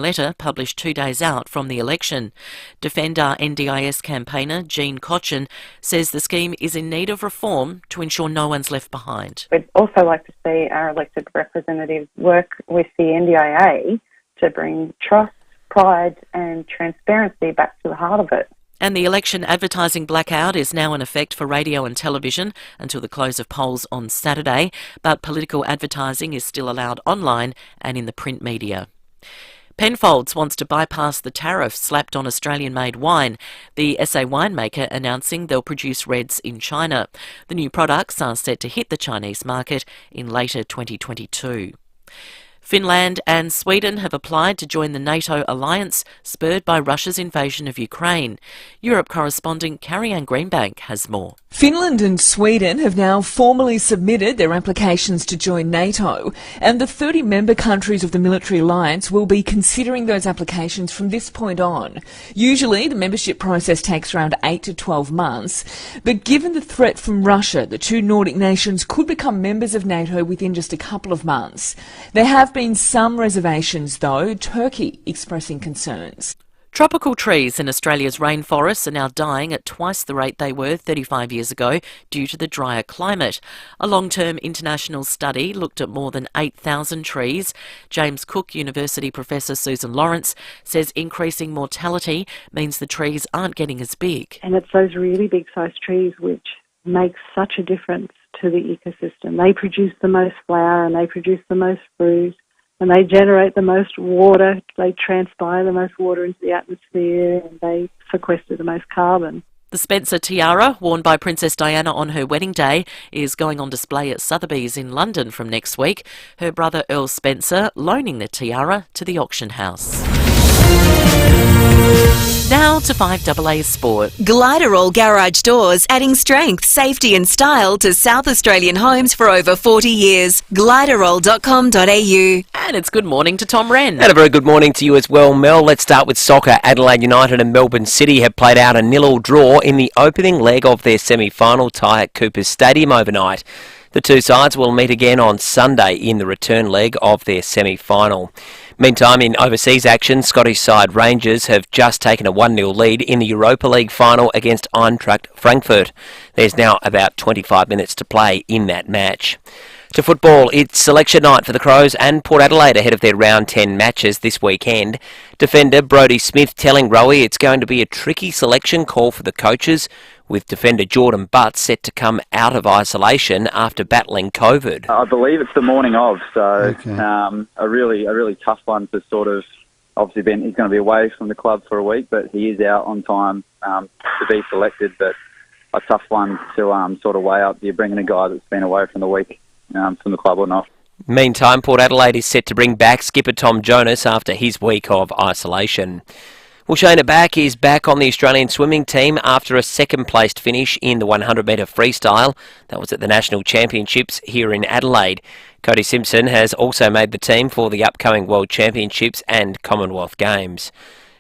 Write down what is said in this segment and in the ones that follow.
letter published 2 days out from the election. FIVEaa NDIS campaigner Jean Cochin says the scheme is in need of reform to ensure no one's left behind. We'd also like to see our elected representatives work with the NDIA to bring trust, pride and transparency back to the heart of it. And the election advertising blackout is now in effect for radio and television until the close of polls on Saturday, but political advertising is still allowed online and in the print media. Penfolds wants to bypass the tariff slapped on Australian-made wine, the SA winemaker announcing they'll produce reds in China. The new products are set to hit the Chinese market in later 2022. Finland and Sweden have applied to join the NATO alliance, spurred by Russia's invasion of Ukraine. Europe correspondent Carrie-Anne Greenbank has more. Finland and Sweden have now formally submitted their applications to join NATO, and the 30 member countries of the military alliance will be considering those applications from this point on. Usually, the membership process takes around 8 to 12 months, but given the threat from Russia, the two Nordic nations could become members of NATO within just a couple of months. There have been some reservations, though, Turkey expressing concerns. Tropical trees in Australia's rainforests are now dying at twice the rate they were 35 years ago due to the drier climate. A long-term international study looked at more than 8,000 trees. James Cook University professor Susan Lawrence says increasing mortality means the trees aren't getting as big. And it's those really big-sized trees which make such a difference to the ecosystem. They produce the most flower and they produce the most fruit. And they generate the most water, they transpire the most water into the atmosphere, and they sequester the most carbon. The Spencer tiara, worn by Princess Diana on her wedding day, is going on display at Sotheby's in London from next week. Her brother Earl Spencer loaning the tiara to the auction house. Now to FIVEaa Sport. Gliderol Garage Doors, adding strength, safety and style to South Australian homes for over 40 years. Gliderol.com.au. And it's good morning to Tom Wren. And a very good morning to you as well, Mel. Let's start with soccer. Adelaide United and Melbourne City have played out a 0-0 draw in the opening leg of their semi-final tie at Coopers Stadium overnight. The two sides will meet again on Sunday in the return leg of their semi-final. Meantime, in overseas action, Scottish side Rangers have just taken a 1-0 lead in the Europa League final against Eintracht Frankfurt. There's now about 25 minutes to play in that match. To football, it's selection night for the Crows and Port Adelaide ahead of their round 10 matches this weekend. Defender Brodie Smith telling Rowie it's going to be a tricky selection call for the coaches, with defender Jordan Butt set to come out of isolation after battling COVID. I believe it's the morning of, so a really tough one to sort of, obviously he's going to be away from the club for a week, but he is out on time to be selected, but a tough one to sort of weigh up. You're bringing a guy that's been away from the week from the club or not. Meantime, Port Adelaide is set to bring back skipper Tom Jonas after his week of isolation. Well, Shayna Back is back on the Australian swimming team after a second-placed finish in the 100-metre freestyle. That was at the National Championships here in Adelaide. Cody Simpson has also made the team for the upcoming World Championships and Commonwealth Games.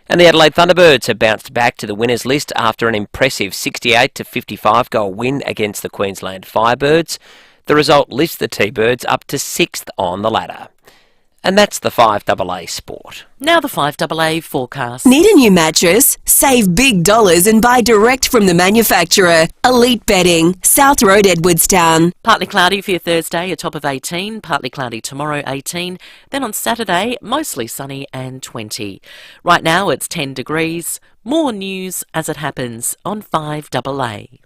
And the Adelaide Thunderbirds have bounced back to the winners list after an impressive 68-55 goal win against the Queensland Firebirds. The result lifts the T-Birds up to 6th on the ladder. And that's the FIVEaa Sport. Now the FIVEaa forecast. Need a new mattress? Save big dollars and buy direct from the manufacturer. Elite Bedding, South Road, Edwardstown. Partly cloudy for your Thursday, a top of 18. Partly cloudy tomorrow, 18. Then on Saturday, mostly sunny and 20. Right now it's 10 degrees. More news as it happens on FIVEaa.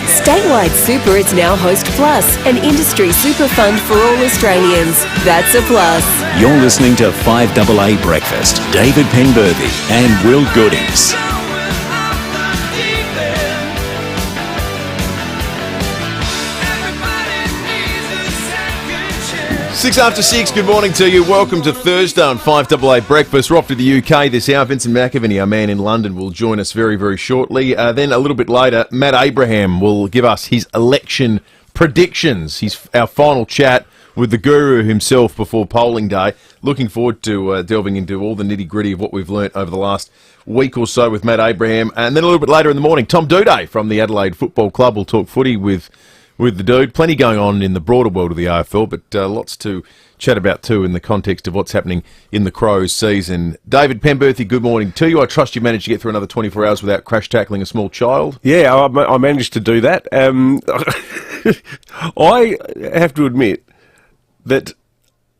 Statewide Super is now Host Plus, an industry super fund for all Australians. That's a plus. You're listening to FIVEaa Breakfast. David Penberthy and Will Goodings. 6:06, good morning to you. Welcome to Thursday on FIVEaa Breakfast. We're off to the UK this hour. Vincent McAvaney, our man in London, will join us very, very shortly. Then a little bit later, Matt Abraham will give us his election predictions. He's our final chat with the guru himself before polling day. Looking forward to delving into all the nitty-gritty of what we've learnt over the last week or so with Matt Abraham. And then a little bit later in the morning, Tom Duday from the Adelaide Football Club will talk footy with with the dude. Plenty going on in the broader world of the AFL, but lots to chat about too in the context of what's happening in the Crows season. David Penberthy, good morning to you. I trust you managed to get through another 24 hours without crash tackling a small child. Yeah, I managed to do that. I have to admit that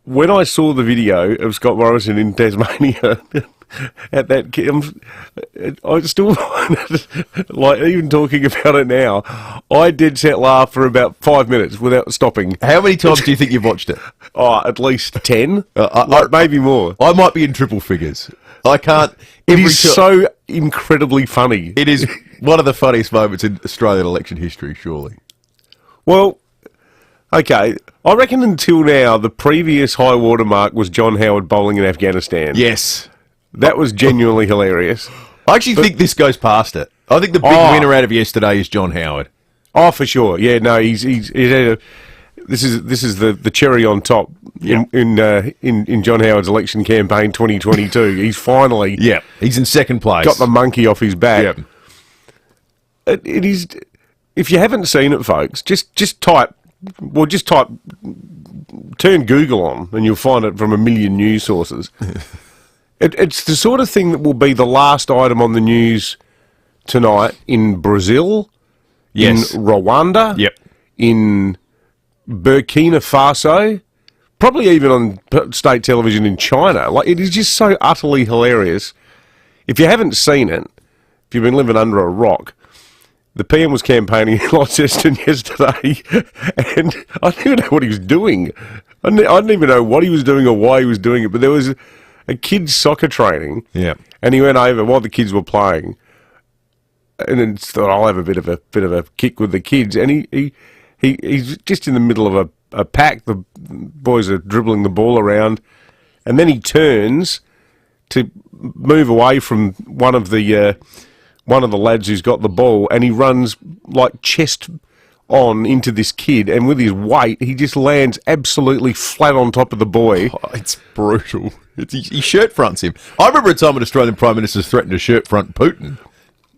when I saw the video of Scott Morrison in Tasmania at that, I still find it, like, even talking about it now, I did set laugh for about 5 minutes without stopping. How many times do you think you've watched it? Oh, at least 10, maybe more. I might be in triple figures. I can't. It is so incredibly funny. It is one of the funniest moments in Australian election history, surely. Well, okay, I reckon until now the previous high water mark was John Howard bowling in Afghanistan. Yes. That was genuinely hilarious. I actually think this goes past it. I think the big winner out of yesterday is John Howard. Oh, for sure. Yeah, no, he's had this is the cherry on top in John Howard's election campaign 2022. He's finally he's in second place. Got the monkey off his back. It is. If you haven't seen it, folks, just type. Well, just type. Turn Google on, and you'll find it from a million news sources. It's the sort of thing that will be the last item on the news tonight in Brazil, in Rwanda, in Burkina Faso, probably even on state television in China. Like, it is just so utterly hilarious. If you haven't seen it, if you've been living under a rock, the PM was campaigning in Launceston yesterday, and I didn't even know what he was doing. I didn't even know what he was doing or why he was doing it, but there was a kid's soccer training, and he went over while the kids were playing, and then thought, I'll have a bit of a kick with the kids, and he's just in the middle of a pack. The boys are dribbling the ball around, and then he turns to move away from one of the lads who's got the ball, and he runs like chest on into this kid, and with his weight, he just lands absolutely flat on top of the boy. Oh, it's brutal. He shirt fronts him. I remember a time when Australian Prime Ministers threatened to shirt front Putin.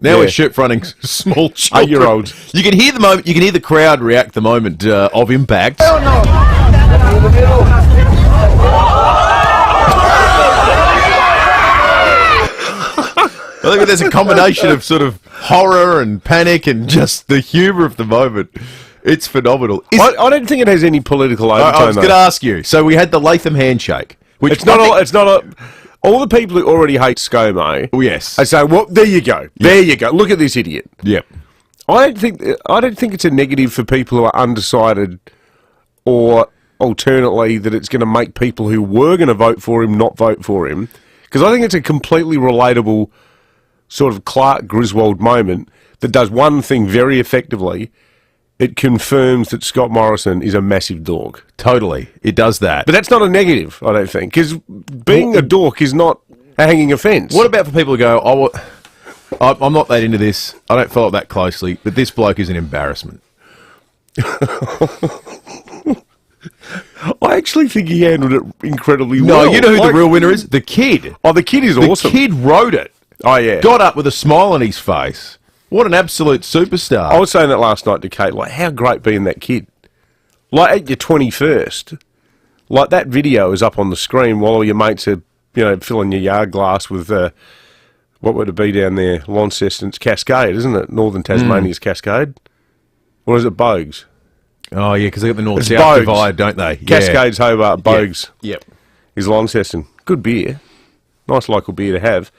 Now we're shirt fronting small children. 8-year-olds. You can hear the moment. You can hear the crowd react the moment of impact. Hell no. I think there's a combination of sort of horror and panic and just the humour of the moment. It's phenomenal. I don't think it has any political overtone. I was going to ask you. So we had the Latham handshake. Which it's not all the people who already hate ScoMo. Oh, yes. I say, well, there you go. Yep. There you go. Look at this idiot. Yep. I don't think it's a negative for people who are undecided, or alternately that it's going to make people who were going to vote for him not vote for him, because I think it's a completely relatable sort of Clark Griswold moment that does one thing very effectively. It confirms that Scott Morrison is a massive dork. Totally. It does that. But that's not a negative, I don't think, because being a dork is not a hanging offence. What about for people who go, I'm not that into this, I don't follow it that closely, but this bloke is an embarrassment? I actually think he handled it incredibly well. No, you know who the real winner is? The kid. Oh, the kid is awesome. The kid wrote it. Oh, yeah. Got up with a smile on his face. What an absolute superstar. I was saying that last night to Kate, like, how great being that kid. Like, at your 21st, like, that video is up on the screen while all your mates are, filling your yard glass with, what would it be down there? Launceston's Cascade, isn't it? Northern Tasmania's Cascade. Or is it Bogues? Oh, yeah, because they got the north-south divide, don't they? Cascades, Hobart, Bogues. Yep. Is Launceston. Good beer. Nice local beer to have.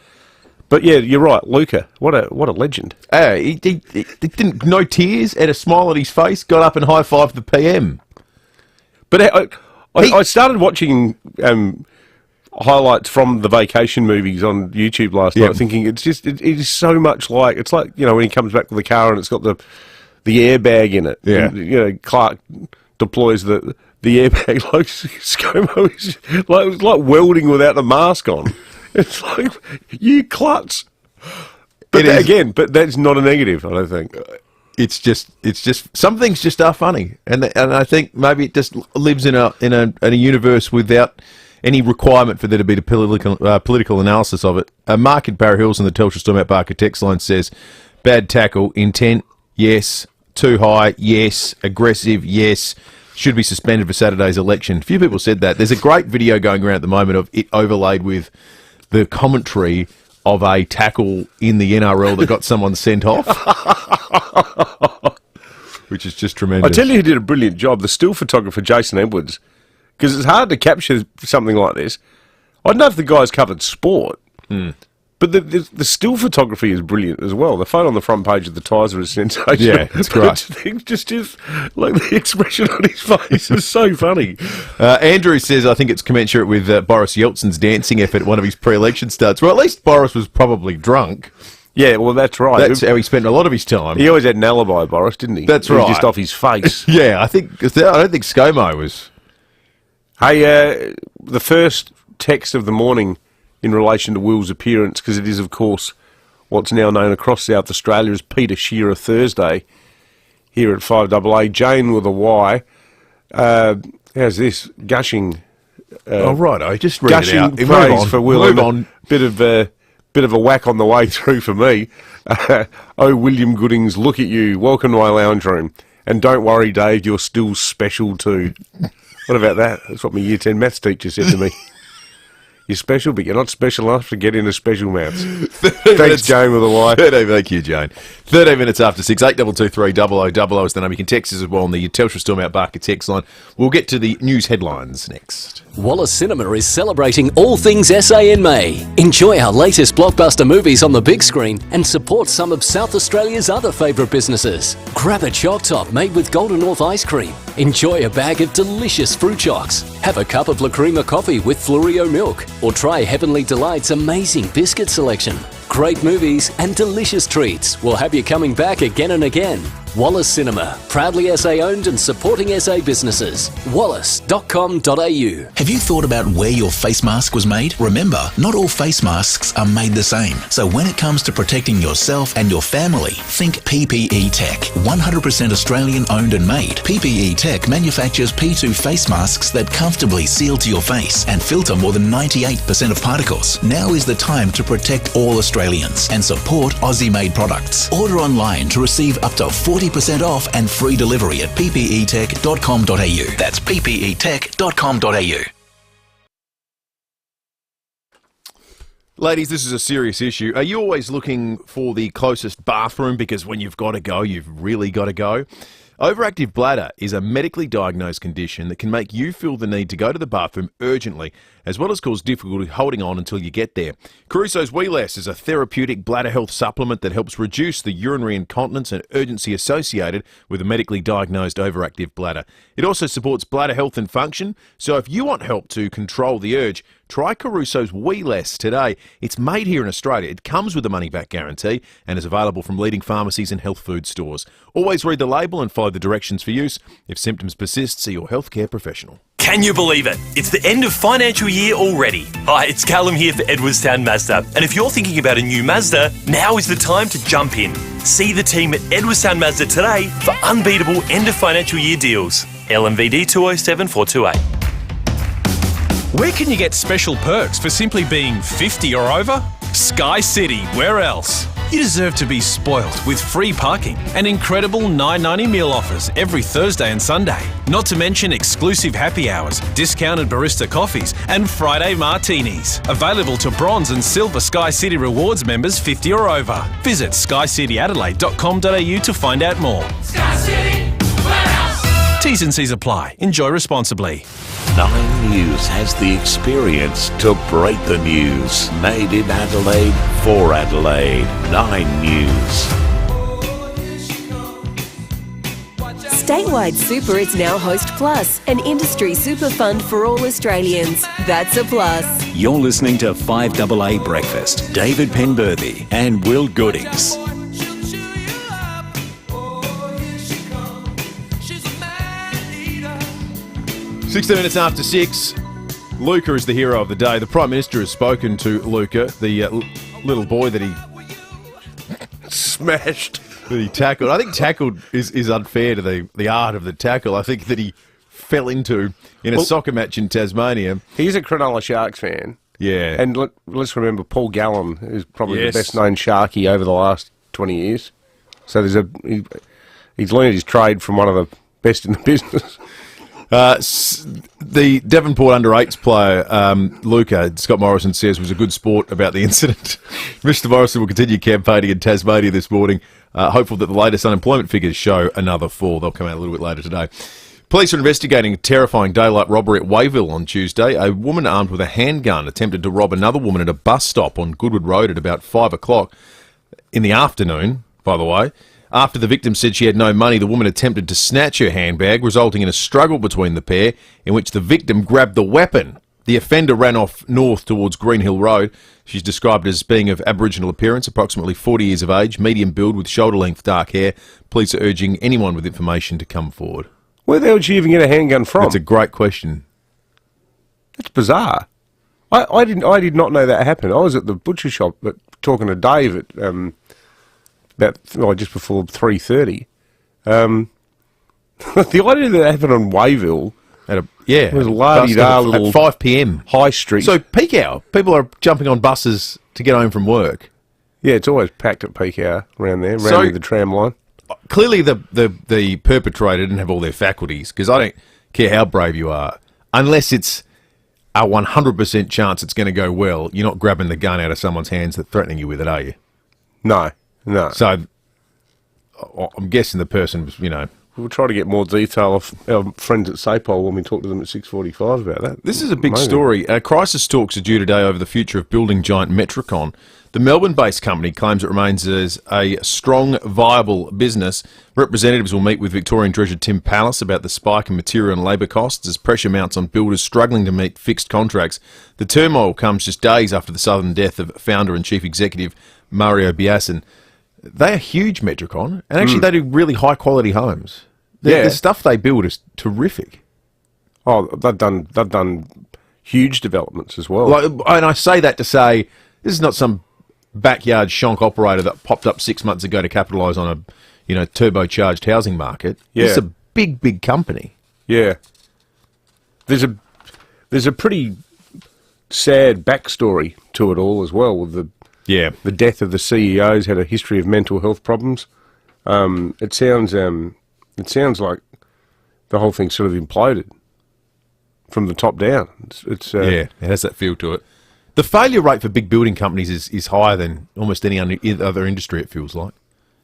But yeah, you're right, Luca. What a legend. He didn't, no tears, had a smile on his face, got up and high-fived the PM. But I started watching highlights from the vacation movies on YouTube last night, thinking it is so much like, it's like, when he comes back with the car and it's got the airbag in it. Yeah. And, Clark deploys the airbag like ScoMo is like welding without the mask on. It's like, you klutz. But but that's not a negative, I don't think. It's just some things just are funny, and I think maybe it just lives in a universe without any requirement for there to be the political analysis of it. Mark in Barra Hills in the Telstra Storm Out Barker text line says, bad tackle, intent, yes, too high, yes. Aggressive, yes. Should be suspended for Saturday's election. A few people said that. There's a great video going around at the moment of it overlaid with the commentary of a tackle in the NRL that got someone sent off. Which is just tremendous. I tell you who did a brilliant job, the still photographer Jason Edwards. Because it's hard to capture something like this. I don't know if the guy's covered sport, but the still photography is brilliant as well. The photo on the front page of the Tizer is sensational. Yeah, it's great. Just like the expression on his face is so funny. Andrew says, I think it's commensurate with Boris Yeltsin's dancing effort at one of his pre-election starts. Well, at least Boris was probably drunk. Yeah, well, that's right. That's how he spent a lot of his time. He always had an alibi, Boris, didn't he? That's he right. Was just off his face. Yeah, I don't think ScoMo was. Hey, the first text of the morning in relation to Will's appearance, because it is, of course, what's now known across South Australia as Peter Shearer Thursday, here at 5AA. Jane with a Y. How's this? Gushing. Right, I just read it out. Praise for Will. Move on. Bit of a whack on the way through for me. Oh, William Goodings, look at you. Welcome to my lounge room. And don't worry, Dave, you're still special too. What about that? That's what my Year 10 maths teacher said to me. You're special, but you're not special enough to get into special maths. Thanks, Jane with a Y. Thank you, Jane. 13 minutes after 6, 8223 0000 is the number. You can text us as well on the Telstra Storm Out Barker text line. We'll get to the news headlines next. Wallace Cinema is celebrating all things SA in May. Enjoy our latest blockbuster movies on the big screen and support some of South Australia's other favourite businesses. Grab a choc top made with Golden North ice cream. Enjoy a bag of delicious fruit chocs. Have a cup of La Crema coffee with Florio milk. Or try Heavenly Delight's amazing biscuit selection. Great movies and delicious treats will have you coming back again and again. Wallace Cinema, proudly SA owned and supporting SA businesses. wallace.com.au. Have you thought about where your face mask was made? Remember, not all face masks are made the same. So when it comes to protecting yourself and your family, think PPE Tech. 100% Australian owned and made. PPE Tech manufactures P2 face masks that comfortably seal to your face and filter more than 98% of particles. Now is the time to protect all Australians and support Aussie-made products. Order online to receive up to 40% off and free delivery at ppetech.com.au. That's ppetech.com.au. Ladies, this is a serious issue. Are you always looking for the closest bathroom because when you've got to go, you've really got to go? Overactive bladder is a medically diagnosed condition that can make you feel the need to go to the bathroom urgently, as well as cause difficulty holding on until you get there. Caruso's Wee Less is a therapeutic bladder health supplement that helps reduce the urinary incontinence and urgency associated with a medically diagnosed overactive bladder. It also supports bladder health and function, so if you want help to control the urge, try Caruso's Wee Less today. It's made here in Australia. It comes with a money-back guarantee and is available from leading pharmacies and health food stores. Always read the label and follow the directions for use. If symptoms persist, see your healthcare professional. Can you believe it? It's the end of financial year already. Hi, it's Callum here for Edwardstown Mazda. And if you're thinking about a new Mazda, now is the time to jump in. See the team at Edwardstown Mazda today for unbeatable end of financial year deals. LMVD 207428. Where can you get special perks for simply being 50 or over? Sky City, where else? You deserve to be spoilt with free parking and incredible $9.90 meal offers every Thursday and Sunday. Not to mention exclusive happy hours, discounted barista coffees and Friday martinis. Available to bronze and silver Sky City Rewards members 50 or over. Visit skycityadelaide.com.au to find out more. Sky City, where else? T's and C's apply. Enjoy responsibly. 9 News has the experience to break the news. Made in Adelaide for Adelaide. 9 News. Statewide Super is now Host Plus, an industry super fund for all Australians. That's a plus. You're listening to 5AA Breakfast. David Penberthy and Will Goodings. 16 minutes after 6, Luca is the hero of the day. The Prime Minister has spoken to Luca, the little boy that he smashed, that he tackled. I think tackled is unfair to the art of the tackle. I think that he fell into in a soccer match in Tasmania. He's a Cronulla Sharks fan. Yeah. And let's remember Paul Gallen, who's probably the best known Sharky over the last 20 years. So he's he's learned his trade from one of the best in the business. The Devonport under-8s player, Luca, Scott Morrison says, was a good sport about the incident. Mr. Morrison will continue campaigning in Tasmania this morning, hopeful that the latest unemployment figures show another fall. They'll come out a little bit later today. Police are investigating a terrifying daylight robbery at Wayville on Tuesday. A woman armed with a handgun attempted to rob another woman at a bus stop on Goodwood Road at about 5 o'clock in the afternoon, by the way. After the victim said she had no money, the woman attempted to snatch her handbag, resulting in a struggle between the pair, in which the victim grabbed the weapon. The offender ran off north towards Greenhill Road. She's described as being of Aboriginal appearance, approximately 40 years of age, medium build with shoulder-length dark hair. Police are urging anyone with information to come forward. Where the hell did she even get a handgun from? That's a great question. That's bizarre. I did not know that happened. I was at the butcher shop talking to Dave at just before 3:30. The idea that happened on Wayville, it was a la-di-da little at 5 p.m. high street. So peak hour, people are jumping on buses to get home from work. Yeah, it's always packed at peak hour around there, around the tram line. Clearly, the perpetrator didn't have all their faculties, because I don't care how brave you are, unless it's a 100% chance it's going to go well. You're not grabbing the gun out of someone's hands that's threatening you with it, are you? No. So I'm guessing the person was, We'll try to get more detail of our friends at SAPOL when we talk to them at 6:45 about that. This is a big story. Crisis talks are due today over the future of building giant Metricon. The Melbourne-based company claims it remains as a strong, viable business. Representatives will meet with Victorian Treasurer Tim Pallas about the spike in material and labour costs as pressure mounts on builders struggling to meet fixed contracts. The turmoil comes just days after the sudden death of founder and chief executive Mario Biasin. They are huge, Metricon, and actually they do really high-quality homes. The stuff they build is terrific. Oh, they've done huge developments as well. And I say that to say this is not some backyard shonk operator that popped up 6 months ago to capitalise on a turbocharged housing market. Yeah. It's a big company. Yeah. There's a pretty sad backstory to it all as well. With the death of the CEOs, had a history of mental health problems. It sounds like the whole thing sort of imploded from the top down. It has that feel to it. The failure rate for big building companies is higher than almost any other industry, it feels like.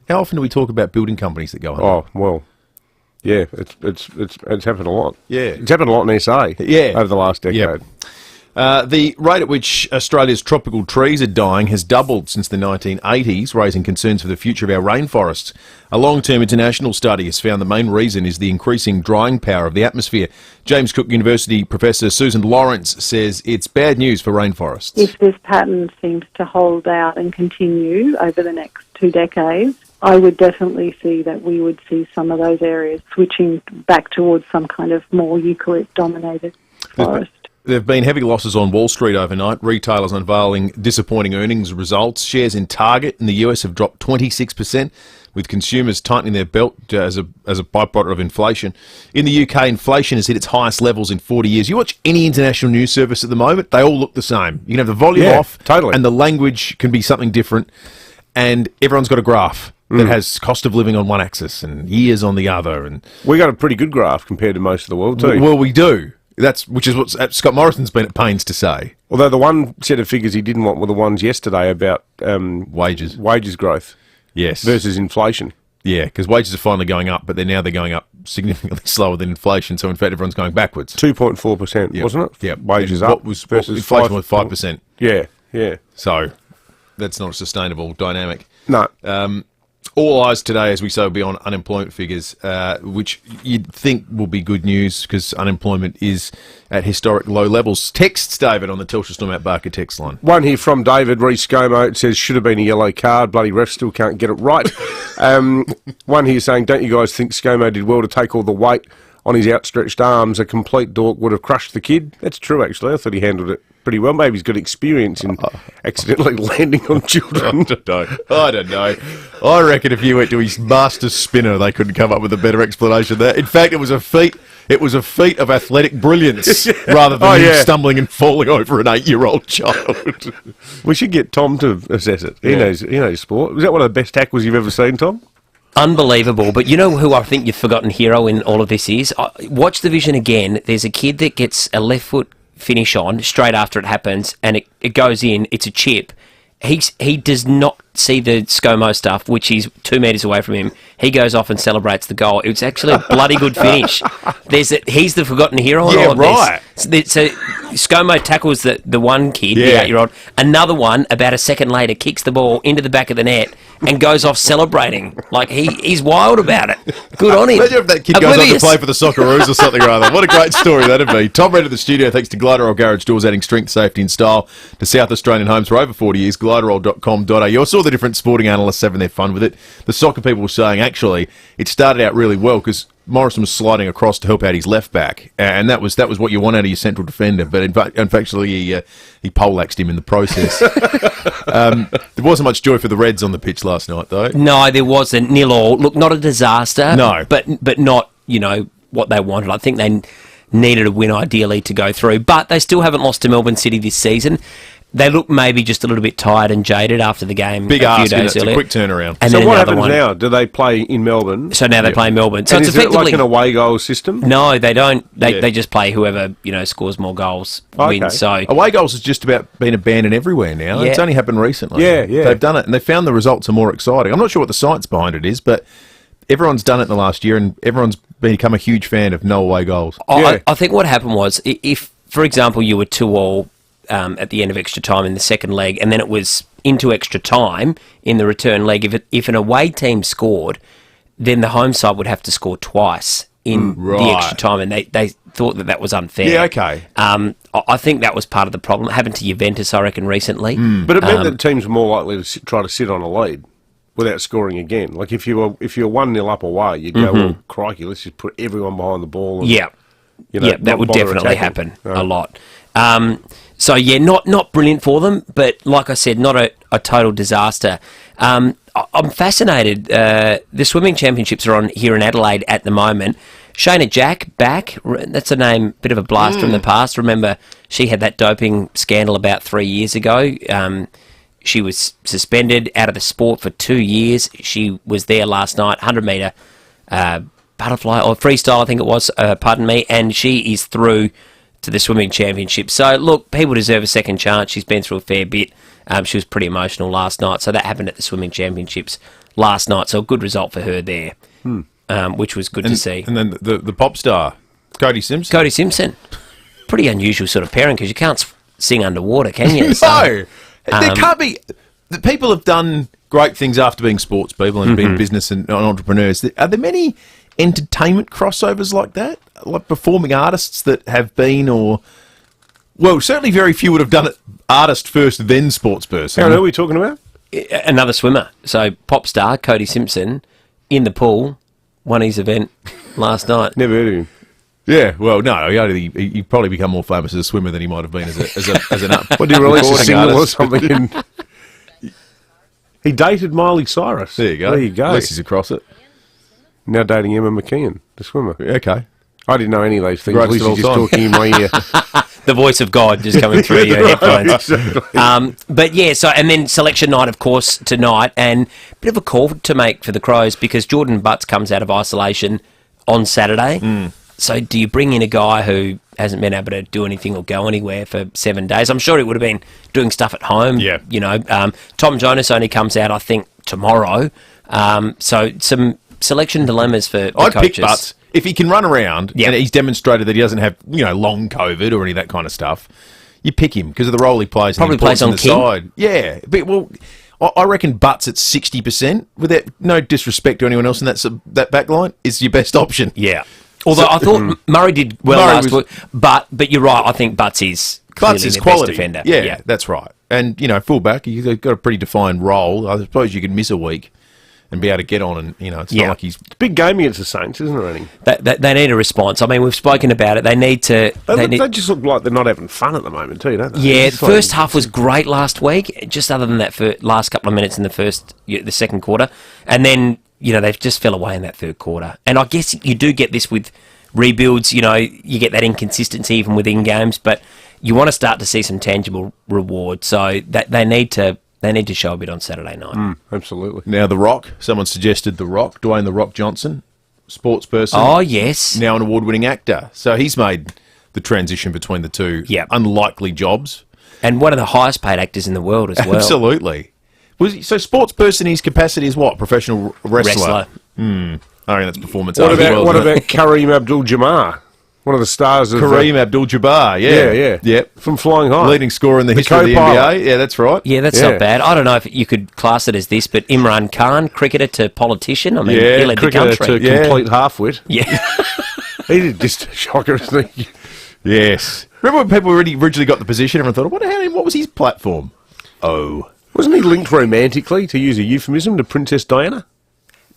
How often do we talk about building companies that go under? Oh, well, yeah, it's happened a lot. Yeah. It's happened a lot in SA over the last decade. Yep. The rate at which Australia's tropical trees are dying has doubled since the 1980s, raising concerns for the future of our rainforests. A long-term international study has found the main reason is the increasing drying power of the atmosphere. James Cook University Professor Susan Lawrence says it's bad news for rainforests. If this pattern seems to hold out and continue over the next 2 decades, I would definitely see that we would see some of those areas switching back towards some kind of more eucalypt-dominated forest. There have been heavy losses on Wall Street overnight. Retailers unveiling disappointing earnings results. Shares in Target in the US have dropped 26%, with consumers tightening their belt as a byproduct of inflation. In the UK, inflation has hit its highest levels in 40 years. You watch any international news service at the moment, they all look the same. You can have the volume off, and the language can be something different, and everyone's got a graph that has cost of living on one axis and years on the other. And we got a pretty good graph compared to most of the world too. Well, we do. Which is what Scott Morrison's been at pains to say. Although the one set of figures he didn't want were the ones yesterday about wages growth, versus inflation. Yeah, because wages are finally going up, but they're going up significantly slower than inflation. So in fact, everyone's going backwards. 2.4%, wasn't it? Yeah, wages up. Versus inflation was 5%. Yeah. So that's not a sustainable dynamic. No. All eyes today, as we say, will be on unemployment figures, which you'd think will be good news because unemployment is at historic low levels. Texts, David, on the Telstra Storm Out Barker text line. One here from David Reece ScoMo. It says, should have been a yellow card. Bloody ref still can't get it right. One here saying, don't you guys think ScoMo did well to take all the weight on his outstretched arms? A complete dork would have crushed the kid. That's true, actually. I thought he handled it pretty well. Maybe he's got experience in accidentally landing on children. I don't know. I reckon if you went to his master spinner, they couldn't come up with a better explanation there. In fact, it was a feat. It was a feat of athletic brilliance rather than him stumbling and falling over an 8-year-old child. We should get Tom to assess it. He knows sport. Was that one of the best tackles you've ever seen, Tom? Unbelievable. But you know who I think you've forgotten hero in all of this is? Watch the vision again. There's a kid that gets a left foot finish on straight after it happens, and it goes in. It's a chip. He does not see the ScoMo stuff, which is 2 metres away from him. He goes off and celebrates the goal. It's actually a bloody good finish. He's the forgotten hero in all of right. this. So ScoMo tackles the one kid, the 8-year-old. Another one, about a second later, kicks the ball into the back of the net and goes off celebrating. Like, he's wild about it. Good on him. Imagine if that kid goes on to play for the Socceroos or something or other. What a great story that'd be. Tom Red of the studio, thanks to Gliderol Garage Doors, adding strength, safety and style to South Australian homes for over 40 years. Gliderol.com.au. I saw the different sporting analysts having their fun with it. The soccer people were saying, actually, it started out really well because Morrison was sliding across to help out his left back, and that was what you want out of your central defender. But in fact, he poleaxed him in the process. There wasn't much joy for the Reds on the pitch last night, though. No, there wasn't. 0-0. Look, not a disaster. No, but not what they wanted. I think they needed a win ideally to go through, but they still haven't lost to Melbourne City this season. They look maybe just a little bit tired and jaded after the game. Big a few ask, days it's earlier. a quick turnaround. And so then what happens one. now? Do they play in Melbourne? So now they play in Melbourne. So and it's is it effectively like an away goal system? No, they don't. They just play whoever scores more goals wins. So away goals has just about been abandoned everywhere now. Yeah. It's only happened recently. Yeah. They've done it, and they found the results are more exciting. I'm not sure what the science behind it is, but everyone's done it in the last year, and everyone's become a huge fan of no away goals. I think what happened was, if, for example, you were 2-2 at the end of extra time in the second leg, and then it was into extra time in the return leg, if an away team scored, then the home side would have to score twice in the extra time, and they thought that was unfair. Yeah, okay. I think that was part of the problem. It happened to Juventus, I reckon, recently. But it meant that teams were more likely to try to sit on a lead without scoring again. Like if you're 1-0 up away, you'd go, well, crikey, let's just put everyone behind the ball. And, that would definitely happen a lot. So, not brilliant for them, but like I said, not a total disaster. I'm fascinated. The swimming championships are on here in Adelaide at the moment. Shayna Jack back. That's a name, bit of a blast from the past. Remember, she had that doping scandal about 3 years ago. She was suspended out of the sport for 2 years. She was there last night, 100-metre butterfly or freestyle, I think it was, and she is through to the swimming championship. So, look, people deserve a second chance. She's been through a fair bit. She was pretty emotional last night, so that happened at the swimming championships last night. So a good result for her there, which was good to see. And then the pop star, Cody Simpson. Pretty unusual sort of pairing because you can't sing underwater, can you? No. There can't be. The people have done great things after being sports people and being business and entrepreneurs. Are there many entertainment crossovers like that? Like performing artists that have been, certainly very few would have done it artist first, then sports person. Aaron, who are we talking about? Another swimmer. So pop star Cody Simpson in the pool won his event last night. Never heard of him. Yeah, well, no, he probably become more famous as a swimmer than he might have been as an up. What, did he release a single or something? He dated Miley Cyrus. There you go. At least he's across it. Now dating Emma McKeon, the swimmer. Okay. I didn't know any of those things. At least he's just talking in my ear. The voice of God just coming through your headphones. Exactly. But yeah, and then selection night, of course, tonight, and a bit of a call to make for the Crows because Jordan Butts comes out of isolation on Saturday. So do you bring in a guy who hasn't been able to do anything or go anywhere for 7 days? I'm sure he would have been doing stuff at home. Yeah. Tom Jonas only comes out, I think, tomorrow. So some selection dilemmas for the I'd coaches. pick Butts. If he can run around and he's demonstrated that he doesn't have, long COVID or any of that kind of stuff, you pick him because of the role he plays. Probably plays on the King. side. Yeah. But, I reckon Butts at 60%, without no disrespect to anyone else in that back line, is your best option. Yeah. Although I thought Murray did well last week, but you're right. I think Butts is clearly the quality. best defender. Yeah, that's right. And fullback, you've got a pretty defined role. I suppose you could miss a week and be able to get on, and it's not like he's. It's a big game against the Saints, isn't it, Rennie? They need a response. I mean, we've spoken about it. They need to. They just look like they're not having fun at the moment, too, don't they? Yeah, the first half was great last week. Just other than that, for last couple of minutes in the second quarter, and then they've just fell away in that third quarter. And I guess you do get this with rebuilds. You get that inconsistency even within games, but you want to start to see some tangible reward. So that they need to They need to show a bit on Saturday night. Absolutely. Now, The Rock. Someone suggested The Rock, Dwayne The Rock Johnson, sports person. Oh, yes. Now an award-winning actor. So he's made the transition between the two unlikely jobs. And one of the highest paid actors in the world as well. Absolutely. So sports person, his capacity is what? Professional wrestler? I reckon that's performance art as well. What about Kareem Abdul-Jabbar? One of the stars of... Kareem Abdul-Jabbar, yeah. Yep. From Flying High. Leading scorer in the history of the NBA. Yeah, that's right. Yeah, that's not bad. I don't know if you could class it as this, but Imran Khan, cricketer to politician. I mean, he led the country. Cricketer to complete half-wit. Yeah. He did just a shocker, isn't he? Yes. Remember when people originally got the position, everyone thought, what was his platform? Oh. Wasn't he linked romantically, to use a euphemism, to Princess Diana?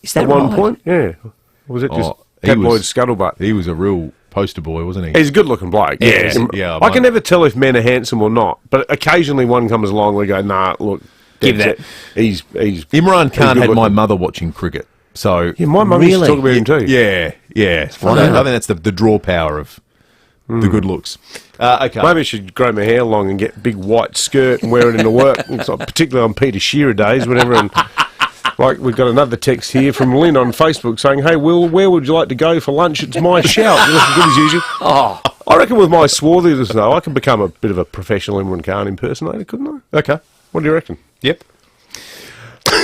Is that at one point? Yeah. Or was it just tabloid scuttlebutt? He was a real poster boy, wasn't he? He's a good-looking bloke. Yeah. I can never tell if men are handsome or not, but occasionally one comes along and we go, nah, look, give that. He's Imran Khan had my mother watching cricket. So my mum used to talk about him too. Yeah. I think that's the draw power of the good looks. Okay. Maybe I should grow my hair long and get a big white skirt and wear it into work. It's like, particularly on Peter Shearer days, whenever. And like we've got another text here from Lynn on Facebook saying, "Hey, Will, where would you like to go for lunch? It's my shout." You're looking good as usual. Oh, I reckon with my swarthiness though, I could become a bit of a professional Imran Khan impersonator, couldn't I? Okay. What do you reckon? Yep.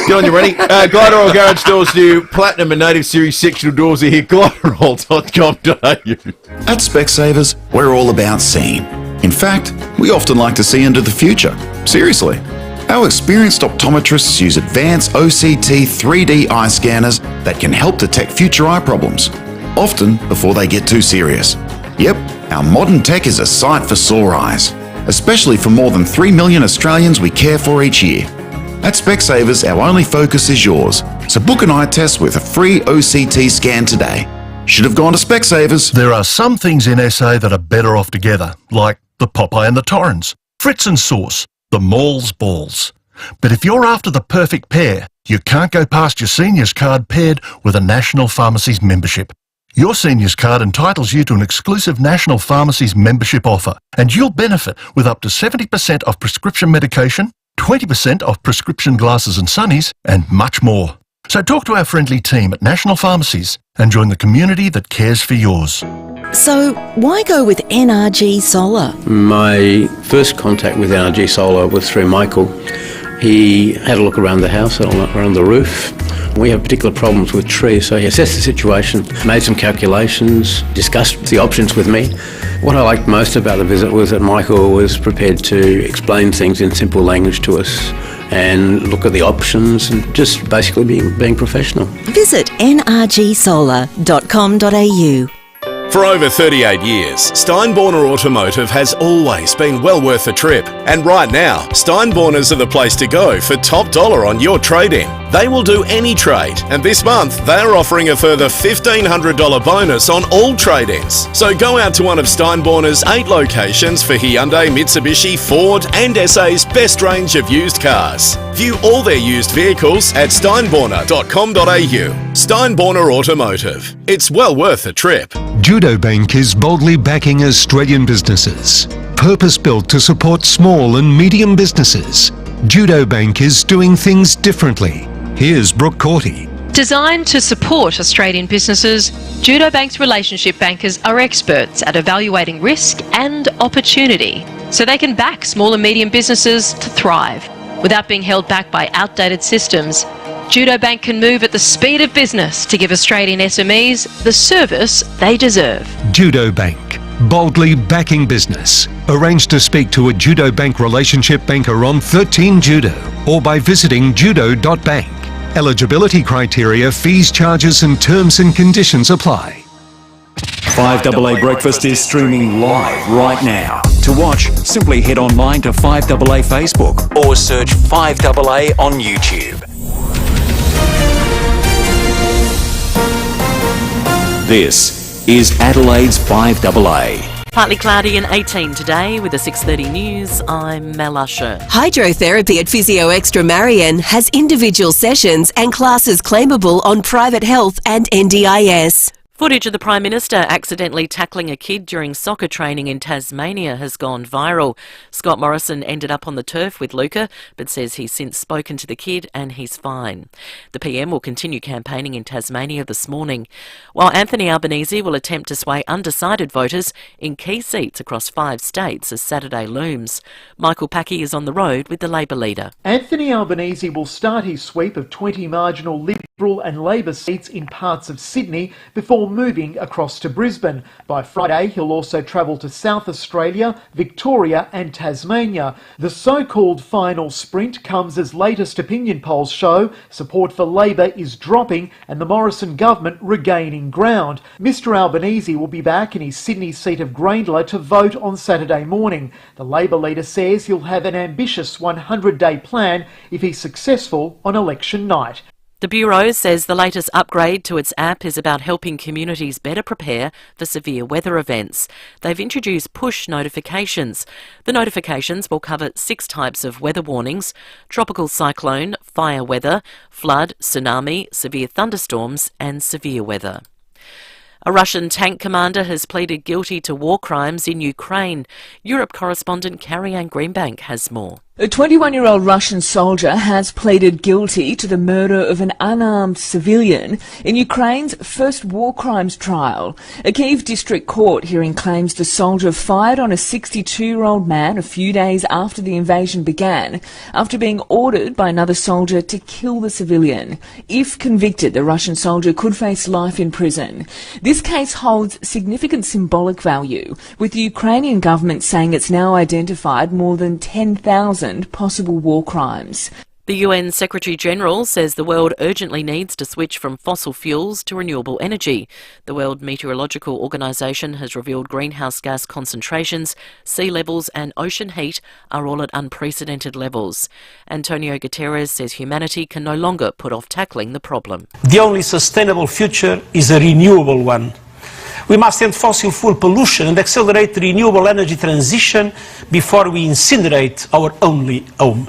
Get on, you ready? Gliderol Garage Doors do Platinum and Native Series sectional doors are here. Gliderol.com.au. At Specsavers, we're all about seeing. In fact, we often like to see into the future. Seriously. Our experienced optometrists use advanced OCT 3D eye scanners that can help detect future eye problems, often before they get too serious. Yep, our modern tech is a sight for sore eyes, especially for more than 3 million Australians we care for each year. At Specsavers, our only focus is yours, so book an eye test with a free OCT scan today. Should have gone to Specsavers. There are some things in SA that are better off together, like the Popeye and the Torrens, Fritz and Sauce, the Mall's Balls. But if you're after the perfect pair, you can't go past your seniors card paired with a National Pharmacies membership. Your seniors card entitles you to an exclusive National Pharmacies membership offer, and you'll benefit with up to 70% off prescription medication, 20% off prescription glasses and sunnies, and much more. So talk to our friendly team at National Pharmacies and join the community that cares for yours. So why go with NRG Solar? My first contact with NRG Solar was through Michael. He had a look around the house, around the roof. We have particular problems with trees, so he assessed the situation, made some calculations, discussed the options with me. What I liked most about the visit was that Michael was prepared to explain things in simple language to us and look at the options and just basically being professional. Visit nrgsolar.com.au. For over 38 years, Steinborner Automotive has always been well worth a trip. And right now, Steinborners are the place to go for top dollar on your trade-in. They will do any trade, and this month they are offering a further $1,500 bonus on all trade-ins. So go out to one of Steinborner's 8 locations for Hyundai, Mitsubishi, Ford and SA's best range of used cars. View all their used vehicles at steinborner.com.au. Steinborner Automotive. It's well worth a trip. Judo Bank is boldly backing Australian businesses. Purpose-built to support small and medium businesses. Judo Bank is doing things differently. Here's Brooke Corty. Designed to support Australian businesses, Judo Bank's relationship bankers are experts at evaluating risk and opportunity so they can back small and medium businesses to thrive. Without being held back by outdated systems, Judo Bank can move at the speed of business to give Australian SMEs the service they deserve. Judo Bank, boldly backing business. Arrange to speak to a Judo Bank relationship banker on 13 Judo or by visiting judo.bank. Eligibility criteria, fees, charges and terms and conditions apply. 5AA Breakfast is streaming live right now. To watch, simply head online to 5AA Facebook or search 5AA on YouTube. This is Adelaide's 5AA. Partly cloudy and 18 today with the 6:30 news. I'm Mel Usher. Hydrotherapy at Physio Extra Marion has individual sessions and classes claimable on private health and NDIS. Footage of the Prime Minister accidentally tackling a kid during soccer training in Tasmania has gone viral. Scott Morrison ended up on the turf with Luca, but says he's since spoken to the kid and he's fine. The PM will continue campaigning in Tasmania this morning, while Anthony Albanese will attempt to sway undecided voters in key seats across 5 states as Saturday looms. Michael Packey is on the road with the Labor leader. Anthony Albanese will start his sweep of 20 marginal Liberal and Labor seats in parts of Sydney before moving across to Brisbane. By Friday, he'll also travel to South Australia, Victoria and Tasmania. The so-called final sprint comes as latest opinion polls show support for Labor is dropping and the Morrison government regaining ground. Mr Albanese will be back in his Sydney seat of Grayndler to vote on Saturday morning. The Labor leader says he'll have an ambitious 100-day plan if he's successful on election night. The Bureau says the latest upgrade to its app is about helping communities better prepare for severe weather events. They've introduced push notifications. The notifications will cover 6 types of weather warnings: tropical cyclone, fire weather, flood, tsunami, severe thunderstorms and severe weather. A Russian tank commander has pleaded guilty to war crimes in Ukraine. Europe correspondent Carrie-Anne Greenbank has more. A 21-year-old Russian soldier has pleaded guilty to the murder of an unarmed civilian in Ukraine's first war crimes trial. A Kyiv district court hearing claims the soldier fired on a 62-year-old man a few days after the invasion began, after being ordered by another soldier to kill the civilian. If convicted, the Russian soldier could face life in prison. This case holds significant symbolic value, with the Ukrainian government saying it's now identified more than 10,000 possible war crimes. The UN Secretary-General says the world urgently needs to switch from fossil fuels to renewable energy. The World Meteorological Organization has revealed greenhouse gas concentrations, sea levels and ocean heat are all at unprecedented levels. Antonio Guterres says humanity can no longer put off tackling the problem. The only sustainable future is a renewable one. We must end fossil fuel pollution and accelerate the renewable energy transition before we incinerate our only home.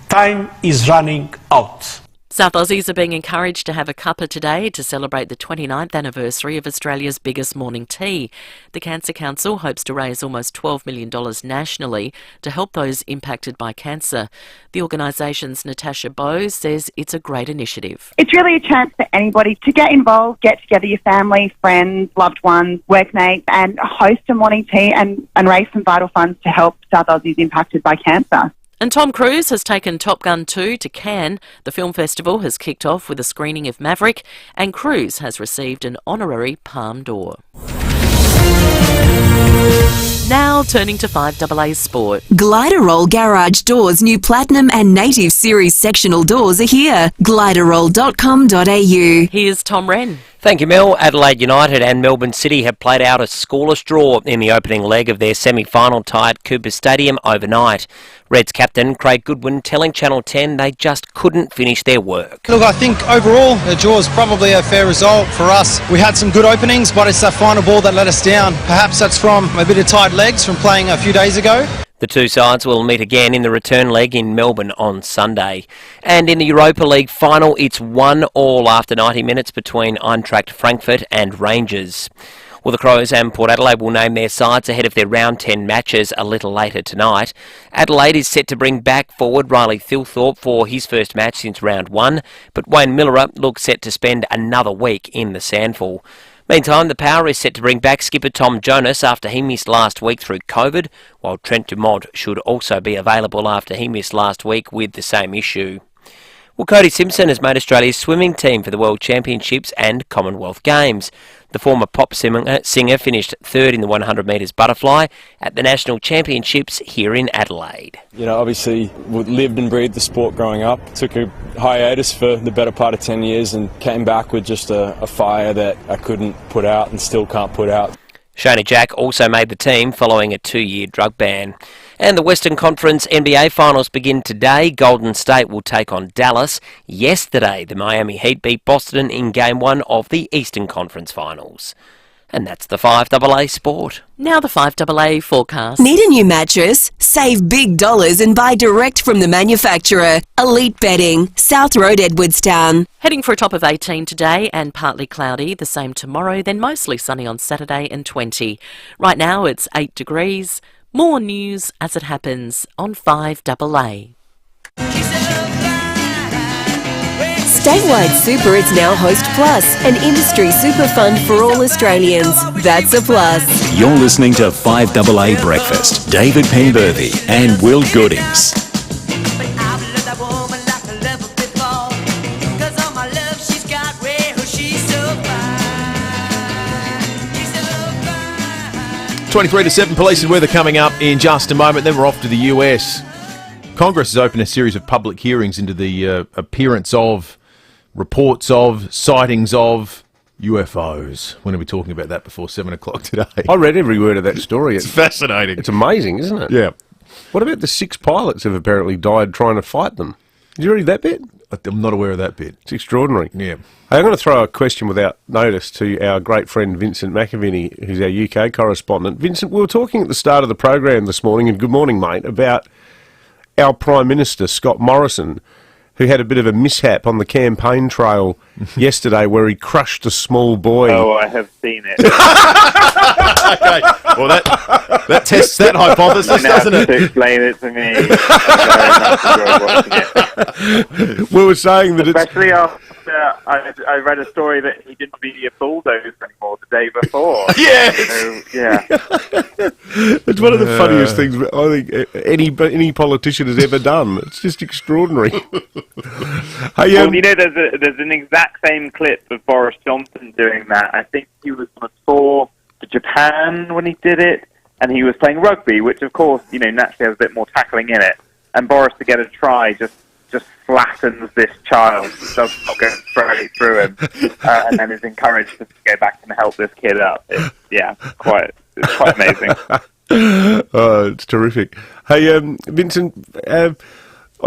Time is running out. South Aussies are being encouraged to have a cuppa today to celebrate the 29th anniversary of Australia's biggest morning tea. The Cancer Council hopes to raise almost $12 million nationally to help those impacted by cancer. The organisation's Natasha Bowe says it's a great initiative. It's really a chance for anybody to get involved, get together your family, friends, loved ones, workmates, and host a morning tea and raise some vital funds to help South Aussies impacted by cancer. And Tom Cruise has taken Top Gun 2 to Cannes. The film festival has kicked off with a screening of Maverick, and Cruise has received an honorary Palme d'Or. Now turning to 5AA Sport. Gliderroll Garage Doors' new Platinum and Native Series sectional doors are here. Gliderroll.com.au. Here's Tom Wren. Thank you, Mel. Adelaide United and Melbourne City have played out a scoreless draw in the opening leg of their semi-final tie at Cooper Stadium overnight. Reds captain Craig Goodwin telling Channel 10 they just couldn't finish their work. Look, I think overall the draw is probably a fair result for us. We had some good openings, but it's that final ball that let us down. Perhaps that's from a bit of tired legs from playing a few days ago. The two sides will meet again in the return leg in Melbourne on Sunday. And in the Europa League final, it's 1-1 after 90 minutes between Eintracht Frankfurt and Rangers. Well, the Crows and Port Adelaide will name their sides ahead of their round 10 matches a little later tonight. Adelaide is set to bring back forward Riley Thilthorpe for his first match since round 1, but Wayne Miller looks set to spend another week in the Sandful. Meantime, the Power is set to bring back skipper Tom Jonas after he missed last week through COVID, while Trent Dumont should also be available after he missed last week with the same issue. Well, Cody Simpson has made Australia's swimming team for the World Championships and Commonwealth Games. The former pop singer finished third in the 100 metres butterfly at the National Championships here in Adelaide. You know, obviously lived and breathed the sport growing up. Took a hiatus for the better part of 10 years and came back with just a fire that I couldn't put out and still can't put out. Shoney Jack also made the team following a 2-year drug ban. And the Western Conference NBA Finals begin today. Golden State will take on Dallas. Yesterday, the Miami Heat beat Boston in Game 1 of the Eastern Conference Finals. And that's the 5AA Sport. Now the 5AA forecast. Need a new mattress? Save big dollars and buy direct from the manufacturer. Elite Bedding, South Road, Edwardstown. Heading for a top of 18 today and partly cloudy, the same tomorrow, then mostly sunny on Saturday and 20. Right now it's 8 degrees. More news as it happens on 5AA. Statewide Super is now Host Plus, an industry super fund for all Australians. That's a plus. You're listening to 5AA Breakfast. David Penberthy and Will Goodings. "23 to 7 police and weather coming up in just a moment. Then we're off to the US. Congress has opened a series of public hearings into the appearance of, reports of, sightings of UFOs. When are we talking about that before 7 o'clock today? I read every word of that story. It's fascinating. It's amazing, isn't it? Yeah. What about the 6 pilots have apparently died trying to fight them? Did you read that bit? I'm not aware of that bit. It's extraordinary. Yeah. Hey, I'm going to throw a question without notice to our great friend Vincent McAviney, who's our UK correspondent. Vincent, we were talking at the start of the program this morning, and good morning, mate, about our Prime Minister, Scott Morrison, who had a bit of a mishap on the campaign trail yesterday where he crushed a small boy. Oh, I have seen it. Okay, well that tests that hypothesis, doesn't it? To explain it to me. I very much enjoyed watching it. We were saying that especially after I read a story that he didn't be a bulldozer anymore the day before. Yes! So, yeah. It's one of the funniest things I think any politician has ever done. It's just extraordinary. Hey, well, you know, there's an exact same clip of Boris Johnson doing that. I think he was on a tour to Japan when he did it, and he was playing rugby, which of course, you know, naturally has a bit more tackling in it. And Boris, to get a try, just flattens this child, does not go straight through him, and then is encouraged to go back and help this kid up. It's quite amazing. Oh, it's terrific. Hey, Vincent, I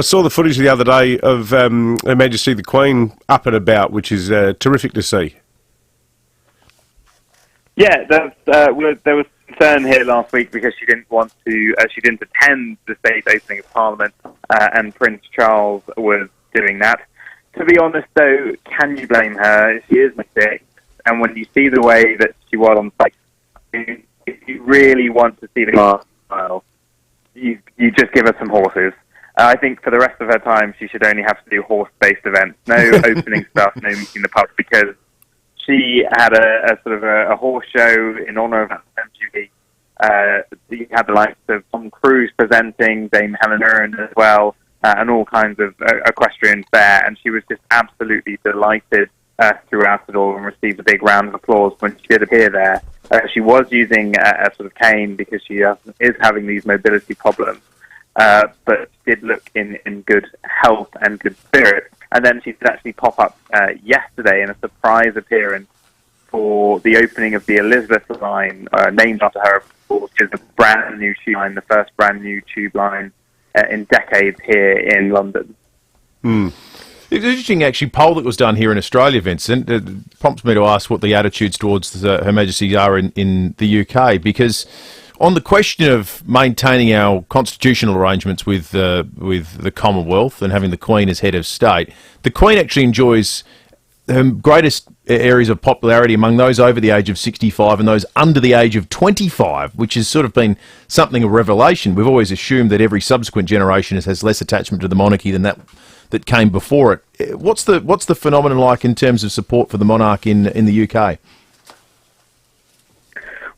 saw the footage the other day of Her Majesty the Queen up and about, which is terrific to see. Yeah, there was concern here last week because she didn't want to. She didn't attend the state opening of Parliament, and Prince Charles was doing that. To be honest, though, can you blame her? She is sick, and when you see the way that she was on site, if you really want to see the glass smile, you just give her some horses. I think for the rest of her time, she should only have to do horse-based events. No opening stuff, no meeting the public, because she had a sort of a horse show in honour of MGB. You had the likes of Tom Cruise presenting, Dame Helen Mirren as well, and all kinds of equestrians there. And she was just absolutely delighted throughout it all and received a big round of applause when she did appear there. She was using a sort of cane because she is having these mobility problems, but did look in good health and good spirit. And then she did actually pop up yesterday in a surprise appearance for the opening of the Elizabeth line, named after her, which is a brand new tube line, the first brand new tube line in decades here in London. It was an interesting, actually, poll that was done here in Australia, Vincent. It prompts me to ask what the attitudes towards Her Majesty are in the UK, because on the question of maintaining our constitutional arrangements with the Commonwealth and having the Queen as head of state, the Queen actually enjoys her greatest areas of popularity among those over the age of 65 and those under the age of 25, which has sort of been something of a revelation. We've always assumed that every subsequent generation has less attachment to the monarchy than that came before it. What's the phenomenon like in terms of support for the monarch in the UK?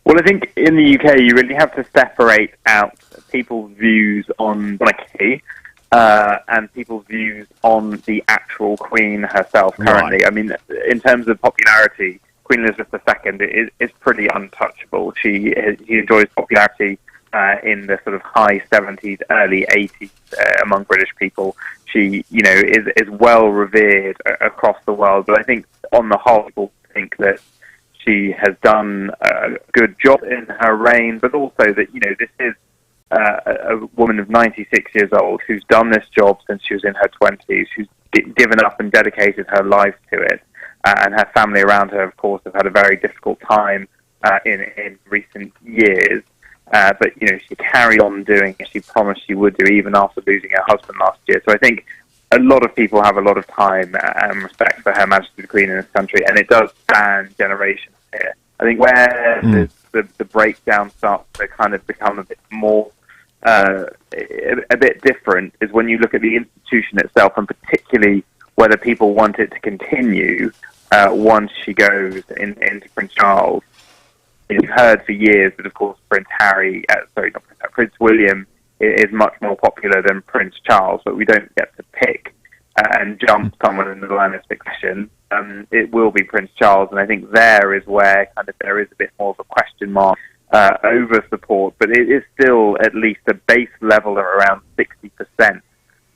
Well, I think in the UK you really have to separate out people's views on monarchy and people's views on the actual Queen herself currently. Right. I mean, in terms of popularity, Queen Elizabeth II is pretty untouchable. She enjoys popularity in the sort of high 70s, early 80s among British people. She, is well revered across the world. But I think on the whole, people think that she has done a good job in her reign, but also that, this is a woman of 96 years old who's done this job since she was in her 20s, who's given up and dedicated her life to it. And her family around her, of course, have had a very difficult time in recent years. But, she carried on doing as she promised she would do, even after losing her husband last year. So I think a lot of people have a lot of time and respect for Her Majesty the Queen in this country, and it does span generations here. I think where the breakdown starts to kind of become a bit more, a bit different, is when you look at the institution itself, and particularly whether people want it to continue once she goes into Prince Charles. We've heard for years that, of course, Prince William is much more popular than Prince Charles, but we don't get to pick and jump someone in the line of succession. It will be Prince Charles, and I think there is where kind of there is a bit more of a question mark over support, but it is still at least a base level of around 60%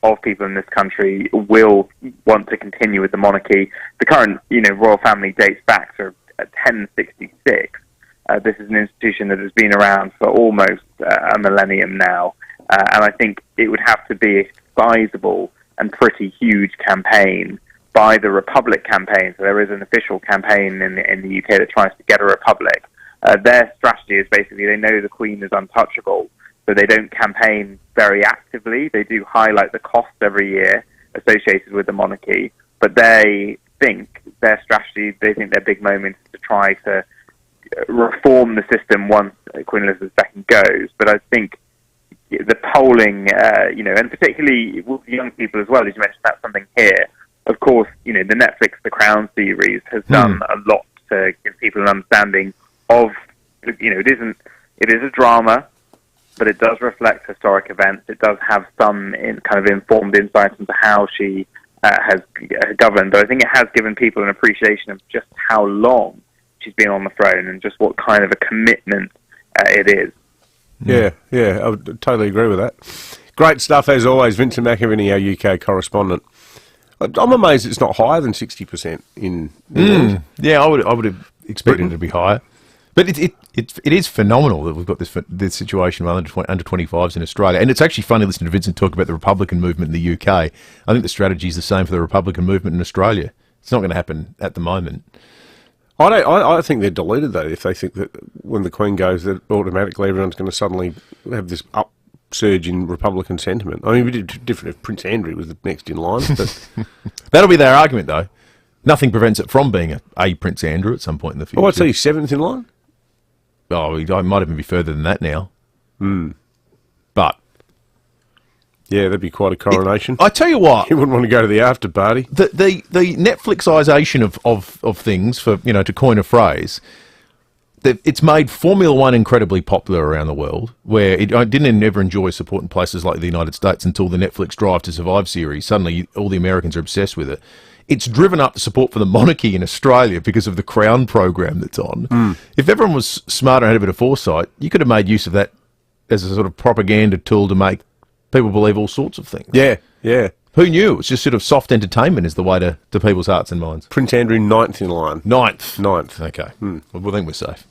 of people in this country will want to continue with the monarchy. The current, royal family dates back to 1066. This is an institution that has been around for almost a millennium now, and I think it would have to be a sizable and pretty huge campaign by the Republic campaign. So there is an official campaign in the UK that tries to get a Republic. Their strategy is basically they know the Queen is untouchable, so they don't campaign very actively. They do highlight the cost every year associated with the monarchy, but they think their strategy, they think their big moment is to try to reform the system once Queen Elizabeth II goes. But I think the polling, and particularly with young people as well, as you mentioned, that's something here. Of course, the Netflix The Crown series has done a lot to give people an understanding of, it is a drama, but it does reflect historic events. It does have some kind of informed insights into how she has governed. But I think it has given people an appreciation of just how long she's been on the throne and just what kind of a commitment it is. Yeah, I would totally agree with that. Great stuff as always, Vincent McAvenny, our UK correspondent. I'm amazed it's not higher than 60% in England. Yeah, I would have expected it to be higher. But it is phenomenal that we've got this situation with under 25s in Australia. And it's actually funny listening to Vincent talk about the Republican movement in the UK. I think the strategy is the same for the Republican movement in Australia. It's not going to happen at the moment. I think they're deluded, though, if they think that when the Queen goes, that automatically everyone's going to suddenly have this upsurge in Republican sentiment. I mean, we did different if Prince Andrew was the next in line. But that'll be their argument, though. Nothing prevents it from being a Prince Andrew at some point in the future. Oh, I'd say he's seventh in line. Oh, he might even be further than that now. But yeah, that'd be quite a coronation. I tell you what, you wouldn't want to go to the after party. The Netflixization of things, for to coin a phrase, it's made Formula One incredibly popular around the world. Where I didn't ever enjoy support in places like the United States until the Netflix Drive to Survive series. Suddenly, all the Americans are obsessed with it. It's driven up the support for the monarchy in Australia because of the Crown program that's on. If everyone was smarter and had a bit of foresight, you could have made use of that as a sort of propaganda tool to make people believe all sorts of things. Yeah. Who knew? It's just sort of soft entertainment is the way to people's hearts and minds. Prince Andrew, 9th in line. Ninth. Okay. Well, I think we're safe.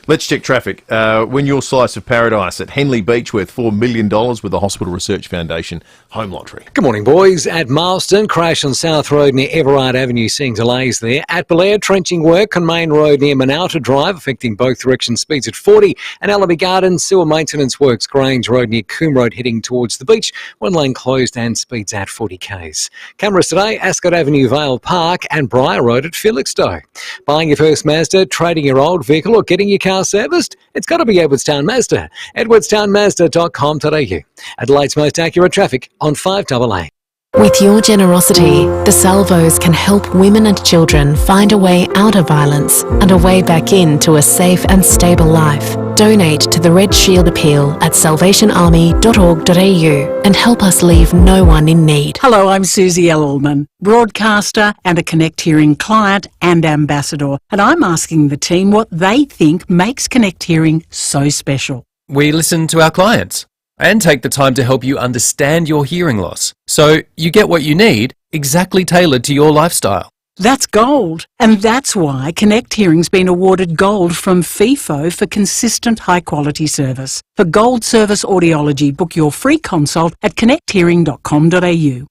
Let's check traffic. Win your slice of paradise at Henley Beach worth $4 million with the Hospital Research Foundation Home Lottery. Good morning, boys. At Marston, crash on South Road near Everard Avenue, seeing delays there. At Belair, trenching work on Main Road near Manouta Drive, affecting both directions, speeds at 40. And Allaby Gardens, sewer maintenance works, Grange Road near Coombe Road, heading towards the beach. One lane closed and speeds at 40 k's. Cameras today, Ascot Avenue, Vale Park and Briar Road at Felixstowe. Buying your first Mazda, trading your old vehicle or getting your car serviced? It's got to be Edwardstown Mazda. edwardstownmazda.com.au. Adelaide's most accurate traffic on 5AA. With your generosity, the Salvos can help women and children find a way out of violence and a way back into a safe and stable life. Donate to the Red Shield Appeal at salvationarmy.org.au and help us leave no one in need. Hello, I'm Susie Ellman, broadcaster and a Connect Hearing client and ambassador, and I'm asking the team what they think makes Connect Hearing so special. We listen to our clients and take the time to help you understand your hearing loss, so you get what you need, exactly tailored to your lifestyle. That's gold, and that's why Connect Hearing's been awarded gold from FIVEaa for consistent high-quality service. For gold service audiology, book your free consult at connecthearing.com.au.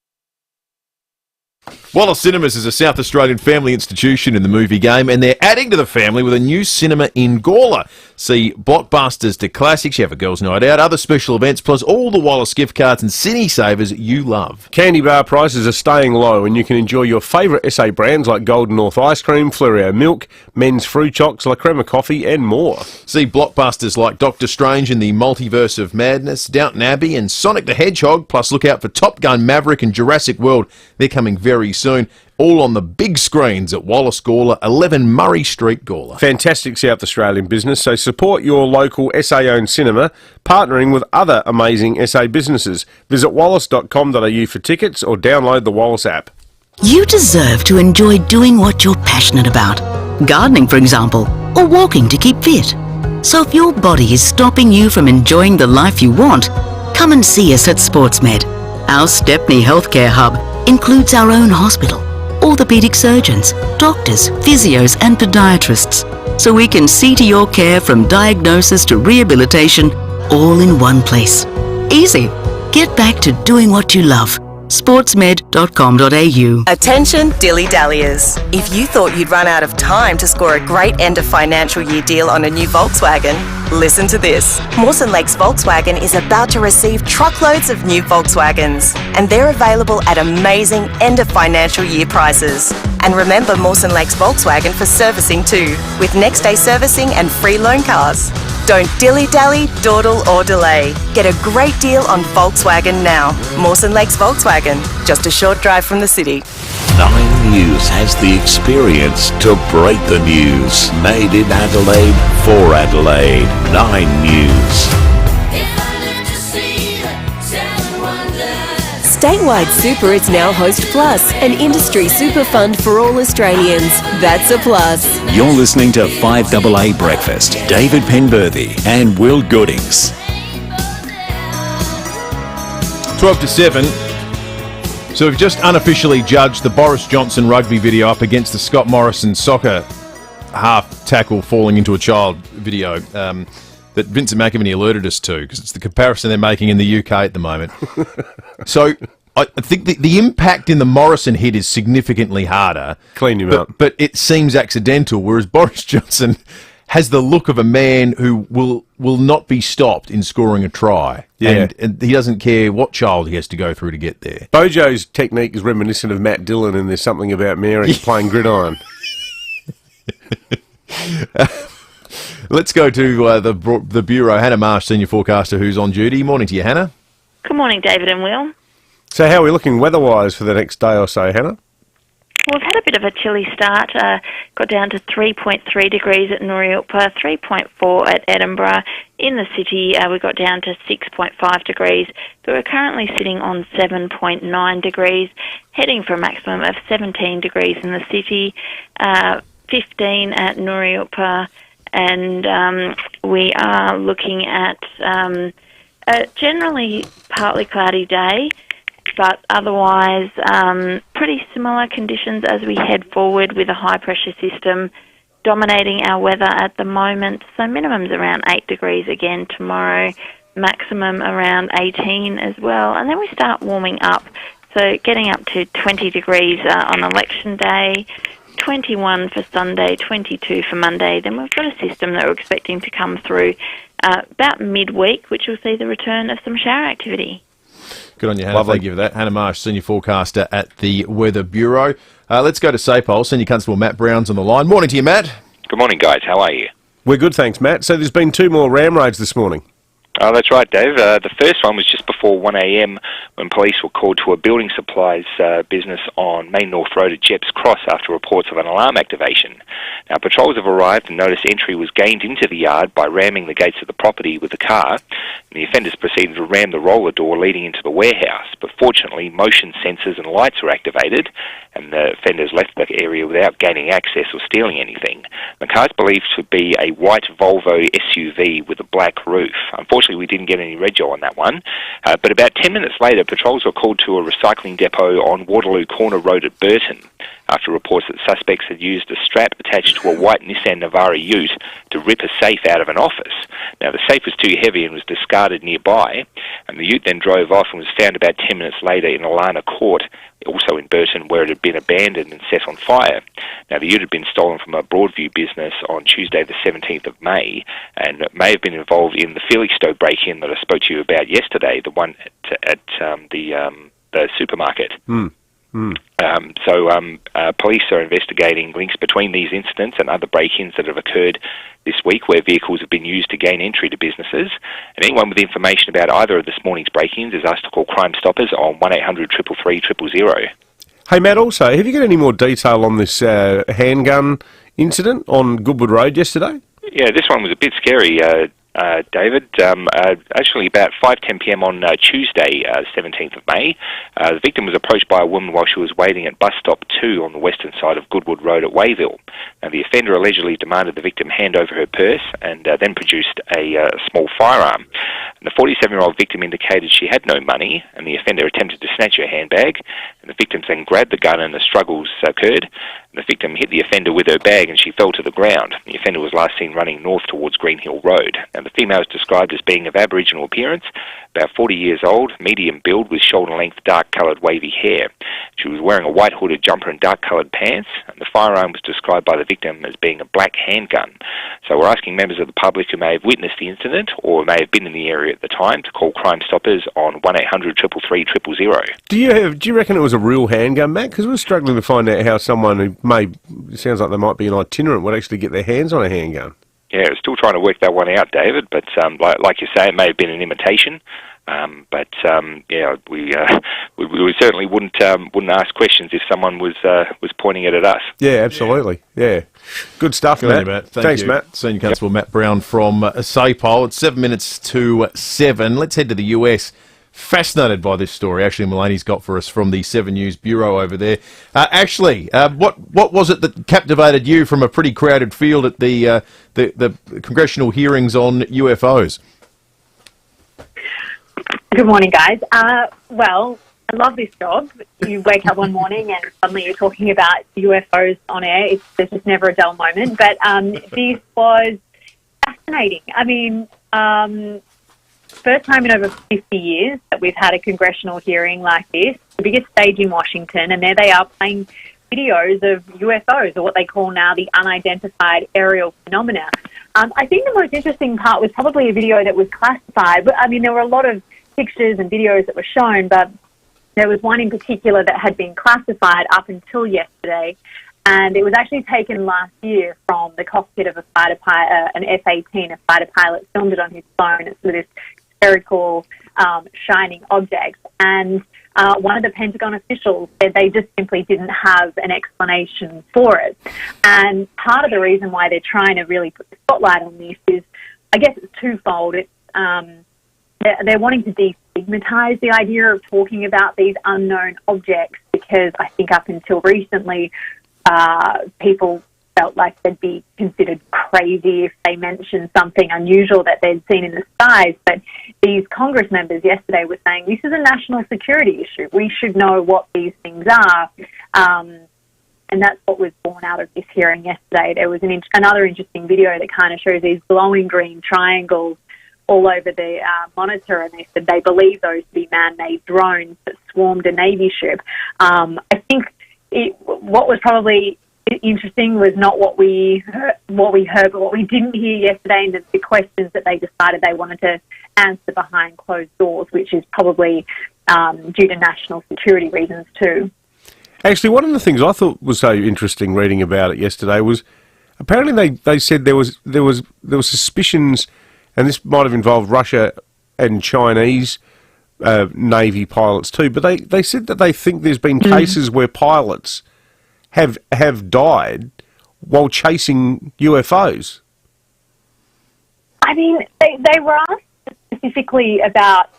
Wallace Cinemas is a South Australian family institution in the movie game, and they're adding to the family with a new cinema in Gawler. See blockbusters to classics, you have a girls' night out, other special events, plus all the Wallace gift cards and cine savers you love. Candy bar prices are staying low, and you can enjoy your favourite SA brands like Golden North Ice Cream, Fleurieu Milk, Men's Fruit Chocks, La Crema Coffee, and more. See blockbusters like Doctor Strange in the Multiverse of Madness, Downton Abbey, and Sonic the Hedgehog, plus look out for Top Gun Maverick and Jurassic World. They're coming very soon. All on the big screens at Wallace Gawler, 11 Murray Street, Gawler. Fantastic South Australian business, so support your local SA-owned cinema, partnering with other amazing SA businesses. Visit wallace.com.au for tickets or download the Wallace app. You deserve to enjoy doing what you're passionate about. Gardening, for example, or walking to keep fit. So if your body is stopping you from enjoying the life you want, come and see us at SportsMed. Our Stepney Healthcare Hub includes our own hospital, orthopaedic surgeons, doctors, physios and podiatrists, so we can see to your care from diagnosis to rehabilitation all in one place. Easy. Get back to doing what you love. sportsmed.com.au. Attention dilly-dalliers. If you thought you'd run out of time to score a great end of financial year deal on a new Volkswagen, listen to this. Mawson Lakes Volkswagen is about to receive truckloads of new Volkswagens, and they're available at amazing end of financial year prices. And remember Mawson Lakes Volkswagen for servicing too, with next day servicing and free loan cars. Don't dilly-dally, dawdle or delay. Get a great deal on Volkswagen now. Mawson Lakes Volkswagen, just a short drive from the city. 9 News has the experience to break the news. Made in Adelaide for Adelaide. 9 News. Statewide Super is now Host Plus, an industry super fund for all Australians. That's a plus. You're listening to 5AA Breakfast. David Penberthy and Will Goodings. 12 to 7. So we've just unofficially judged the Boris Johnson rugby video up against the Scott Morrison soccer half tackle falling into a child video that Vincent McAvaney alerted us to, because it's the comparison they're making in the UK at the moment. So I think the impact in the Morrison hit is significantly harder. Clean him up. But it seems accidental, whereas Boris Johnson has the look of a man who will not be stopped in scoring a try. Yeah. And he doesn't care what child he has to go through to get there. Bojo's technique is reminiscent of Matt Dillon, and there's something about Mary playing gridiron. Let's go to the Bureau. Hannah Marsh, senior forecaster, who's on duty. Morning to you, Hannah. Good morning, David and Will. So how are we looking weather-wise for the next day or so, Hannah? Well, we've had a bit of a chilly start. Got down to 3.3 degrees at Nooryalpa, 3.4 at Edinburgh. In the city, we got down to 6.5 degrees, but we're currently sitting on 7.9 degrees, heading for a maximum of 17 degrees in the city, 15 at Nooryalpa, and we are looking at a generally partly cloudy day, but otherwise pretty similar conditions as we head forward with a high-pressure system dominating our weather at the moment. So minimums around 8 degrees again tomorrow, maximum around 18 as well. And then we start warming up, so getting up to 20 degrees on election day, 21 for Sunday, 22 for Monday. Then we've got a system that we're expecting to come through about midweek, which will see the return of some shower activity. Good on you, Hannah. Lovely. Thank you for that. Hannah Marsh, senior forecaster at the Weather Bureau. Let's go to SAPOL. Senior Constable Matt Brown's on the line. Morning to you, Matt. Good morning, guys. How are you? We're good, thanks, Matt. So there's been 2 more ram raids this morning. Oh, that's right, Dave. The first one was just before 1 a.m. when police were called to a building supplies business on Main North Road at Jepps Cross after reports of an alarm activation. Now, patrols have arrived and noticed entry was gained into the yard by ramming the gates of the property with the car. And the offenders proceeded to ram the roller door leading into the warehouse, but fortunately motion sensors and lights were activated and the offenders left the area without gaining access or stealing anything. The car is believed to be a white Volvo SUV with a black roof. Unfortunately, we didn't get any rego on that one, but about 10 minutes later, patrols were called to a recycling depot on Waterloo Corner Road at Burton. after reports that suspects had used a strap attached to a white Nissan Navara ute to rip a safe out of an office. Now, the safe was too heavy and was discarded nearby, and the ute then drove off and was found about 10 minutes later in Alana Court, also in Burton, where it had been abandoned and set on fire. Now, the ute had been stolen from a Broadview business on Tuesday the 17th of May, and it may have been involved in the Felixstowe break-in that I spoke to you about yesterday, the one at the supermarket. Police are investigating links between these incidents and other break-ins that have occurred this week where vehicles have been used to gain entry to businesses. And anyone with information about either of this morning's break-ins is asked to call Crime Stoppers on 1800 333 000. Hey, Matt, also, have you got any more detail on this handgun incident on Goodwood Road yesterday? Yeah, this one was a bit scary, David. Actually, about 5:10 p.m. on Tuesday, 17th of May, the victim was approached by a woman while she was waiting at bus stop 2 on the western side of Goodwood Road at Wayville. Now, the offender allegedly demanded the victim hand over her purse and then produced a small firearm. And the 47-year-old victim indicated she had no money, and the offender attempted to snatch her handbag, and the victim then grabbed the gun and the struggles occurred. The victim hit the offender with her bag and she fell to the ground. The offender was last seen running north towards Green Hill Road. Now, the female is described as being of Aboriginal appearance, about 40 years old, medium build with shoulder-length dark-coloured wavy hair. She was wearing a white hooded jumper and dark-coloured pants, and the firearm was described by the victim as being a black handgun. So we're asking members of the public who may have witnessed the incident or may have been in the area at the time to call Crime Stoppers on 1800 333 000. Do you reckon it was a real handgun, Matt? Because we're struggling to find out how someone who it sounds like they might be an itinerant would actually get their hands on a handgun. Yeah, we're still trying to work that one out, David, but like you say, it may have been an imitation. We certainly wouldn't ask questions if someone was pointing it at us. Yeah, absolutely. Yeah. Good stuff, Good Matt. on you, Matt. Thanks, you. Matt. Senior Constable Matt Brown from SAPOL. It's 7 minutes to 7. Let's head to the US. Fascinated by this story Ashley Mulaney's got for us from the 7 News Bureau over there. Ashley, what was it that captivated you from a pretty crowded field at the congressional hearings on UFOs? Good morning, guys. Well, I love this job. You wake up one morning and suddenly you're talking about UFOs on air. There's just never a dull moment. But this was fascinating. I mean, first time in over 50 years that we've had a congressional hearing like this, the biggest stage in Washington, and there they are playing videos of UFOs, or what they call now the unidentified aerial phenomena. I think the most interesting part was probably a video that was classified. I mean, there were a lot of pictures and videos that were shown, but there was one in particular that had been classified up until yesterday, and it was actually taken last year from the cockpit of a fighter pilot, an F-18. A fighter pilot filmed it on his phone. It's with this spherical, shining object, and one of the Pentagon officials said they just simply didn't have an explanation for it. And part of the reason why they're trying to really put the spotlight on this is, I guess it's twofold. It's they're wanting to destigmatize the idea of talking about these unknown objects, because I think up until recently, people felt like they'd be considered crazy if they mentioned something unusual that they'd seen in the skies. But these Congress members yesterday were saying this is a national security issue. We should know what these things are. And that's what was born out of this hearing yesterday. There was another interesting video that kind of shows these glowing green triangles all over the monitor, and they said they believe those to be man-made drones that swarmed a Navy ship. I think what was probably interesting was not what we heard, but what we didn't hear yesterday, and the questions that they decided they wanted to answer behind closed doors, which is probably due to national security reasons too. Actually, one of the things I thought was so interesting reading about it yesterday was apparently they said there was suspicions, and this might have involved Russia and Chinese Navy pilots too, but they said that they think there's been cases where pilots have died while chasing UFOs. I mean, they were asked specifically about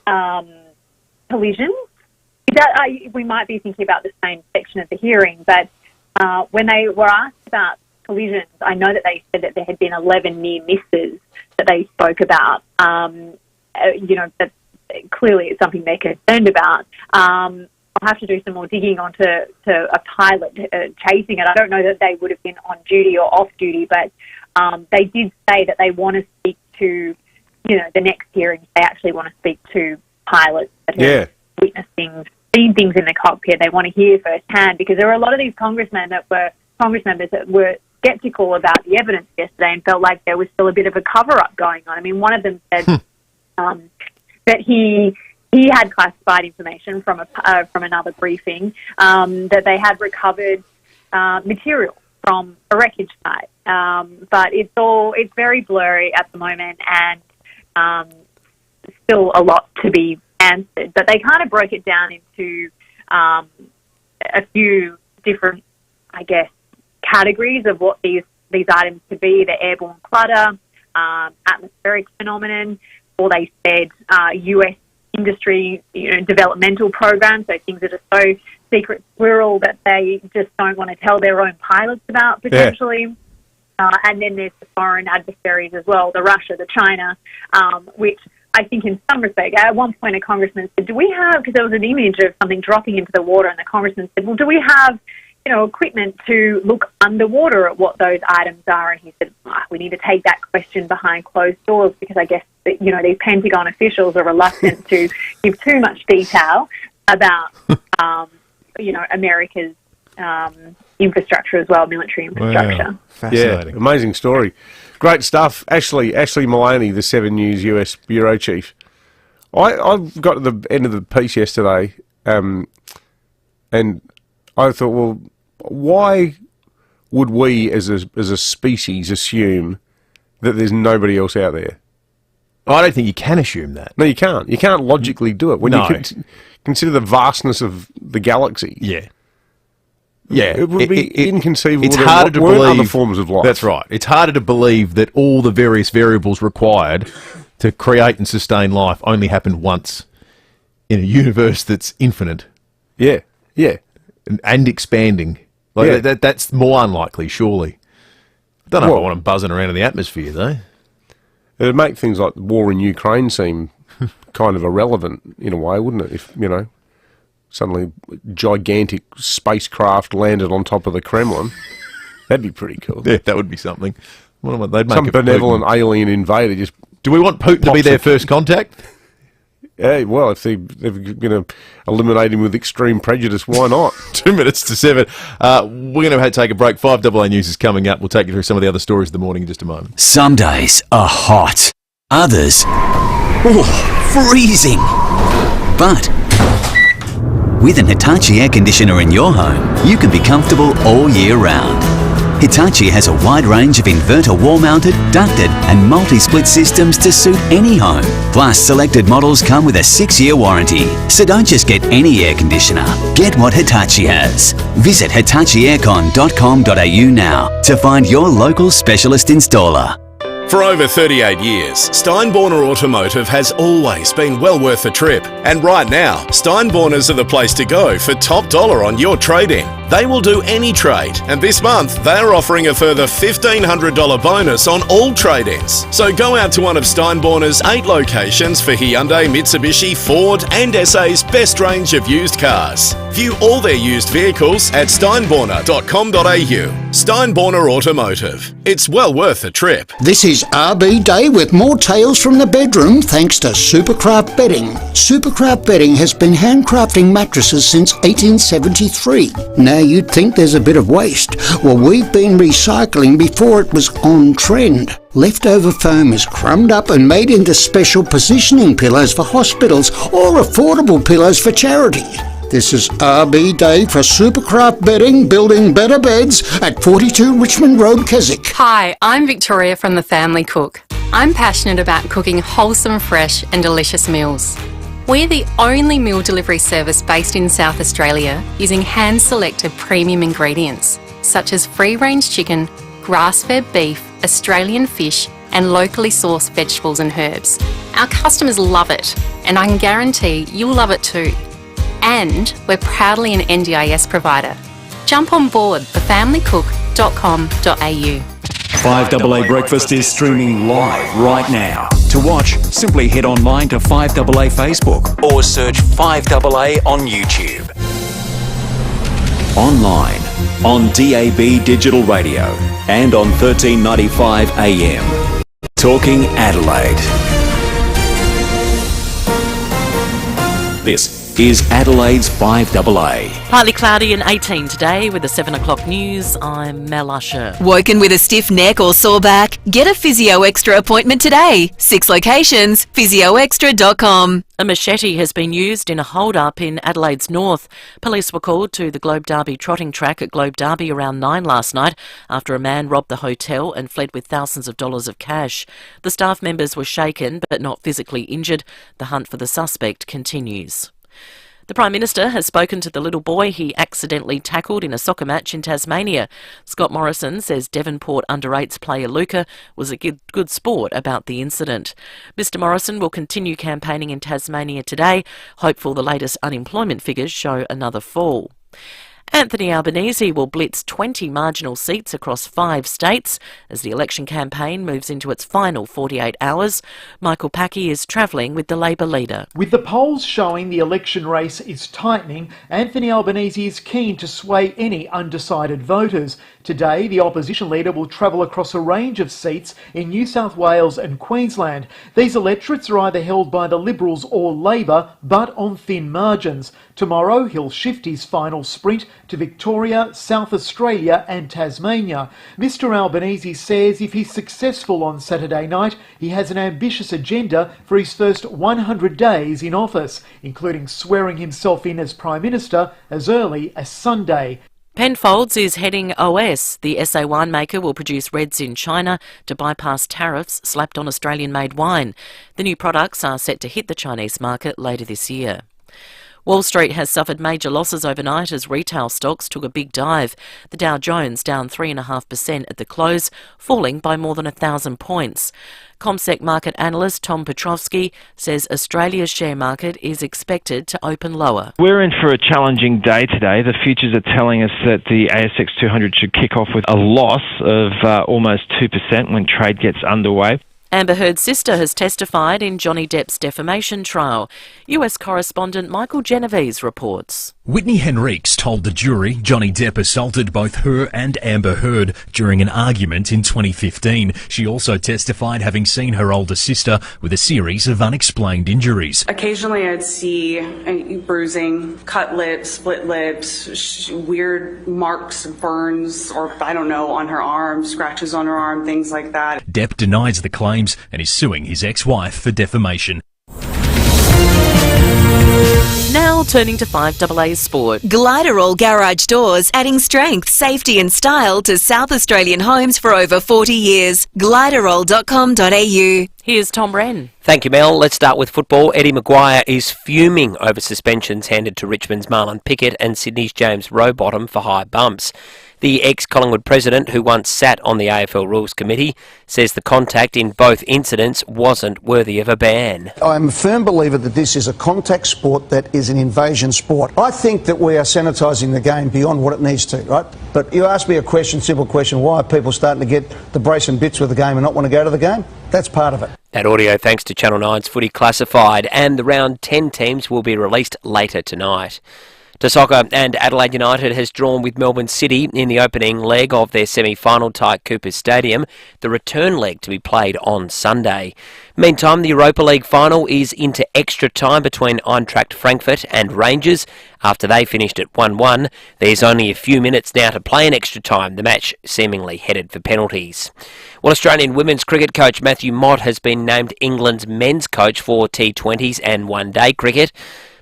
collisions. We might be thinking about the same section of the hearing, but when they were asked about collisions, I know that they said that there had been 11 near misses that they spoke about. That clearly it's something they're concerned about. I'll have to do some more digging onto a pilot chasing it. I don't know that they would have been on duty or off duty, but they did say that they want to speak to, the next hearings. They actually want to speak to pilots that are witnessing, seen things in the cockpit. They want to hear firsthand, because there were a lot of these congress members that were sceptical about the evidence yesterday and felt like there was still a bit of a cover-up going on. I mean, one of them said that he had classified information from another briefing, that they had recovered material from a wreckage site. But it's very blurry at the moment, and still a lot to be answered. But they kind of broke it down into a few different, I guess, categories of what these items could be: the airborne clutter, atmospheric phenomenon, or they said US industry, developmental programs, so things that are so secret squirrel that they just don't want to tell their own pilots about, potentially. And then there's the foreign adversaries as well, the Russia, the China, which I think in some respect, at one point a congressman said, do we have, because there was an image of something dropping into the water, and the congressman said, well, do we have equipment to look underwater at what those items are? And he said, we need to take that question behind closed doors, because I guess that, these Pentagon officials are reluctant to give too much detail about, America's infrastructure as well, military infrastructure. Wow. Fascinating. Yeah, amazing story. Great stuff. Ashley Mullaney, the 7 News US Bureau Chief. I've got to the end of the piece yesterday, and I thought, well, why would we as a species assume that there's nobody else out there? I don't think you can assume that. No, you can't. You can't logically do it. When you consider the vastness of the galaxy. Yeah. It would be inconceivable. It's harder to believe other forms of life. That's right. It's harder to believe that all the various variables required to create and sustain life only happened once in a universe that's infinite. Yeah. And expanding. That's more unlikely, surely. I don't know if I want them buzzing around in the atmosphere, though. It'd make things like the war in Ukraine seem kind of irrelevant in a way, wouldn't it? If, suddenly gigantic spacecraft landed on top of the Kremlin. That'd be pretty cool. Yeah, that would be something. They'd make some benevolent alien invader just... Do we want Putin to be their first contact? Yeah, well, if they're going to eliminate him with extreme prejudice, why not? 2 minutes to 7. We're going to take a break. 5AA News is coming up. We'll take you through some of the other stories of the morning in just a moment. Some days are hot. Others, freezing. But with an Hitachi air conditioner in your home, you can be comfortable all year round. Hitachi has a wide range of inverter wall-mounted, ducted and multi-split systems to suit any home. Plus, selected models come with a 6-year warranty. So don't just get any air conditioner. Get what Hitachi has. Visit hitachiaircon.com.au now to find your local specialist installer. For over 38 years, Steinborner Automotive has always been well worth a trip. And right now, Steinborners are the place to go for top dollar on your trade-in. They will do any trade, and this month they're offering a further $1,500 bonus on all trade-ins. So go out to one of Steinborner's 8 locations for Hyundai, Mitsubishi, Ford and SA's best range of used cars. View all their used vehicles at steinborner.com.au. Steinborner Automotive. It's well worth a trip. This is RB Day with more tales from the bedroom thanks to Supercraft Bedding. Supercraft Bedding has been handcrafting mattresses since 1873. Now you'd think there's a bit of waste. Well, we've been recycling before it was on trend. Leftover foam is crumbed up and made into special positioning pillows for hospitals or affordable pillows for charity. This is RB Day for Supercraft Bedding, building better beds at 42 Richmond Road, Keswick. Hi, I'm Victoria from The Family Cook. I'm passionate about cooking wholesome, fresh and delicious meals. We're the only meal delivery service based in South Australia using hand-selected premium ingredients such as free-range chicken, grass-fed beef, Australian fish and locally sourced vegetables and herbs. Our customers love it and I can guarantee you'll love it too. And we're proudly an NDIS provider. Jump on board thefamilycook.com.au. 5AA Breakfast is streaming live right now. To watch, simply head online to 5AA Facebook or search 5AA on YouTube. online, on DAB digital radio, and on 1395 AM. Talking Adelaide. This is Adelaide's 5AA. Partly cloudy and 18 today with the 7 o'clock news. I'm Mel Usher. Woken with a stiff neck or sore back? Get a Physio Extra appointment today. 6 locations, physioextra.com. A machete has been used in a hold-up in Adelaide's north. Police were called to the Globe Derby trotting track at Globe Derby around 9 last night after a man robbed the hotel and fled with thousands of dollars of cash. The staff members were shaken but not physically injured. The hunt for the suspect continues. The Prime Minister has spoken to the little boy he accidentally tackled in a soccer match in Tasmania. Scott Morrison says Devonport under-8s player Luca was a good sport about the incident. Mr Morrison will continue campaigning in Tasmania today, hopeful the latest unemployment figures show another fall. Anthony Albanese will blitz 20 marginal seats across 5 states as the election campaign moves into its final 48 hours. Michael Packey is travelling with the Labor leader. With the polls showing the election race is tightening, Anthony Albanese is keen to sway any undecided voters. Today, the opposition leader will travel across a range of seats in New South Wales and Queensland. These electorates are either held by the Liberals or Labor, but on thin margins. Tomorrow, he'll shift his final sprint to Victoria, South Australia and Tasmania. Mr Albanese says if he's successful on Saturday night, he has an ambitious agenda for his first 100 days in office, including swearing himself in as Prime Minister as early as Sunday. Penfolds is heading OS. The SA winemaker will produce reds in China to bypass tariffs slapped on Australian-made wine. The new products are set to hit the Chinese market later this year. Wall Street has suffered major losses overnight as retail stocks took a big dive. The Dow Jones down 3.5% at the close, falling by more than 1,000 points. CommSec market analyst Tom Petrovsky says Australia's share market is expected to open lower. We're in for a challenging day today. The futures are telling us that the ASX 200 should kick off with a loss of almost 2% when trade gets underway. Amber Heard's sister has testified in Johnny Depp's defamation trial. US correspondent Michael Genovese reports. Whitney Henriques told the jury Johnny Depp assaulted both her and Amber Heard during an argument in 2015. She also testified having seen her older sister with a series of unexplained injuries. Occasionally I'd see bruising, cut lips, split lips, weird marks, burns, or I don't know, on her arm, scratches on her arm, things like that. Depp denies the claims and is suing his ex-wife for defamation. Now turning to 5AA Sport. Gliderall Garage Doors, adding strength, safety and style to South Australian homes for over 40 years. Gliderall.com.au. Here's Tom Wren. Thank you, Mel. Let's start with football. Eddie Maguire is fuming over suspensions handed to Richmond's Marlon Pickett and Sydney's James Rowbottom for high bumps. The ex-Collingwood president, who once sat on the AFL Rules Committee, says the contact in both incidents wasn't worthy of a ban. I'm a firm believer that this is a contact sport that is an invasion sport. I think that we are sanitising the game beyond what it needs to, right? But you ask me a question, simple question, why are people starting to get the brace and bits with the game and not want to go to the game? That's part of it. That audio thanks to Channel 9's Footy Classified, and the round 10 teams will be released later tonight. To soccer, and Adelaide United has drawn with Melbourne City in the opening leg of their semi-final tie at Cooper Stadium, the return leg to be played on Sunday. Meantime, the Europa League final is into extra time between Eintracht Frankfurt and Rangers. After they finished at 1-1, there's only a few minutes now to play in extra time, the match seemingly headed for penalties. Well, Australian women's cricket coach Matthew Mott has been named England's men's coach for T20s and one-day cricket.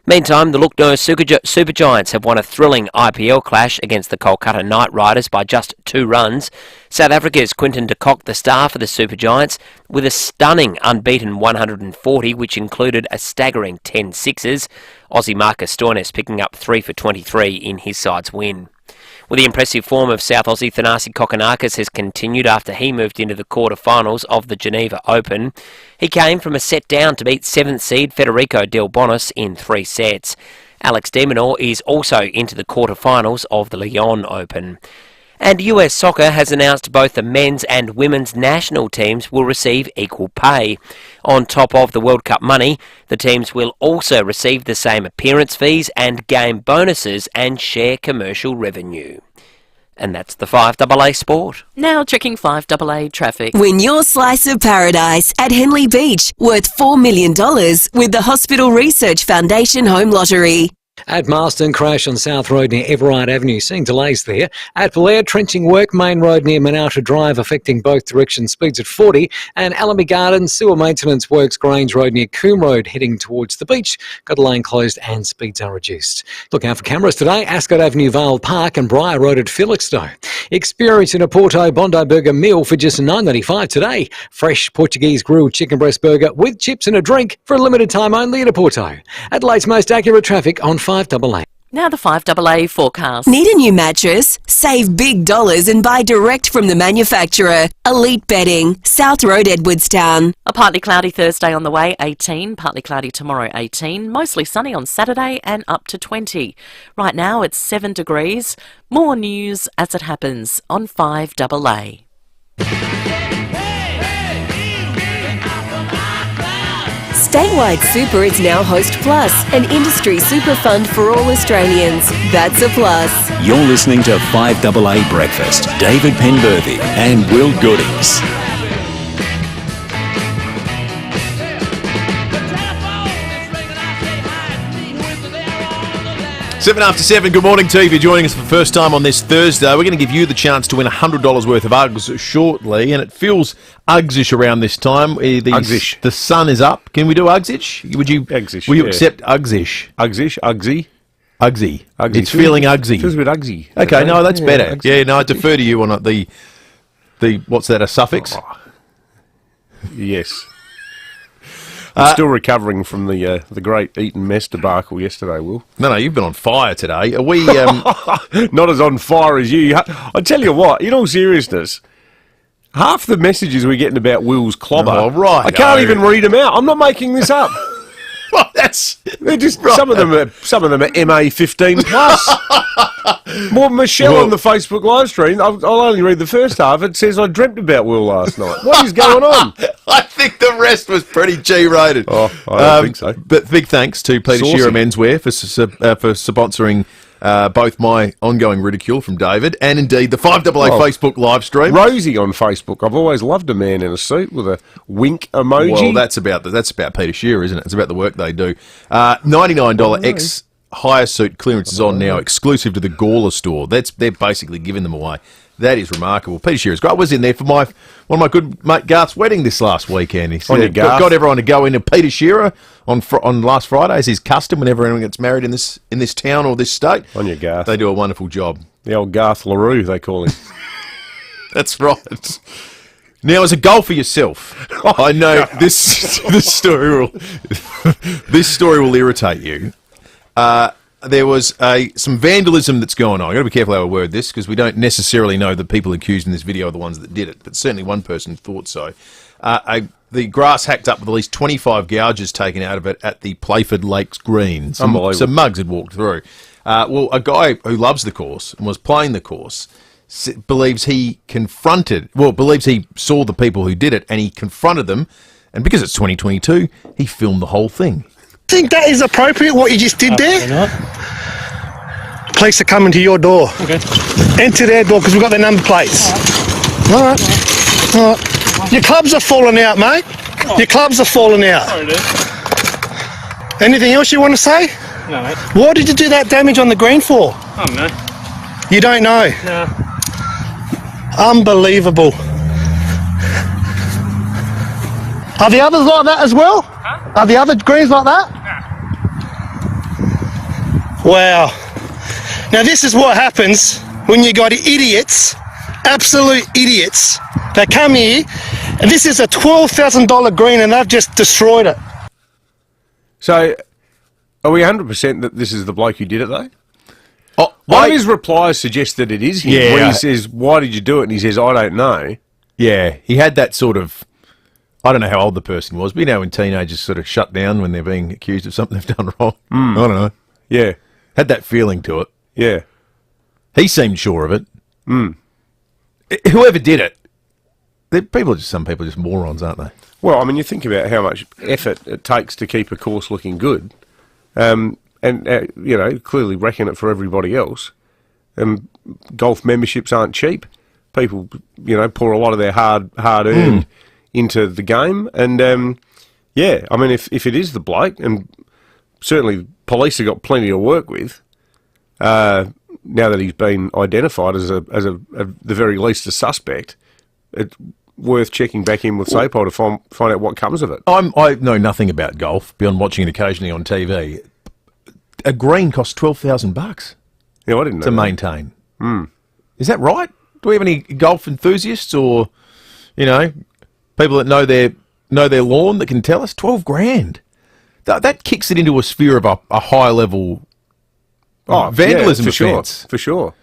Meantime, the Lucknow Super Giants have won a thrilling IPL clash against the Kolkata Knight Riders by just 2 runs. South Africa's Quinton de Kock, the star for the Super Giants, with a stunning unbeaten 140, which included a staggering 10 sixes. Aussie Marcus Stoinis picking up 3 for 23 in his side's win. Well, the impressive form of South Aussie Thanasi Kokonakis has continued after he moved into the quarter-finals of the Geneva Open. He came from a set down to beat 7th seed Federico Del Bonis in 3 sets. Alex de Minaur is also into the quarter-finals of the Lyon Open. And US Soccer has announced both the men's and women's national teams will receive equal pay. On top of the World Cup money, the teams will also receive the same appearance fees and game bonuses and share commercial revenue. And that's the 5AA Sport. Now checking 5AA traffic. Win your slice of paradise at Henley Beach, worth $4 million with the Hospital Research Foundation Home Lottery. At Marston, crash on South Road near Everard Avenue, seeing delays there. At Blair, trenching work, Main Road near Manouta Drive, affecting both directions, speeds at 40. And Allenby Gardens, sewer maintenance works, Grange Road near Coombe Road, heading towards the beach. Got a lane closed and speeds are reduced. Look out for cameras today, Ascot Avenue, Vale Park and Briar Road at Felixstowe. Experience in a Porto Bondi Burger meal for just $9.95 today. Fresh Portuguese grilled chicken breast burger with chips and a drink for a limited time only at a Porto. Adelaide's most accurate traffic on 5AA. Now the 5AA forecast. Need a new mattress? Save big dollars and buy direct from the manufacturer. Elite Bedding, South Road, Edwardstown. A partly cloudy Thursday on the way, 18. Partly cloudy tomorrow, 18. Mostly sunny on Saturday and up to 20. Right now it's 7 degrees. More news as it happens on 5AA. Statewide Super is now Host Plus, an industry super fund for all Australians. That's a plus. You're listening to 5AA Breakfast. David Penberthy and Will Goodings. 7 after 7, good morning to you. If you're joining us for the first time on this Thursday, we're going to give you the chance to win $100 worth of Uggs shortly, and it feels Uggs-ish around this time. Uggs-ish. The sun is up. Can we do Uggs-ish? Will you accept Uggs-ish? Uggs-ish? Uggsy? Uggsy. Uggsy. It's feeling Uggsy. Feels a bit Uggsy. Okay, no, that's better. Uggsy. Yeah, no, I defer to you on the what's that, a suffix? Oh. Yes. I'm still recovering from the great Eton mess debacle yesterday, Will. No, you've been on fire today. Are we... Not as on fire as you. I tell you what, in all seriousness, half the messages we're getting about Will's clobber, I can't even read them out. I'm not making this up. Well, they're just right. Some of them are MA 15 plus. More Michelle on the Facebook live stream. I'll only read the first half. It says I dreamt about Will last night. What is going on? I think the rest was pretty G-rated. Oh, I don't think so. But big thanks to Peter Shearer Menswear for sponsoring both my ongoing ridicule from David and indeed the 5AA Facebook live stream. Rosie on Facebook. I've always loved a man in a suit with a wink emoji. Well, that's about Peter Shearer, isn't it? It's about the work they do. $99 X hire suit clearance is on now, exclusive to the Gawler store. They're basically giving them away. That is remarkable. Peter Shearer's great. I was in there for one of my good mate Garth's wedding this last weekend. He said, got everyone to go into Peter Shearer on last Friday, as is custom whenever anyone gets married in this town or this state. On your Garth. They do a wonderful job. The old Garth LaRue, they call him. That's right. Now, as a golfer yourself, I know this story will irritate you. There was some vandalism that's going on. I've got to be careful how I word this because we don't necessarily know the people accused in this video are the ones that did it, but certainly one person thought so. The grass hacked up with at least 25 gouges taken out of it at the Playford Lakes Green. Some mugs had walked through. Well, a guy who loves the course and was playing the course believes he saw the people who did it and he confronted them, and because it's 2022, he filmed the whole thing. Think that is appropriate what you just did there? Not. Police are coming to your door. Okay. Enter their door because we've got their number plates. All right. Your clubs are falling out, mate. Your clubs are falling out. Sorry, dude. Anything else you want to say? No, mate. Why did you do that damage on the green for? I don't know. You don't know? No. Unbelievable. Are the others like that as well? Huh? Are the other greens like that? No. Wow. Now this is what happens when you got idiots, absolute idiots, that come here, and this is a $12,000 green and they've just destroyed it. So, are we 100% that this is the bloke who did it though? One of his replies suggests that it is him. Yeah. Where he says, why did you do it? And he says, I don't know. Yeah, he had that sort of... I don't know how old the person was, but you know when teenagers sort of shut down when they're being accused of something they've done wrong? I don't know. Yeah. Had that feeling to it. Yeah. He seemed sure of it. whoever did it, some people are just morons, aren't they? Well, I mean, you think about how much effort it takes to keep a course looking good, and clearly wrecking it for everybody else. Golf memberships aren't cheap. People, pour a lot of their hard-earned into the game, and I mean, if it is the bloke, and certainly police have got plenty to work with. Now that he's been identified as the very least a suspect, it's worth checking back in with SAPOL to find out what comes of it. I know nothing about golf beyond watching it occasionally on TV. A green costs $12,000. Yeah, I didn't know to that. maintain. Is that right? Do we have any golf enthusiasts or people that know their lawn that can tell us? $12,000. That kicks it into a sphere of a high level. Vandalism offence. For sure.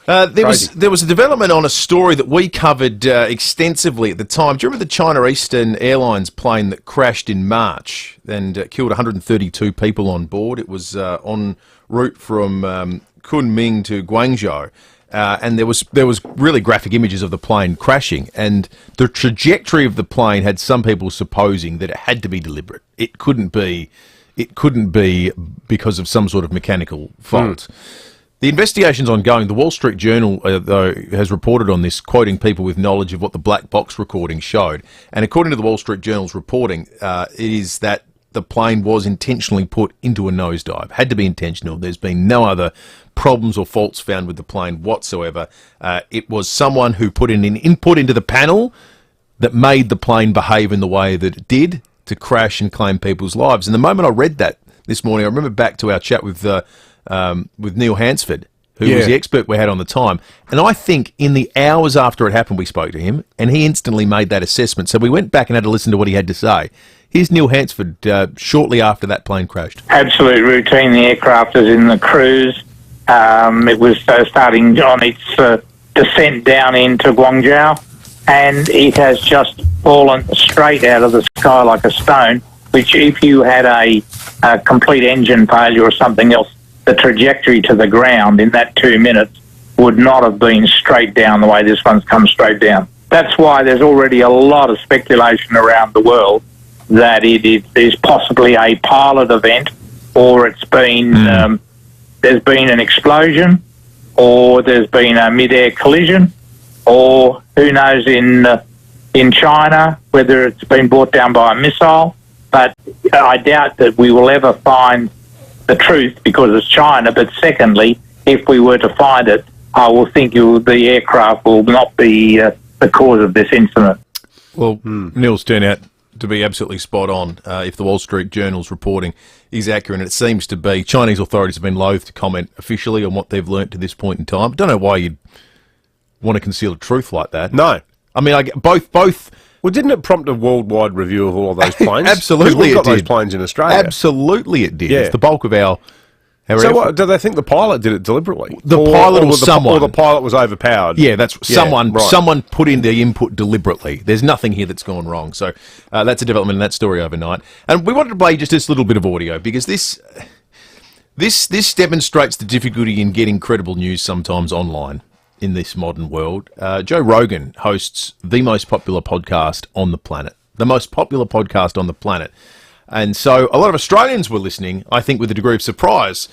There was a development on a story that we covered extensively at the time. Do you remember the China Eastern Airlines plane that crashed in March and killed 132 people on board? It was en route from Kunming to Guangzhou, and there was really graphic images of the plane crashing, and the trajectory of the plane had some people supposing that it had to be deliberate. It couldn't be because of some sort of mechanical fault. The investigation's ongoing. The Wall Street Journal, though, has reported on this, quoting people with knowledge of what the black box recording showed. And according to the Wall Street Journal's reporting, it is that the plane was intentionally put into a nosedive. Had to be intentional. There's been no other problems or faults found with the plane whatsoever. It was someone who put in an input into the panel that made the plane behave in the way that it did to crash and claim people's lives. And the moment I read that this morning, I remember back to our chat with Neil Hansford, who was the expert we had on the time. And I think in the hours after it happened, we spoke to him, and he instantly made that assessment. So we went back and had to listen to what he had to say. Here's Neil Hansford shortly after that plane crashed. Absolute routine. The aircraft is in the cruise. It was starting on its descent down into Guangzhou, and it has just fallen straight out of the sky like a stone, which if you had a complete engine failure or something else, the trajectory to the ground in that 2 minutes would not have been straight down the way this one's come straight down. That's why there's already a lot of speculation around the world that it is possibly a pilot event, or it's been there's been an explosion, or there's been a mid-air collision, or who knows in China whether it's been brought down by a missile. But I doubt that we will ever find the truth because it's China. But secondly, if we were to find it, I will think the aircraft will not be the cause of this incident. Well, Neil's turned out to be absolutely spot on. If the Wall Street Journal's reporting is accurate, and it seems to be, Chinese authorities have been loath to comment officially on what they've learnt to this point in time. I don't know why you'd want to conceal a truth like that. No. I mean, both. Well, didn't it prompt a worldwide review of all of those planes? Absolutely, we've got it those did. planes in Australia. Absolutely, it did. Yeah. It's the bulk of our. So, what, do they think the pilot did it deliberately? The pilot or someone, or the pilot was overpowered. Yeah, that's someone. Right. Someone put in the input deliberately. There's nothing here that's gone wrong. So that's a development in that story overnight. And we wanted to play just this little bit of audio because this demonstrates the difficulty in getting credible news sometimes online in this modern world. Joe Rogan hosts the most popular podcast on the planet. The most popular podcast on the planet. And so a lot of Australians were listening, I think, with a degree of surprise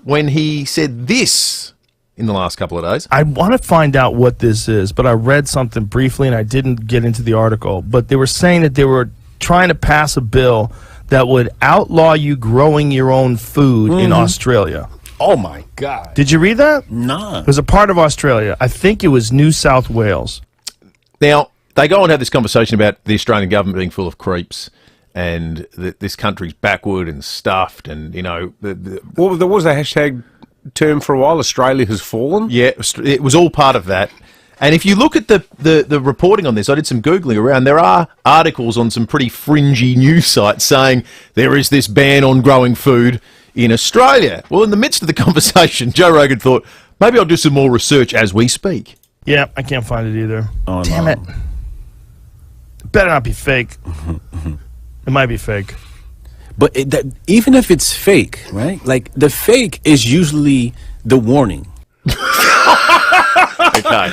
when he said this in the last couple of days. I want to find out what this is, but I read something briefly and I didn't get into the article. But they were saying that they were trying to pass a bill that would outlaw you growing your own food in Australia. Oh, my God. Did you read that? No. It was a part of Australia. I think it was New South Wales. Now, they go and have this conversation about the Australian government being full of creeps and that this country's backward and stuffed and, you know... Well, there was a hashtag term for a while, Australia has fallen. Yeah, it was all part of that. And if you look at the reporting on this, I did some Googling around, there are articles on some pretty fringy news sites saying there is this ban on growing food in Australia. Well, in the midst of the conversation, Joe Rogan thought, maybe I'll do some more research as we speak. Yeah, I can't find it either. Oh, damn it. It better not be fake. It might be fake. But even if it's fake, right? Like, the fake is usually the warning. Okay.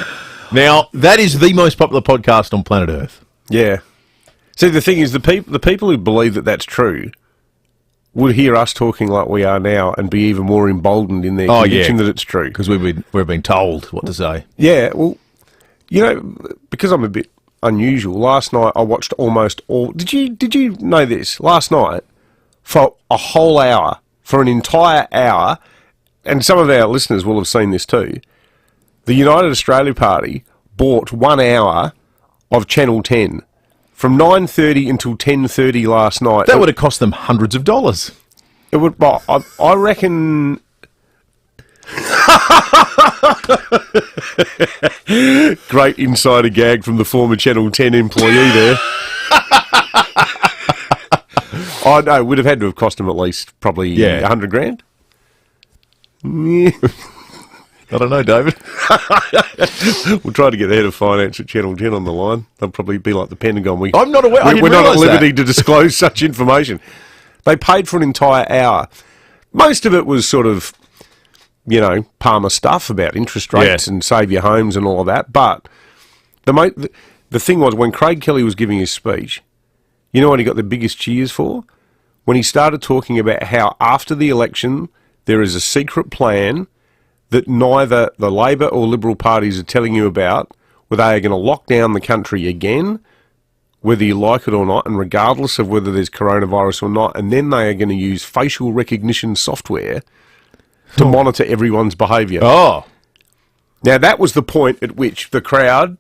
Now, that is the most popular podcast on planet Earth. Yeah. See, the thing is, the people who believe that that's true would hear us talking like we are now and be even more emboldened in their conviction that it's true. Because we've been told what to say. Yeah, well, because I'm a bit unusual, last night I watched almost all... Did you know this? Last night, for a whole hour, for an entire hour, and some of our listeners will have seen this too, the United Australia Party bought 1 hour of Channel 10. From 9:30 until 10:30 last night. That would have cost them hundreds of dollars. It would. I reckon. Great insider gag from the former Channel 10 employee there. I know. It would have had to have cost them at least probably $100,000. Yeah. I don't know, David. We'll try to get the head of finance at Channel 10 on the line. They'll probably be like the Pentagon. I'm not aware. We're not at liberty to disclose such information. They paid for an entire hour. Most of it was sort of, Palmer stuff about interest rates and save your homes and all of that. But the thing was, when Craig Kelly was giving his speech, you know what he got the biggest cheers for? When he started talking about how after the election there is a secret plan that neither the Labor or Liberal parties are telling you about, where they are going to lock down the country again, whether you like it or not, and regardless of whether there's coronavirus or not, and then they are going to use facial recognition software to monitor everyone's behaviour. Oh. Now, that was the point at which the crowd,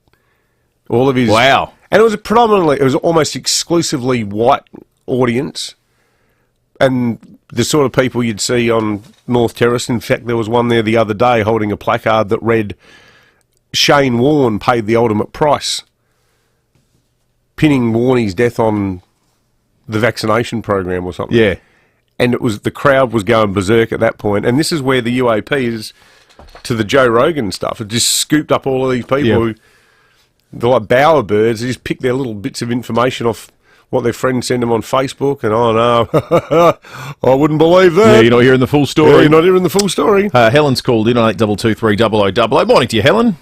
all of his... Wow. And it was almost exclusively white audience, and the sort of people you'd see on North Terrace. In fact, there was one there the other day holding a placard that read, Shane Warne paid the ultimate price, pinning Warney's death on the vaccination program or something. Yeah. And the crowd was going berserk at that point. And this is where the UAP is, to the Joe Rogan stuff. It just scooped up all of these people who, they're like bowerbirds. They just pick their little bits of information off what their friends send them on Facebook, and no, I wouldn't believe that. Yeah, you're not hearing the full story. Yeah, you're not hearing the full story. Helen's called in on 8223 Morning to you, Helen.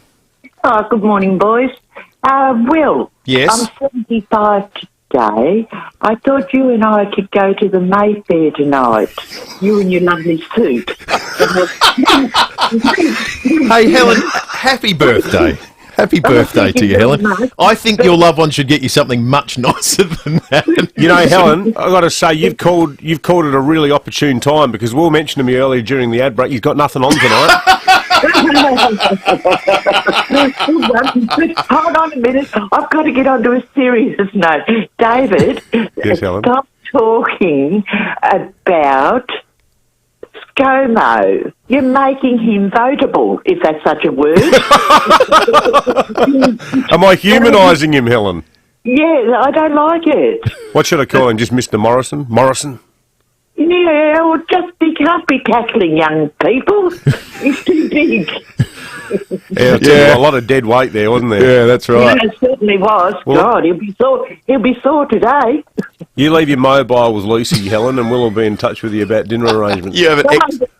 Oh, good morning, boys. Will. Yes? I'm 75 today. I thought you and I could go to the Mayfair tonight. You and your lovely suit. Hey, Helen, happy birthday. Happy birthday to you, Helen. I think your loved one should get you something much nicer than that. Helen, I've got to say, you've called it a really opportune time, because Will mentioned to me earlier during the ad break he's got nothing on tonight. Hold on a minute. I've got to get on to a serious note. David, yes, Helen? Stop talking about ScoMo. You're making him votable, if that's such a word. Am I humanising him, Helen? Yeah, I don't like it. What should I call him? Just Mr. Morrison? Morrison? Yeah, well, he can't be tackling young people. He's too big. Yeah, I'll tell you, a lot of dead weight there, wasn't there? Yeah, that's right. Yeah, it certainly was. Well, God, he'll be sore today. You leave your mobile with Lucy, Helen, and we'll be in touch with you about dinner arrangements. You have an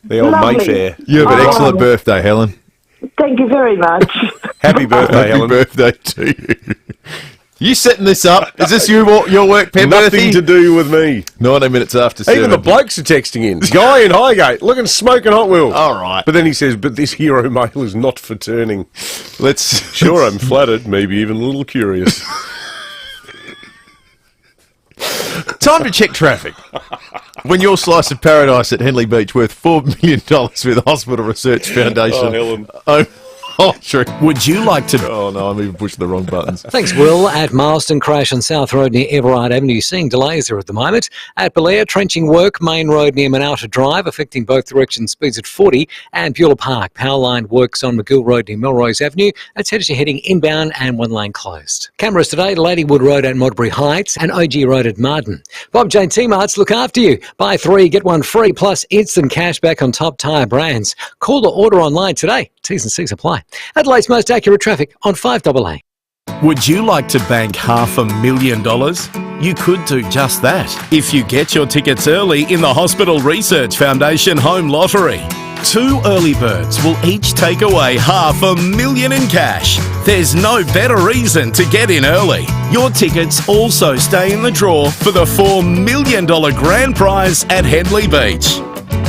the old lovely. Mayfair. You have an excellent birthday, Helen. Thank you very much. Happy birthday, Helen. Happy birthday to you. You setting this up? Is this your work, Penberthy? Nothing to do with me. 90 minutes after 7. Even the blokes are texting in. Guy in Highgate, looking smoking hot, Will. All right. But then he says, but this hero mail is not for turning. Sure, I'm flattered, maybe even a little curious. Time to check traffic. When your slice of paradise at Henley Beach worth $4 million with Hospital Research Foundation. Oh, Helen. Oh, true. Would you like to... Oh, no, I'm even pushing the wrong buttons. Thanks, Will. At Marston, crash on South Road near Everard Avenue. Seeing delays there at the moment. At Belair, trenching work, main road near Manouta Drive, affecting both directions, speeds at 40. And Beulah Park, power line works on McGill Road near Melrose Avenue. That's as you're heading inbound and one lane closed. Cameras today, Ladywood Road at Modbury Heights and OG Road at Marden. Bob Jane T-Marts look after you. Buy 3, get 1 free, plus instant cash back on top tyre brands. Call or order online today. T's and C's apply. Adelaide's most accurate traffic on 5AA. Would you like to bank $500,000? You could do just that if you get your tickets early in the Hospital Research Foundation Home Lottery. 2 early birds will each take away $500,000 in cash. There's no better reason to get in early. Your tickets also stay in the draw for the $4 million grand prize at Henley Beach.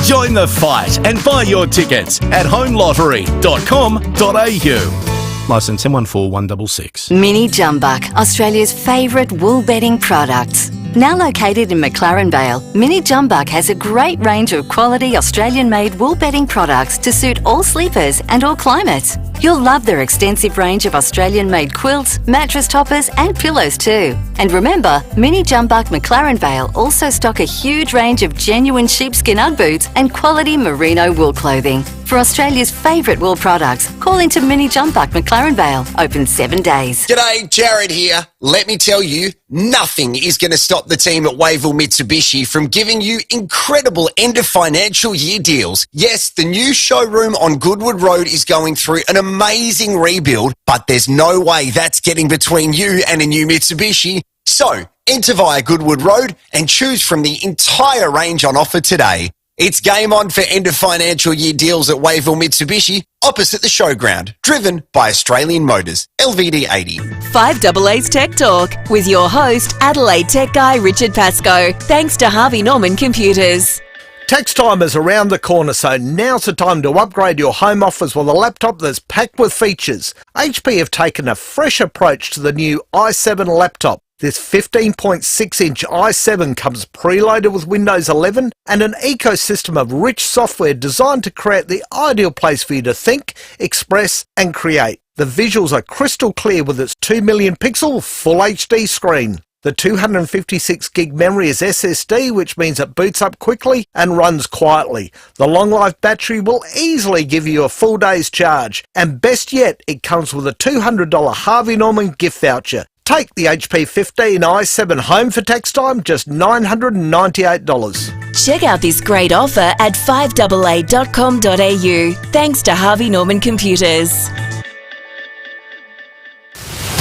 Join the fight and buy your tickets at homelottery.com.au. Licence M141166. Mini Jumbuck, Australia's favourite wool bedding product. Now located in McLaren Vale, Mini Jumbuck has a great range of quality Australian-made wool bedding products to suit all sleepers and all climates. You'll love their extensive range of Australian-made quilts, mattress toppers and pillows too. And remember, Mini Jumbuck McLaren Vale also stock a huge range of genuine sheepskin Ugg boots and quality merino wool clothing. For Australia's favourite wool products, call into Mini Jumbuck McLaren Vale, open 7 days. G'day, Jared here. Let me tell you, nothing is going to stop the team at Wavell Mitsubishi from giving you incredible end of financial year deals. Yes, the new showroom on Goodwood Road is going through an amazing rebuild, but there's no way that's getting between you and a new Mitsubishi. So, enter via Goodwood Road and choose from the entire range on offer today. It's game on for end of financial year deals at Wavell Mitsubishi, opposite the showground, driven by Australian Motors, LVD 80. 5AA's Tech Talk with your host, Adelaide tech guy Richard Pascoe, thanks to Harvey Norman Computers. Tax time is around the corner, so now's the time to upgrade your home office with a laptop that's packed with features. HP have taken a fresh approach to the new i7 laptop. This 15.6-inch i7 comes preloaded with Windows 11 and an ecosystem of rich software designed to create the ideal place for you to think, express and create. The visuals are crystal clear with its 2 million pixel Full HD screen. The 256 gig memory is SSD, which means it boots up quickly and runs quietly. The long life battery will easily give you a full day's charge. And best yet, it comes with a $200 Harvey Norman gift voucher. Take the HP 15 i7 home for tax time, just $998. Check out this great offer at 5AA.com.au, thanks to Harvey Norman Computers.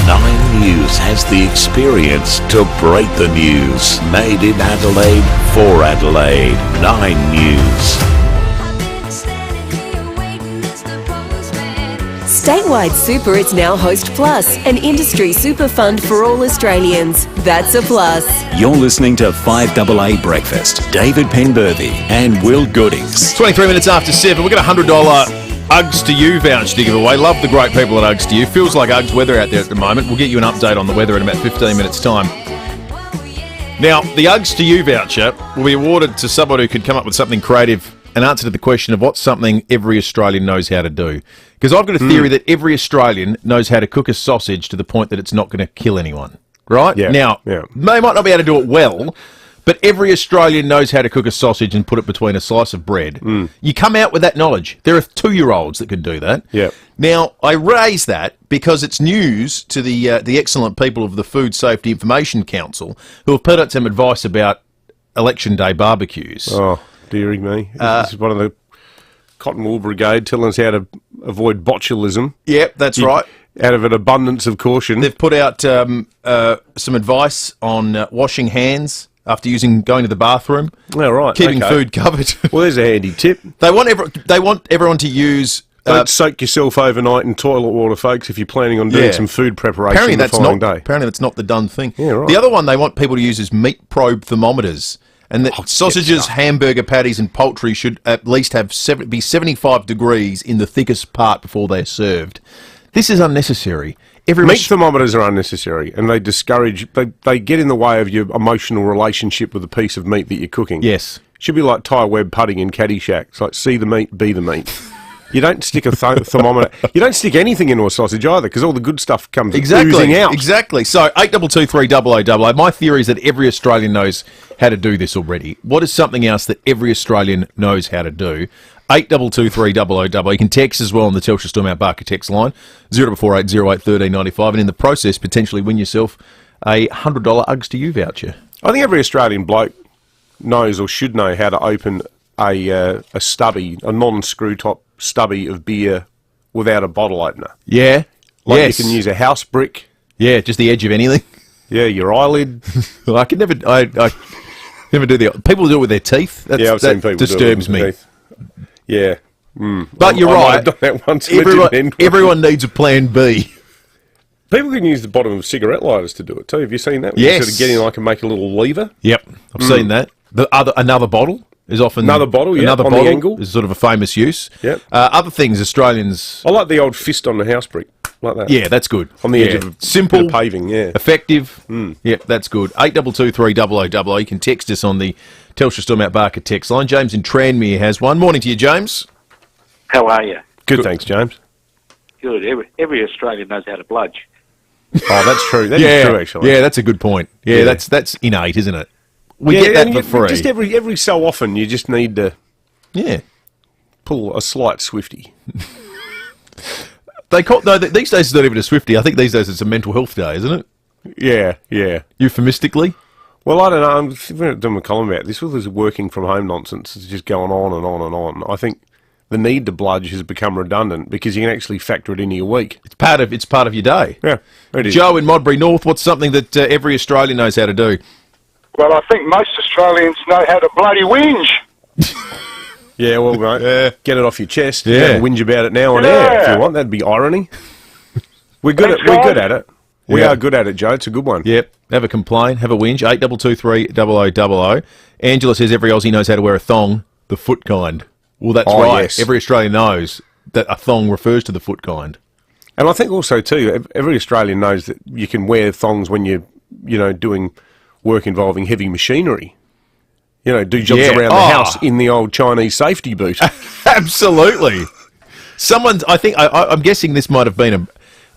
9 News has the experience to break the news. Made in Adelaide for Adelaide. 9 News. Statewide Super is now Host Plus, an industry super fund for all Australians. That's a plus. You're listening to 5AA Breakfast. David Penberthy and Will Goodings. 23 minutes after 7. We've got a $100 Uggs to You voucher to give away. Love the great people at Uggs to You. Feels like Uggs weather out there at the moment. We'll get you an update on the weather in about 15 minutes' time. Now, the Uggs to You voucher will be awarded to someone who could come up with something creative, an answer to the question of what's something every Australian knows how to do. Because I've got a theory that every Australian knows how to cook a sausage to the point that it's not going to kill anyone. Right? Yeah. Now, they might not be able to do it well, but every Australian knows how to cook a sausage and put it between a slice of bread. You come out with that knowledge. There are 2-year-olds that could do that. Yeah. Now, I raise that because it's news to the excellent people of the Food Safety Information Council who have put out some advice about Election Day barbecues. Oh, dearie me. This is one of the Cotton Wool Brigade telling us how to avoid botulism. Yep, that's right. Out of an abundance of caution. They've put out some advice on washing hands after going to the bathroom. Oh, right. Keeping food covered. Well, there's a handy tip. They want everyone to use... Don't soak yourself overnight in toilet water, folks, if you're planning on doing some food preparation the following day. Apparently that's not the done thing. Yeah, right. The other one they want people to use is meat probe thermometers. And that sausages, hamburger patties and poultry should at least be 75 degrees in the thickest part before they're served. This is unnecessary. Meat thermometers are unnecessary, and they discourage... They get in the way of your emotional relationship with the piece of meat that you're cooking. Yes. Should be like Ty Webb putting in Caddyshack. It's like, see the meat, be the meat. You don't stick a thermometer... You don't stick anything into a sausage either, because all the good stuff comes oozing out. Exactly. So, 8223 my theory is that every Australian knows how to do this already. What is something else that every Australian knows how to do? 8223 You can text as well on the Telstra Storm Out Barker text line, 0448 08 1395, and in the process, potentially win yourself a $100 Uggs to You voucher. I think every Australian bloke knows or should know how to open a stubby, a non-screw-top stubby of beer without a bottle opener. Yeah. You can use a house brick. Yeah, just the edge of anything. Yeah, your eyelid. I can never... I never do the... People do it with their teeth. I've seen people disturbs do it with me. teeth. Yeah. But you're I might right. have done that once and it didn't end well. Everyone needs a plan B. People can use the bottom of cigarette lighters to do it too. Have you seen that? Yes. You sort of get in like and make a little lever. Yep, I've seen that. Another bottle is often Another bottle, yeah, Another on the bottle angle. is sort of a famous use. Yep. Other things Australians. I like the old fist on the house brick, like that. Yeah, that's good. On the edge Yeah. of simple bit of paving, yeah. effective. Yep, that's good. 8223 You can text us on the Telstra Storm Out Barker text line. James in Tranmere has one. Morning to you, James. How are you? Good, thanks, James. Good. Every Australian knows how to bludge. Oh, that's true. That is true, actually. Yeah, that's a good point. Yeah, that's innate, isn't it? We get that for free. Just every so often, you just need to pull a slight Swifty. These days it's not even a Swifty. I think these days it's a mental health day, isn't it? Yeah. Euphemistically? Well, I don't know. I'm doing a column about this. All this working from home nonsense is just going on and on and on. I think the need to bludge has become redundant because you can actually factor it into your week. It's part of your day. Yeah, it is. Joe in Modbury North, what's something that every Australian knows how to do? Well, I think most Australians know how to bloody whinge. Yeah, well, mate, get it off your chest. Yeah. You can whinge about it now on air if you want. That'd be irony. We're good at it. We are good at it, Joe. It's a good one. Yep. Have a complaint. Have a whinge. 8223 Angela says every Aussie knows how to wear a thong, the foot kind. Well, that's right. Yes. Every Australian knows that a thong refers to the foot kind. And I think also, too, every Australian knows that you can wear thongs when you're, doing work involving heavy machinery. Do jobs around the house in the old Chinese safety boot. Absolutely. I'm guessing this might have been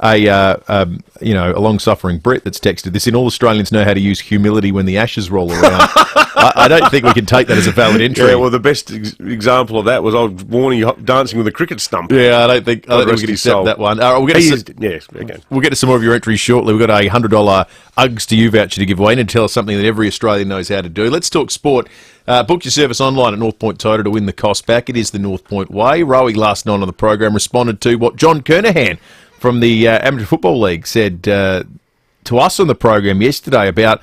a long-suffering Brit that's texted this in. All Australians know how to use humility when the ashes roll around. I don't think we can take that as a valid entry. Yeah, well, the best example of that was old Warney dancing with a cricket stump. Yeah, I don't think we can accept that one. We'll get to some more of your entries shortly. We've got a $100 Uggs to You voucher to give away and tell us something that every Australian knows how to do. Let's talk sport. Book your service online at North Point Toyota to win the cost back. It is the North Point way. Rowie last night on the program responded to what John Kernahan from the Amateur Football League said to us on the program yesterday about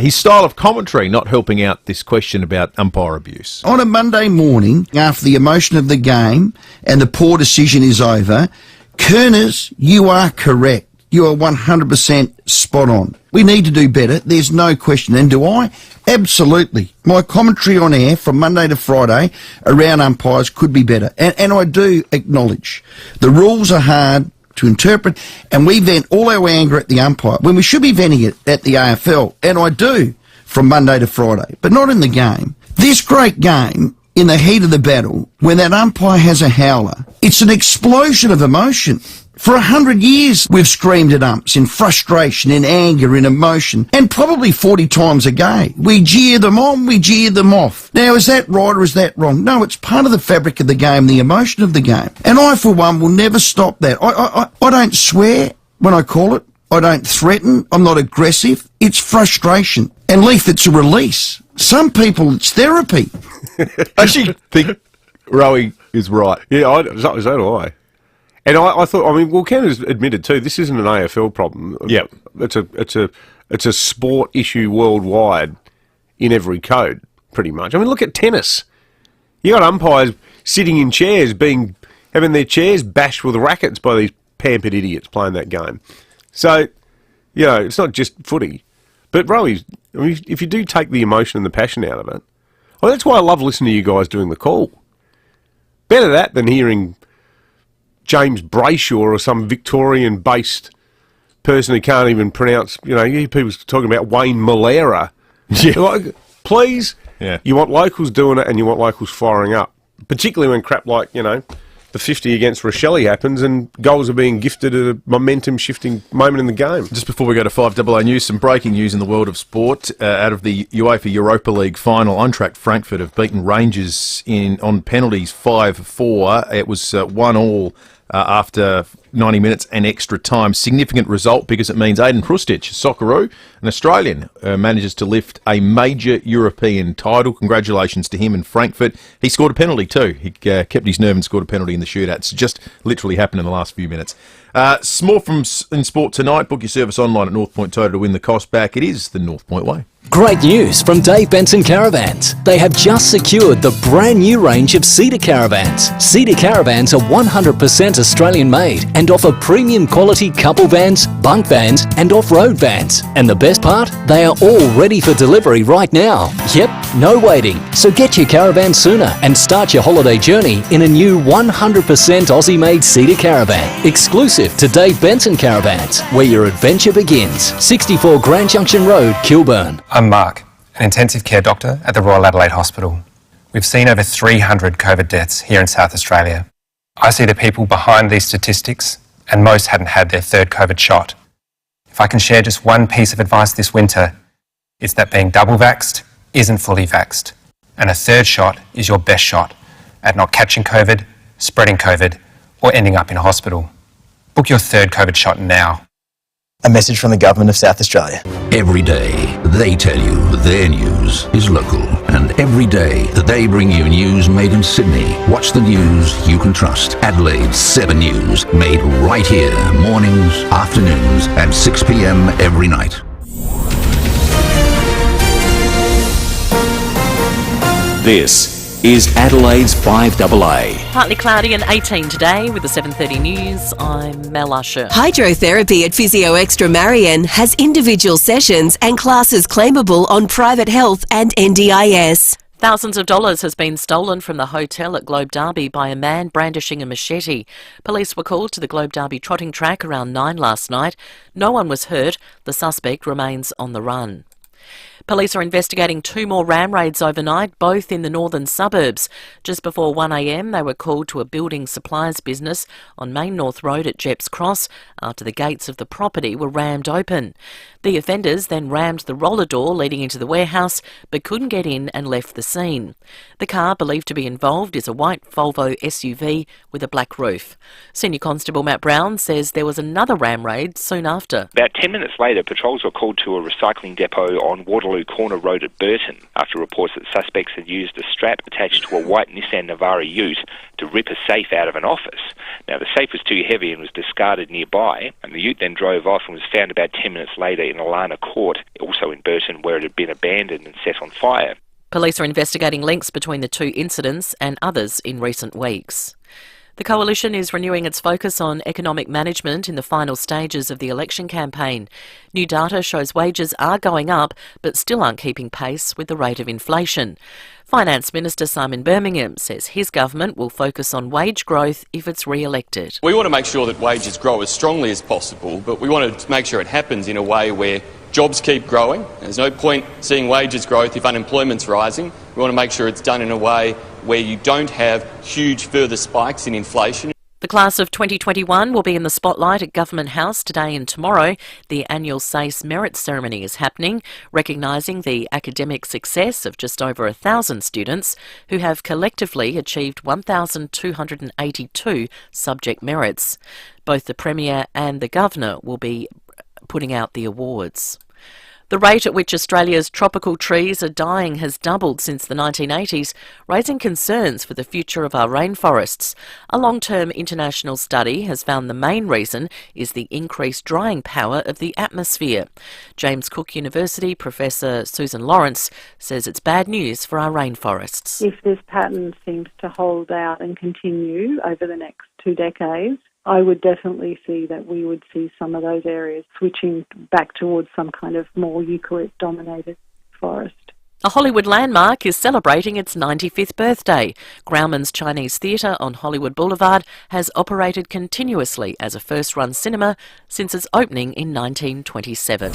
his style of commentary not helping out this question about umpire abuse. On a Monday morning, after the emotion of the game and the poor decision is over, Kerners, you are correct. You are 100% spot on. We need to do better. There's no question. And do I? Absolutely. My commentary on air from Monday to Friday around umpires could be better. And I do acknowledge the rules are hard to interpret, and we vent all our anger at the umpire when we should be venting it at the AFL, and I do from Monday to Friday, but not in the game. This great game, in the heat of the battle, when that umpire has a howler, it's an explosion of emotion. For 100 years, we've screamed at umps in frustration, in anger, in emotion, and probably 40 times a day. We jeer them on, we jeer them off. Now, is that right or is that wrong? No, it's part of the fabric of the game, the emotion of the game. And I, for one, will never stop that. I don't swear when I call it. I don't threaten. I'm not aggressive. It's frustration. And Leaf, it's a release. Some people, it's therapy. I actually think Rowie is right. Yeah, so do I. And I thought, Canada's admitted too, this isn't an AFL problem. Yeah, it's a sport issue worldwide in every code, pretty much. Look at tennis. You got umpires sitting in chairs, having their chairs bashed with rackets by these pampered idiots playing that game. So, it's not just footy. But Rowie, if you do take the emotion and the passion out of it, that's why I love listening to you guys doing the call. Better that than hearing James Brayshaw or some Victorian-based person who can't even pronounce, you hear people talking about Wayne Malera. Yeah. Please, you want locals doing it and you want locals firing up, particularly when crap like, the 50 against Rochelle happens and goals are being gifted at a momentum-shifting moment in the game. Just before we go to 5AA News, some breaking news in the world of sport. Out of the UEFA Europa League final, Eintracht Frankfurt have beaten Rangers on penalties 5-4. It was 1-1 after 90 minutes and extra time. Significant result because it means Aiden Krustic, Socceroo, an Australian, manages to lift a major European title. Congratulations to him in Frankfurt. He scored a penalty too. He kept his nerve and scored a penalty in the shootout. It's just literally happened in the last few minutes. Some more in sport tonight. Book your service online at North Point Toyota to win the cost back. It is the North Point way. Great news from Dave Benson Caravans. They have just secured the brand new range of Cedar Caravans. Cedar Caravans are 100% Australian made and offer premium quality couple vans, bunk vans and off-road vans. And the best part? They are all ready for delivery right now. Yep, no waiting. So get your caravan sooner and start your holiday journey in a new 100% Aussie-made Cedar Caravan. Exclusive to Dave Benson Caravans, where your adventure begins. 64 Grand Junction Road, Kilburn. I'm Mark, an intensive care doctor at the Royal Adelaide Hospital. We've seen over 300 COVID deaths here in South Australia. I see the people behind these statistics, and most hadn't had their third COVID shot. If I can share just one piece of advice this winter, it's that being double vaxxed isn't fully vaxxed, and a third shot is your best shot at not catching COVID, spreading COVID, or ending up in a hospital. Book your third COVID shot now. A message from the Government of South Australia. Every day, they tell you their news is local. And every day, they bring you news made in Sydney. Watch the news you can trust. Adelaide's 7 News, made right here, mornings, afternoons, and 6 p.m. every night. This is Adelaide's FIVEaa. Partly cloudy and 18 today with the 7:30 news. I'm Mel Usher. Hydrotherapy at Physio Extra Marion has individual sessions and classes claimable on private health and NDIS. Thousands of dollars has been stolen from the hotel at Globe Derby by a man brandishing a machete. Police were called to the Globe Derby trotting track around 9 last night. No one was hurt. The suspect remains on the run. Police are investigating 2 more ram raids overnight, both in the northern suburbs. Just before 1 a.m, they were called to a building supplies business on Main North Road at Jeps Cross after the gates of the property were rammed open. The offenders then rammed the roller door leading into the warehouse but couldn't get in and left the scene. The car believed to be involved is a white Volvo SUV with a black roof. Senior Constable Matt Brown says there was another ram raid soon after. About 10 minutes later, patrols were called to a recycling depot on Waterloo Corner Road at Burton after reports that suspects had used a strap attached to a white Nissan Navara ute to rip a safe out of an office. Now, the safe was too heavy and was discarded nearby, and the ute then drove off and was found about 10 minutes later in Alana Court, also in Burton, where it had been abandoned and set on fire. Police are investigating links between the 2 incidents and others in recent weeks. The Coalition is renewing its focus on economic management in the final stages of the election campaign. New data shows wages are going up, but still aren't keeping pace with the rate of inflation. Finance Minister Simon Birmingham says his government will focus on wage growth if it's re-elected. We want to make sure that wages grow as strongly as possible, but we want to make sure it happens in a way where jobs keep growing. There's no point seeing wages growth if unemployment's rising. We want to make sure it's done in a way where you don't have huge further spikes in inflation. The class of 2021 will be in the spotlight at Government House today and tomorrow. The annual SACE Merit Ceremony is happening, recognising the academic success of just over 1,000 students who have collectively achieved 1,282 subject merits. Both the Premier and the Governor will be putting out the awards. The rate at which Australia's tropical trees are dying has doubled since the 1980s, raising concerns for the future of our rainforests. A long-term international study has found the main reason is the increased drying power of the atmosphere. James Cook University Professor Susan Lawrence says it's bad news for our rainforests. If this pattern seems to hold out and continue over the next 2 decades, I would definitely see that we would see some of those areas switching back towards some kind of more eucalypt-dominated forest. A Hollywood landmark is celebrating its 95th birthday. Grauman's Chinese Theatre on Hollywood Boulevard has operated continuously as a first-run cinema since its opening in 1927.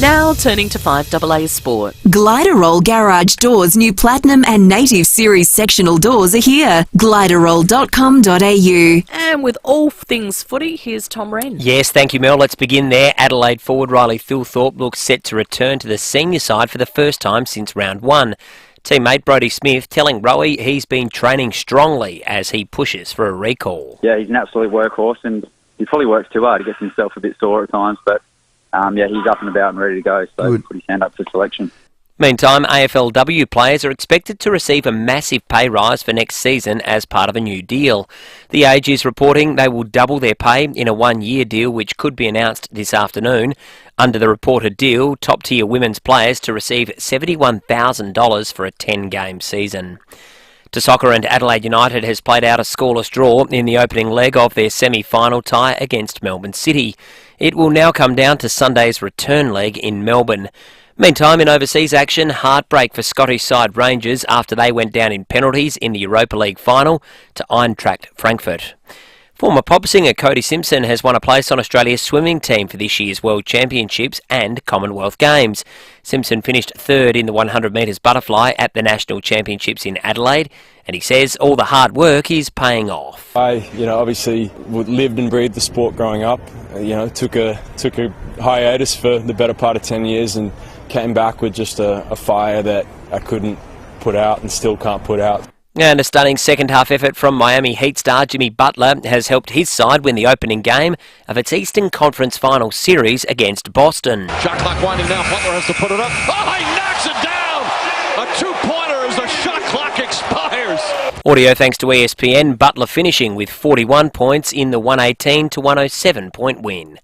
Now turning to 5AA Sport. Gliderol Garage Doors new Platinum and Native Series sectional doors are here. Gliderol.com.au. And with all things footy, here's Tom Wren. Yes, thank you, Mel. Let's begin there. Adelaide forward Riley Thilthorpe looks set to return to the senior side for the first time since round 1. Teammate Brodie Smith telling Rowie he's been training strongly as he pushes for a recall. Yeah, he's an absolute workhorse and he probably works too hard. He gets himself a bit sore at times, but he's up and about and ready to go, so put his hand up for selection. Meantime, AFLW players are expected to receive a massive pay rise for next season as part of a new deal. The Age is reporting they will double their pay in a 1-year deal which could be announced this afternoon. Under the reported deal, top-tier women's players to receive $71,000 for a 10-game season. To soccer, and Adelaide United has played out a scoreless draw in the opening leg of their semi-final tie against Melbourne City. It will now come down to Sunday's return leg in Melbourne. Meantime, in overseas action, heartbreak for Scottish side Rangers after they went down in penalties in the Europa League final to Eintracht Frankfurt. Former pop singer Cody Simpson has won a place on Australia's swimming team for this year's World Championships and Commonwealth Games. Simpson finished third in the 100 metres butterfly at the National Championships in Adelaide, and he says all the hard work is paying off. I, obviously lived and breathed the sport growing up. Took a hiatus for the better part of 10 years and came back with just a fire that I couldn't put out and still can't put out. And a stunning second-half effort from Miami Heat star Jimmy Butler has helped his side win the opening game of its Eastern Conference Final Series against Boston. Shot clock winding down. Butler has to put it up. Oh, he knocks it down! A two-pointer as the shot clock expires. Audio thanks to ESPN, Butler finishing with 41 points in the 118 to 107 point win.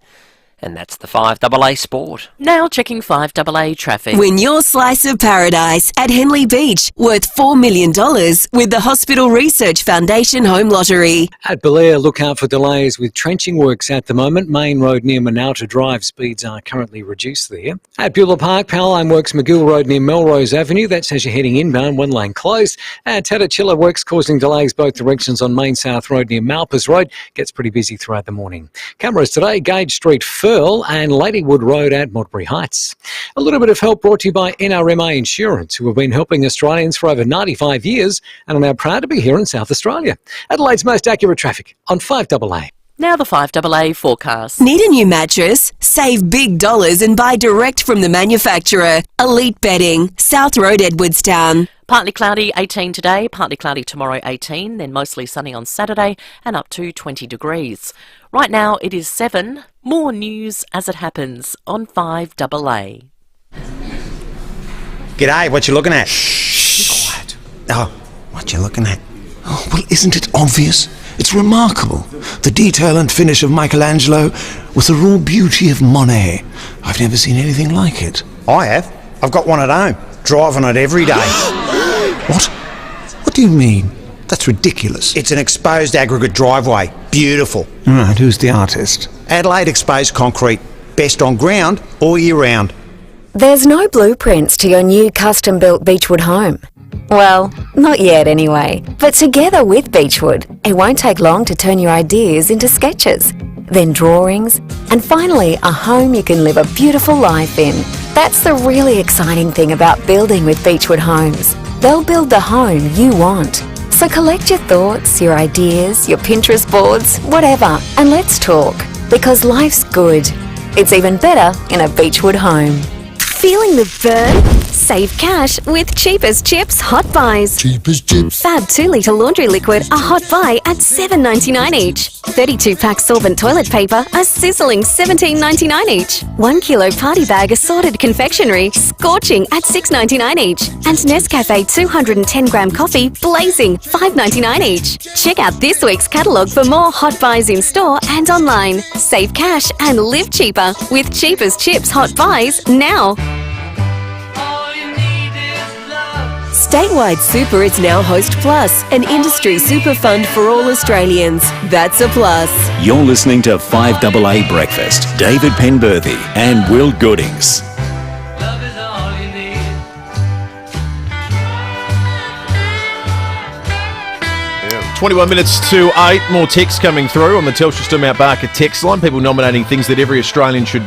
And that's the 5AA Sport. Now checking 5AA traffic. Win your slice of paradise at Henley Beach, worth $4 million with the Hospital Research Foundation Home Lottery. At Belair, look out for delays with trenching works at the moment. Main Road near Manouta Drive, speeds are currently reduced there. At Beulah Park, Powerline works McGill Road near Melrose Avenue. That's as you're heading inbound, one lane closed. At Tatachilla, works causing delays both directions on Main South Road near Malpas Road. Gets pretty busy throughout the morning. Cameras today, Gage Street, Firl and Ladywood Road at Modbury Heights. A little bit of help brought to you by NRMA Insurance, who have been helping Australians for over 95 years and are now proud to be here in South Australia. Adelaide's most accurate traffic on 5AA. Now the 5AA forecast. Need a new mattress? Save big dollars and buy direct from the manufacturer. Elite Bedding, South Road, Edwardstown. Partly cloudy, 18 today, partly cloudy tomorrow, 18, then mostly sunny on Saturday and up to 20 degrees. Right now it is 7. More news as it happens on 5AA. G'day, what you looking at? Shh. Be quiet. Oh, what you looking at? Oh, well, isn't it obvious? It's remarkable. The detail and finish of Michelangelo with the raw beauty of Monet. I've never seen anything like it. I have. I've got one at home. Driving it every day. What? What do you mean? That's ridiculous. It's an exposed aggregate driveway. Beautiful. Right, who's the artist? Adelaide Exposed Concrete. Best on ground all year round. There's no blueprints to your new custom-built Beechwood home. Well, not yet anyway. But together with Beechwood, it won't take long to turn your ideas into sketches, then drawings, and finally a home you can live a beautiful life in. That's the really exciting thing about building with Beechwood Homes. They'll build the home you want. So collect your thoughts, your ideas, your Pinterest boards, whatever, and let's talk. Because life's good. It's even better in a Beechwood home. Feeling the burn? Save cash with Cheapest Chips Hot Buys. Cheapest Chips. Fab 2-litre laundry liquid, a hot buy at $7.99 each. 32-pack solvent toilet paper, a sizzling $17.99 each. 1 kilo party bag assorted confectionery, scorching at $6.99 each. And Nescafe 210-gram coffee, blazing $5.99 each. Check out this week's catalogue for more hot buys in store and online. Save cash and live cheaper with Cheapest Chips Hot Buys now. Statewide Super is now Host Plus, an industry super fund for all Australians. That's a plus. You're listening to 5AA Breakfast. David Penberthy and Will Goodings. 21 minutes to 8. More texts coming through on the Telstra Mount Barker text line. People nominating things that every Australian should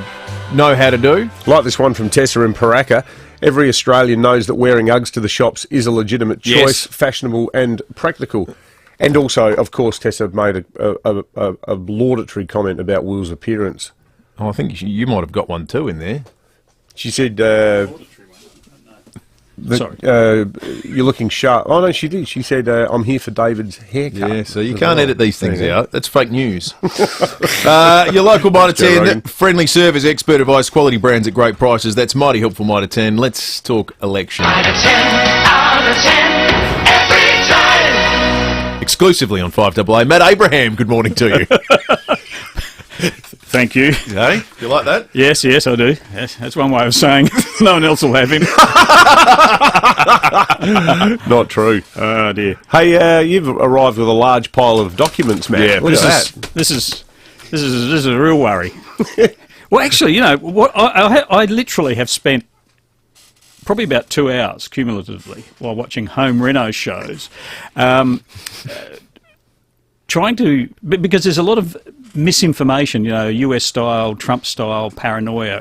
know how to do. Like this one from Tessa in Paraka. Every Australian knows that wearing Uggs to the shops is a legitimate choice, fashionable and practical. And also, of course, Tessa made a laudatory comment about Will's appearance. Oh, I think you might have got one too in there. She said, Sorry. you're looking sharp. Oh, no, she did. She said, I'm here for David's haircut. Yeah, so you can't edit these things out. That's fake news. Your local Mitre 10, friendly service, expert advice, quality brands at great prices. That's mighty helpful, Mitre 10. Let's talk election. Mitre 10 out of 10 every time. Exclusively on 5AA. Matt Abraham, good morning to you. Thank you. Hey, you like that? Yes, I do. Yes, that's one way of saying no one else will have him. Not true. Oh dear. Hey, you've arrived with a large pile of documents, Matt. Yeah, Look at that. This is a real worry. Well, actually, you know what? I literally have spent probably about 2 hours cumulatively while watching home reno shows, trying to, because there's a lot of misinformation, you know, US style, Trump style paranoia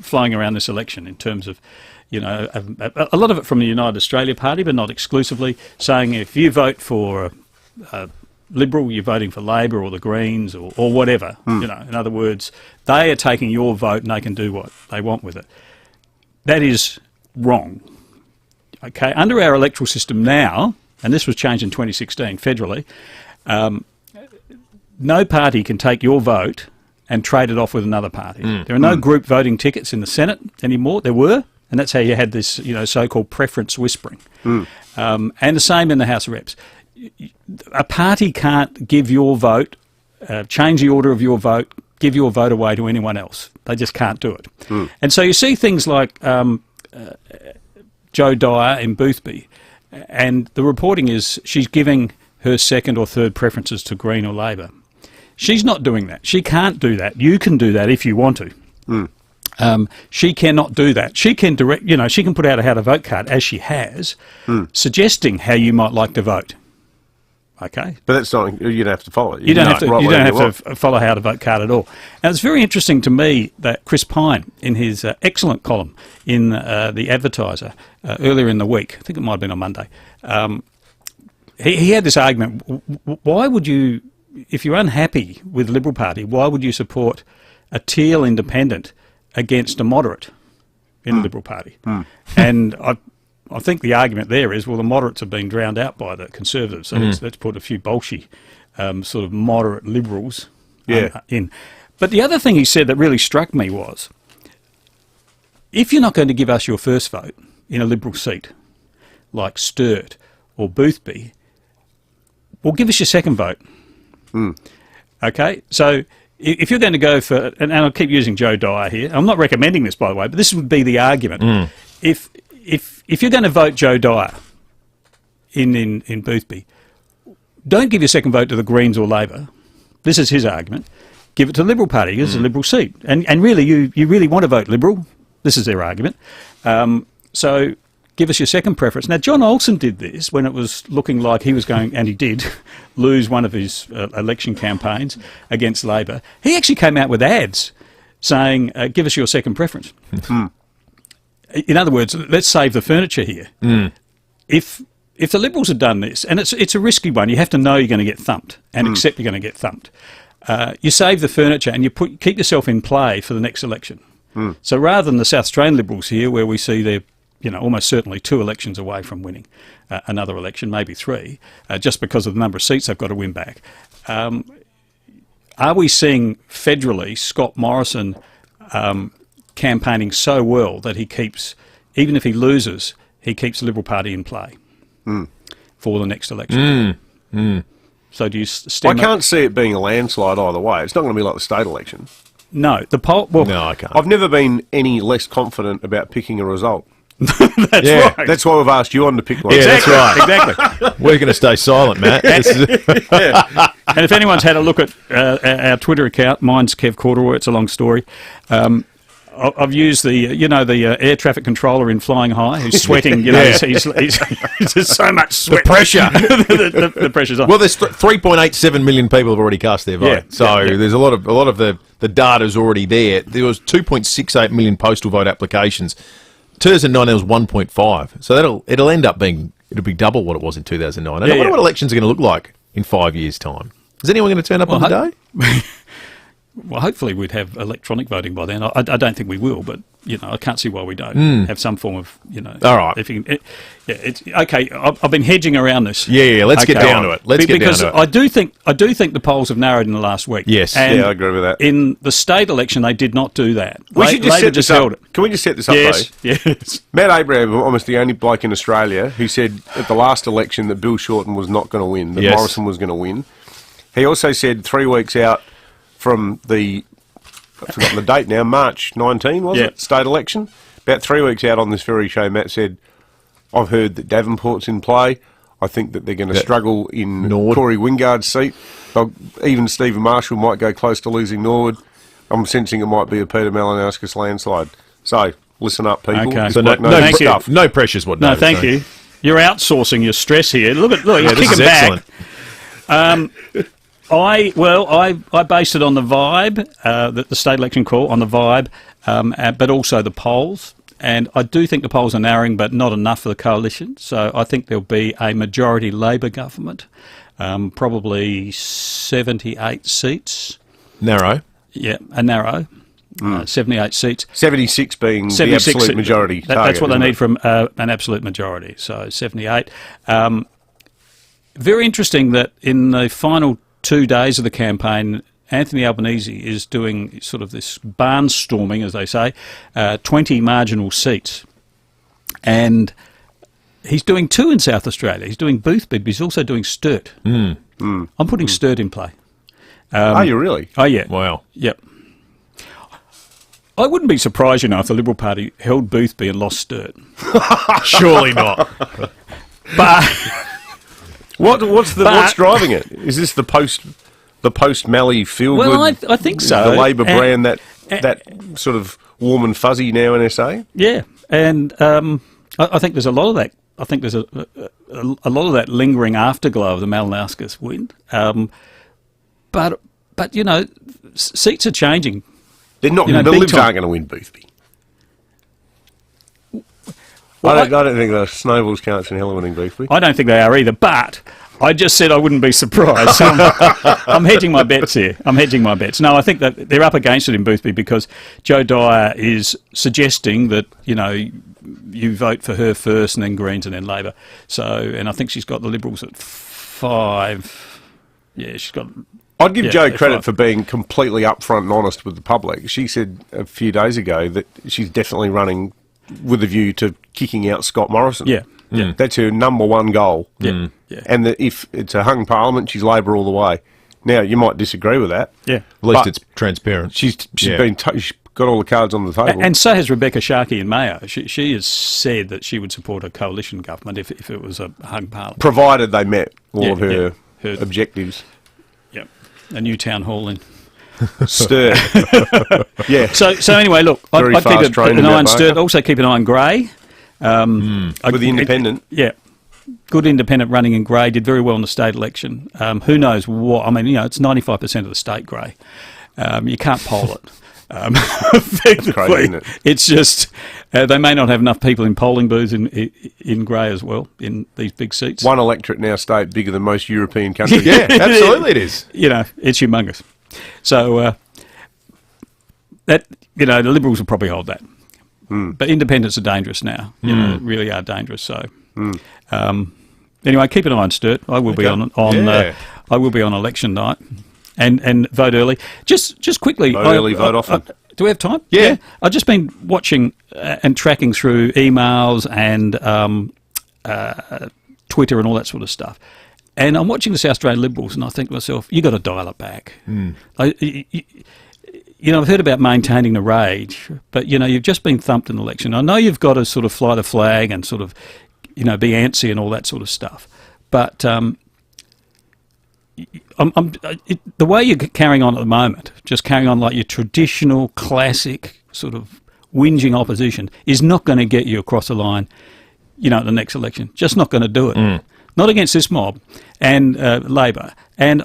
flying around this election in terms of, you know, a lot of it from the United Australia Party, but not exclusively, saying if you vote for Liberal, you're voting for Labor or the Greens or whatever. You know, in other words, they are taking your vote and they can do what they want with it. That is wrong. Okay, under our electoral system now, and this was changed in 2016 federally, no party can take your vote and trade it off with another party. There are no group voting tickets in the Senate anymore. There were, and that's how you had this, you know, so-called preference whispering. And the same in the House of Reps. A party can't give your vote, change the order of your vote, give your vote away to anyone else. They just can't do it. And so you see things like Joe Dyer in Boothby, and the reporting is she's giving her second or third preferences to Green or Labor. She's not doing that. She can't do that. You can do that if you want to. She cannot do that. She can direct, you know, she can put out a how to vote card, as she has, suggesting how you might like to vote. Okay, but that's not, you don't have to follow it. You don't have to follow how to vote card at all. And it's very interesting to me that Chris Pine, in his excellent column in the Advertiser earlier in the week, I think it might have been on Monday, he had this argument: why would you, if you're unhappy with the Liberal Party, why would you support a teal independent against a moderate in the Liberal Party? And I think the argument there is, well, the moderates have been drowned out by the Conservatives, so let's put a few bolshy, sort of moderate Liberals in. But the other thing he said that really struck me was, if you're not going to give us your first vote in a Liberal seat, like Sturt or Boothby, well, give us your second vote. Okay, so if you're going to go for, and I'll keep using Joe Dyer here, I'm not recommending this, by the way, but this would be the argument. If you're going to vote Joe Dyer in Boothby, don't give your second vote to the Greens or Labor. This is his argument. Give it to the Liberal Party. This is a Liberal seat. And really, you really want to vote Liberal. This is their argument. So give us your second preference. Now, John Olsen did this when it was looking like he was going, and he did, lose one of his election campaigns against Labor. He actually came out with ads saying, give us your second preference. In other words, let's save the furniture here. If the Liberals had done this, and it's a risky one, you have to know you're going to get thumped and accept you're going to get thumped. You save the furniture and you keep yourself in play for the next election. So rather than the South Australian Liberals here, where we see they're, you know, almost certainly 2 elections away from winning another election, maybe 3, just because of the number of seats they've got to win back. Are we seeing federally Scott Morrison campaigning so well that he keeps, even if he loses, he keeps the Liberal Party in play for the next election? So do you I can't see it being a landslide either way. It's not going to be like the state election. No, the poll. Well, no, I can't. I've never been any less confident about picking a result. That's right. That's why we've asked you on to pick one. Yeah, that's right. Exactly. We're going to stay silent, Matt. And if anyone's had a look at our Twitter account, mine's Kev Corduroy. It's a long story. I've used the air traffic controller in Flying High, who's sweating. You know, he's there's so much sweat. The pressure. the pressure's on. Well, there's 3.87 million people have already cast their vote, there's a lot of the data's already there. There was 2.68 million postal vote applications. 2009 was 1.5, so it'll end up being be double what it was in 2009. And I wonder what elections are going to look like in 5 years' time. Is anyone going to turn up on the day? Well, hopefully we'd have electronic voting by then. I don't think we will, but I can't see why we don't have some form of All right. It's okay. I've been hedging around this. Yeah. Let's get down to it. Because I do think the polls have narrowed in the last week. Yes. And I agree with that. In the state election, they did not do that. We should just set this up. Can we just set this up? Yes. Matt Abraham, almost the only bloke in Australia who said at the last election that Bill Shorten was not going to win, that Morrison was going to win. He also said 3 weeks out from the, I've forgotten the date now, March 19, was it? State election. About 3 weeks out on this very show, Matt said, I've heard that Davenport's in play. I think that they're going to struggle in Corey Wingard's seat. Even Stephen Marshall might go close to losing Norwood. I'm sensing it might be a Peter Malinowskis landslide. So, listen up, people. Okay. So no pressure's what No, thank you. You're outsourcing your stress here. Look, yeah, kick this is back. excellent. I based it on the vibe, the state election call, on the vibe, but also the polls. And I do think the polls are narrowing, but not enough for the coalition. So I think there'll be a majority Labor government, probably 78 seats. Narrow? Yeah, a narrow. 78 seats. 76 being 76 the absolute majority target. That's what they need from an absolute majority. So 78. Very interesting that in the final 2 days of the campaign, Anthony Albanese is doing sort of this barnstorming, as they say, 20 marginal seats. And he's doing 2 in South Australia. He's doing Boothby, but he's also doing Sturt. I'm putting Sturt in play. Are you really? Oh, yeah. Wow. Yep. I wouldn't be surprised, if the Liberal Party held Boothby and lost Sturt. Surely not. But what's driving it? Is this the post Malley feel good? Well, I think so. The Labor brand that sort of warm and fuzzy now in SA. Yeah, and I think there's a lot of that. I think there's a lot of that lingering afterglow of the Malinowskis win. But seats are changing. They're not. The Libs aren't going to win Boothby. I don't think the Snowballs chance in hell of winning Boothby. I don't think they are either. But I just said I wouldn't be surprised. So I'm hedging my bets here. No, I think that they're up against it in Boothby because Joe Dyer is suggesting that you vote for her first and then Greens and then Labor. So, and I think she's got the Liberals at 5. Yeah, she's got. I'd give Jo credit for being completely upfront and honest with the public. She said a few days ago that she's definitely running with a view to kicking out Scott Morrison. Yeah. That's her number one goal. Yeah. And that if it's a hung parliament, she's Labor all the way. Now, you might disagree with that. Yeah. At least it's transparent. She's got all the cards on the table. And so has Rebecca Sharkey in Mayo. She has said that she would support a coalition government if it was a hung parliament. Provided they met all of her objectives. Yep. A new town hall in Sturt. Yeah. So anyway, look, I'd keep an eye on Sturt. Also keep an eye on Gray. With the independent. Good independent running in Gray. Did very well in the state election. Who knows what? I mean, it's 95% of the state, Gray. You can't poll it. Effectively, crazy, isn't it? It's just they may not have enough people in polling booths in Gray as well in these big seats. One electorate in our state bigger than most European countries. Yeah, absolutely it is. It's humongous. So the Liberals will probably hold that. But independents are dangerous now. Really are dangerous. So anyway, keep an eye on Sturt. I will be on I will be on election night. And vote early. Just quickly. Vote early, vote often. Do we have time? Yeah. I've just been watching and tracking through emails and Twitter and all that sort of stuff. And I'm watching the South Australian Liberals and I think to myself, you've got to dial it back. I've heard about maintaining the rage, but, you've just been thumped in the election. I know you've got to sort of fly the flag and sort of, be antsy and all that sort of stuff. But the way you're carrying on at the moment, just carrying on like your traditional, classic sort of whinging opposition, is not going to get you across the line, at the next election. Just not going to do it. Not against this mob and Labor. And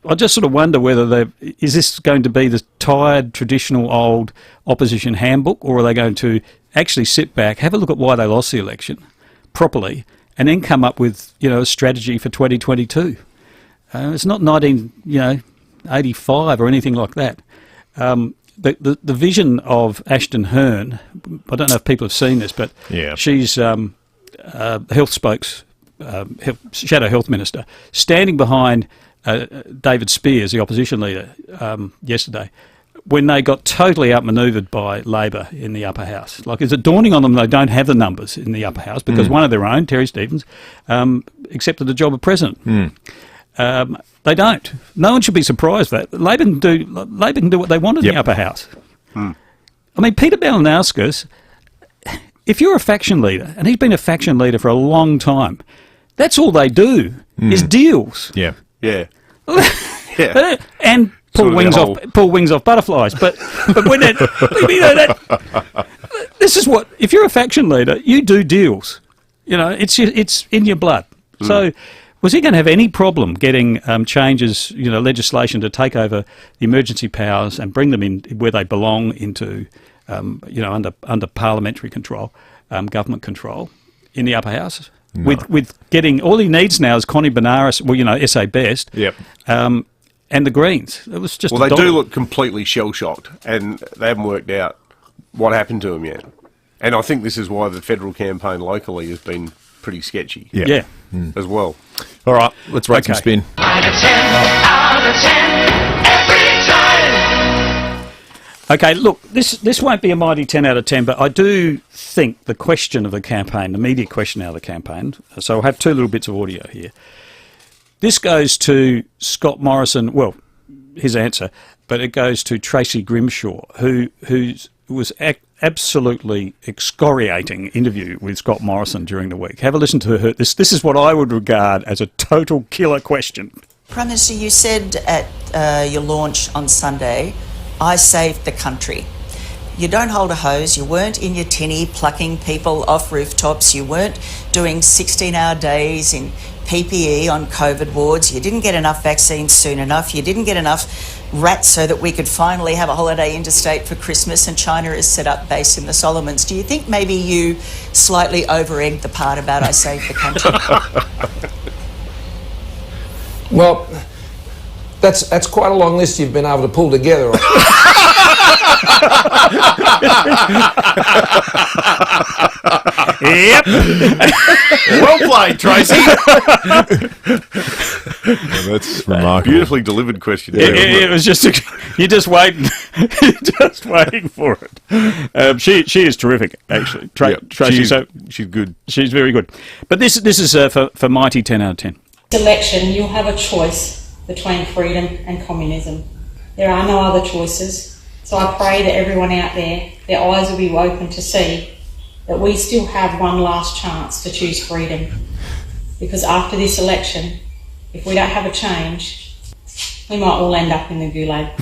I just sort of wonder whether is this going to be the tired, traditional, old opposition handbook, or are they going to actually sit back, have a look at why they lost the election properly, and then come up with, a strategy for 2022. It's not 1985 or anything like that. The vision of Ashton Hearn, I don't know if people have seen this, but she's health shadow health minister, standing behind David Spears, the opposition leader, yesterday, when they got totally outmanoeuvred by Labor in the upper house. Like, is it dawning on them they don't have the numbers in the upper house because one of their own, Terry Stevens, accepted the job of president? They don't. No one should be surprised that Labor can do what they want in the upper house. I mean, Peter Balanauskas, if you're a faction leader, and he's been a faction leader for a long time, that's all they do is deals. Yeah. And pull wings off butterflies. But when this is what, if you're a faction leader, you do deals. You know, it's in your blood. So was he going to have any problem getting changes, legislation to take over the emergency powers and bring them in where they belong into, under parliamentary control, government control in the upper house? No. With getting, all he needs now is Connie Benares, SA Best, and the Greens. It was just they do look completely shell-shocked, and they haven't worked out what happened to them yet. And I think this is why the federal campaign locally has been pretty sketchy. As well. All right, let's rate some spin. 9 out of 10 every time. Okay, look, this won't be a mighty 10 out of 10, but I do think the question of the campaign, the media question out of the campaign, so I'll have two little bits of audio here. This goes to Scott Morrison, well, his answer, but it goes to Tracy Grimshaw, who was absolutely excoriating interview with Scott Morrison during the week. Have a listen to her. This is what I would regard as a total killer question. Prime Minister, you said at your launch on Sunday, I saved the country. You don't hold a hose, you weren't in your tinny plucking people off rooftops, you weren't doing 16-hour days in PPE on COVID wards, you didn't get enough vaccines soon enough, you didn't get enough rats so that we could finally have a holiday interstate for Christmas, and China is set up base in the Solomons. Do you think maybe you slightly over-egged the part about I saved the country? Well, that's quite a long list you've been able to pull together. Yep. Well played, Tracy. That's remarkable. Beautifully delivered question. It was just you're just waiting, for it. She is terrific, actually. Tracy, she's good. She's very good. But this is for mighty 10 out of 10. Election, you'll have a choice between freedom and communism. There are no other choices. So I pray that everyone out there, their eyes will be open to see that we still have one last chance to choose freedom. Because after this election, if we don't have a change, we might all end up in the gulag.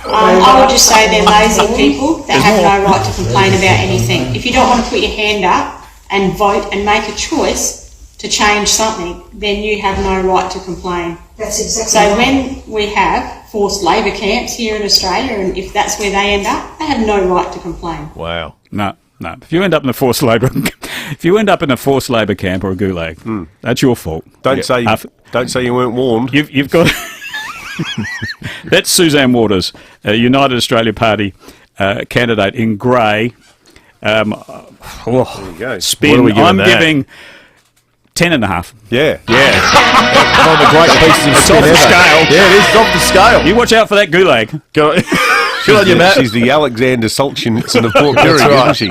I would just say they're lazy people that have no right to complain about anything. If you don't want to put your hand up and vote and make a choice to change something, then you have no right to complain. That's exactly so when we have forced labour camps here in Australia, and if that's where they end up, they have no right to complain. Wow. No. If you end up in a forced labour camp or a gulag, that's your fault. Don't say you weren't warned. You've got that's Suzanne Waters, United Australia Party candidate in grey. There you go. Spin. I'm giving 10.5. Yeah. One of the great pieces of spin ever. Scale. Yeah, it is off the scale. You watch out for that gulag. Good on you, Matt. She's the Alexander Solzhenitsyn of Port Pirie, right. isn't she?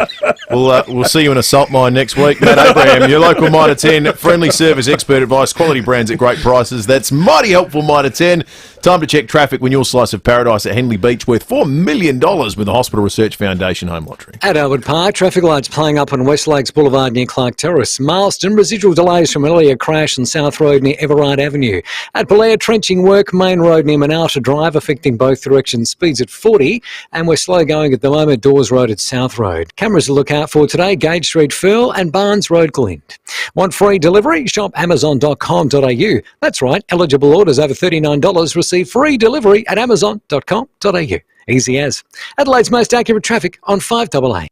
We'll see you in a salt mine next week. Matt Abraham, your local Mitre 10, friendly service, expert advice, quality brands at great prices. That's mighty helpful, Mitre 10. Time to check traffic when your slice of paradise at Henley Beach worth $4 million with the Hospital Research Foundation Home Lottery. At Albert Park, traffic lights playing up on West Lakes Boulevard near Clark Terrace. Marston, residual delays from earlier crash on South Road near Everard Avenue. At Blair, trenching work, Main Road near Manalta Drive, affecting both directions, speeds at 40, and we're slow going at the moment, Dawes Road at South Road. Cameras to look out for today, Gage Street, Firle and Barnes Road, Glint. Want free delivery? Shop amazon.com.au. That's right, eligible orders over $39 receive free delivery at amazon.com.au. Easy as. Adelaide's most accurate traffic on 5AA.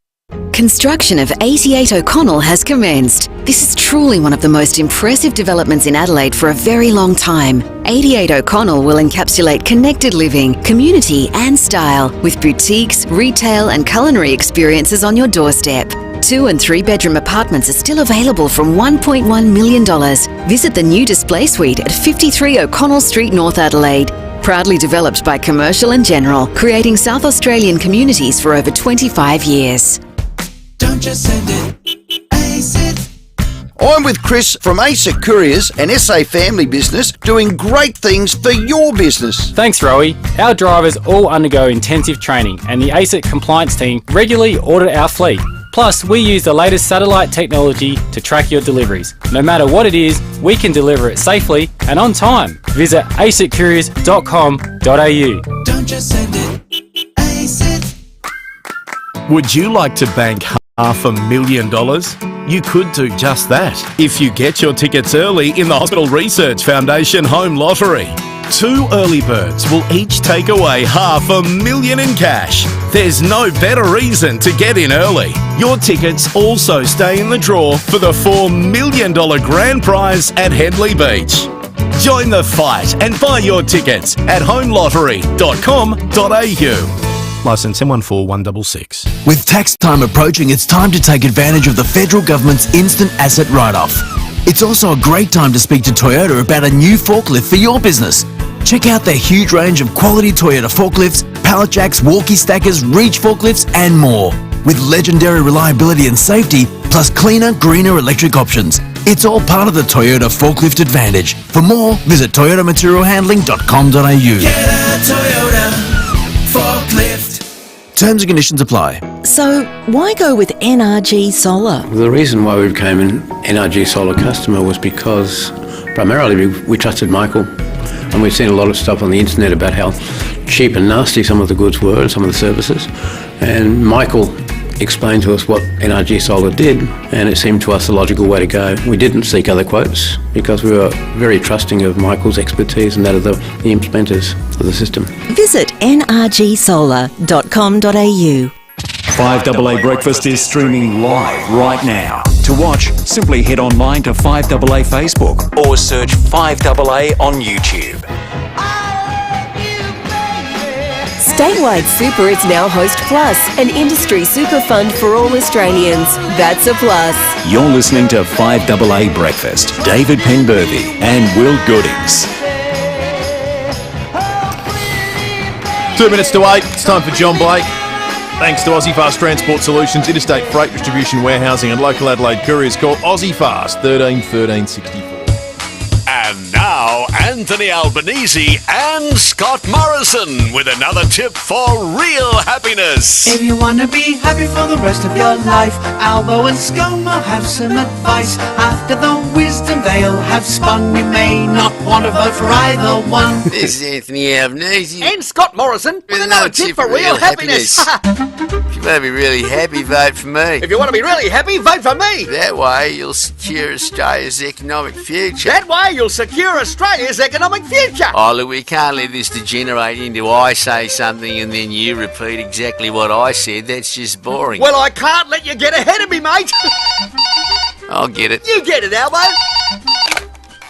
Construction of 88 O'Connell has commenced. This is truly one of the most impressive developments in Adelaide for a very long time. 88 O'Connell will encapsulate connected living, community and style with boutiques, retail and culinary experiences on your doorstep. 2 and 3 bedroom apartments are still available from $1.1 million. Visit the new display suite at 53 O'Connell Street, North Adelaide. Proudly developed by Commercial and General, creating South Australian communities for over 25 years. Don't just send it, ace it. I'm with Chris from ASIC Couriers, an SA family business, doing great things for your business. Thanks, Rowie. Our drivers all undergo intensive training and the ASIC compliance team regularly audit our fleet. Plus, we use the latest satellite technology to track your deliveries. No matter what it is, we can deliver it safely and on time. Visit asiccouriers.com.au. Don't just send it, ASIC. Would you like to bank $500,000? You could do just that if you get your tickets early in the Hospital Research Foundation Home Lottery. 2 early birds will each take away $500,000 in cash. There's no better reason to get in early. Your tickets also stay in the draw for the $4 million grand prize at Henley Beach. Join the fight and buy your tickets at homelottery.com.au. Licence M14166. With tax time approaching, it's time to take advantage of the federal government's instant asset write-off. It's also a great time to speak to Toyota about a new forklift for your business. Check out their huge range of quality Toyota forklifts, pallet jacks, walkie stackers, reach forklifts and more. With legendary reliability and safety, plus cleaner, greener electric options. It's all part of the Toyota forklift advantage. For more, visit toyotamaterialhandling.com.au. Get a Toyota forklift. Terms and conditions apply. So, why go with NRG Solar? The reason why we became an NRG Solar customer was because primarily we trusted Michael, and we've seen a lot of stuff on the internet about how cheap and nasty some of the goods were and some of the services, and Michael explained to us what NRG Solar did, and it seemed to us the logical way to go. We didn't seek other quotes because we were very trusting of Michael's expertise and that of the implementers of the system. Visit nrgsolar.com.au. 5AA Breakfast is streaming live right now. To watch, simply head online to 5AA Facebook or search 5AA on YouTube. Statewide Super is now Host Plus, an industry super fund for all Australians. That's a plus. You're listening to 5AA Breakfast. David Penberthy and Will Goodings. 2 minutes to 8. It's time for John Blake. Thanks to Aussie Fast Transport Solutions, Interstate Freight Distribution, Warehousing and Local Adelaide Couriers. Call Aussie Fast 13 13 64. And now, Anthony Albanese and Scott Morrison with another tip for real happiness. If you want to be happy for the rest of your life, Albo and ScoMo have some advice. After the wisdom they'll have spun, you may not want to vote for either one. This is Anthony Albanese And Scott Morrison with another tip for real happiness. If you want to be really happy, vote for me. If you want to be really happy, vote for me. That way you'll secure Australia's economic future. That way you'll secure Australia's economic future. Oh, look, we can't let this degenerate into I say something and then you repeat exactly what I said. That's just boring. Well, I can't let you get ahead of me, mate. I'll get it. You get it, Albo.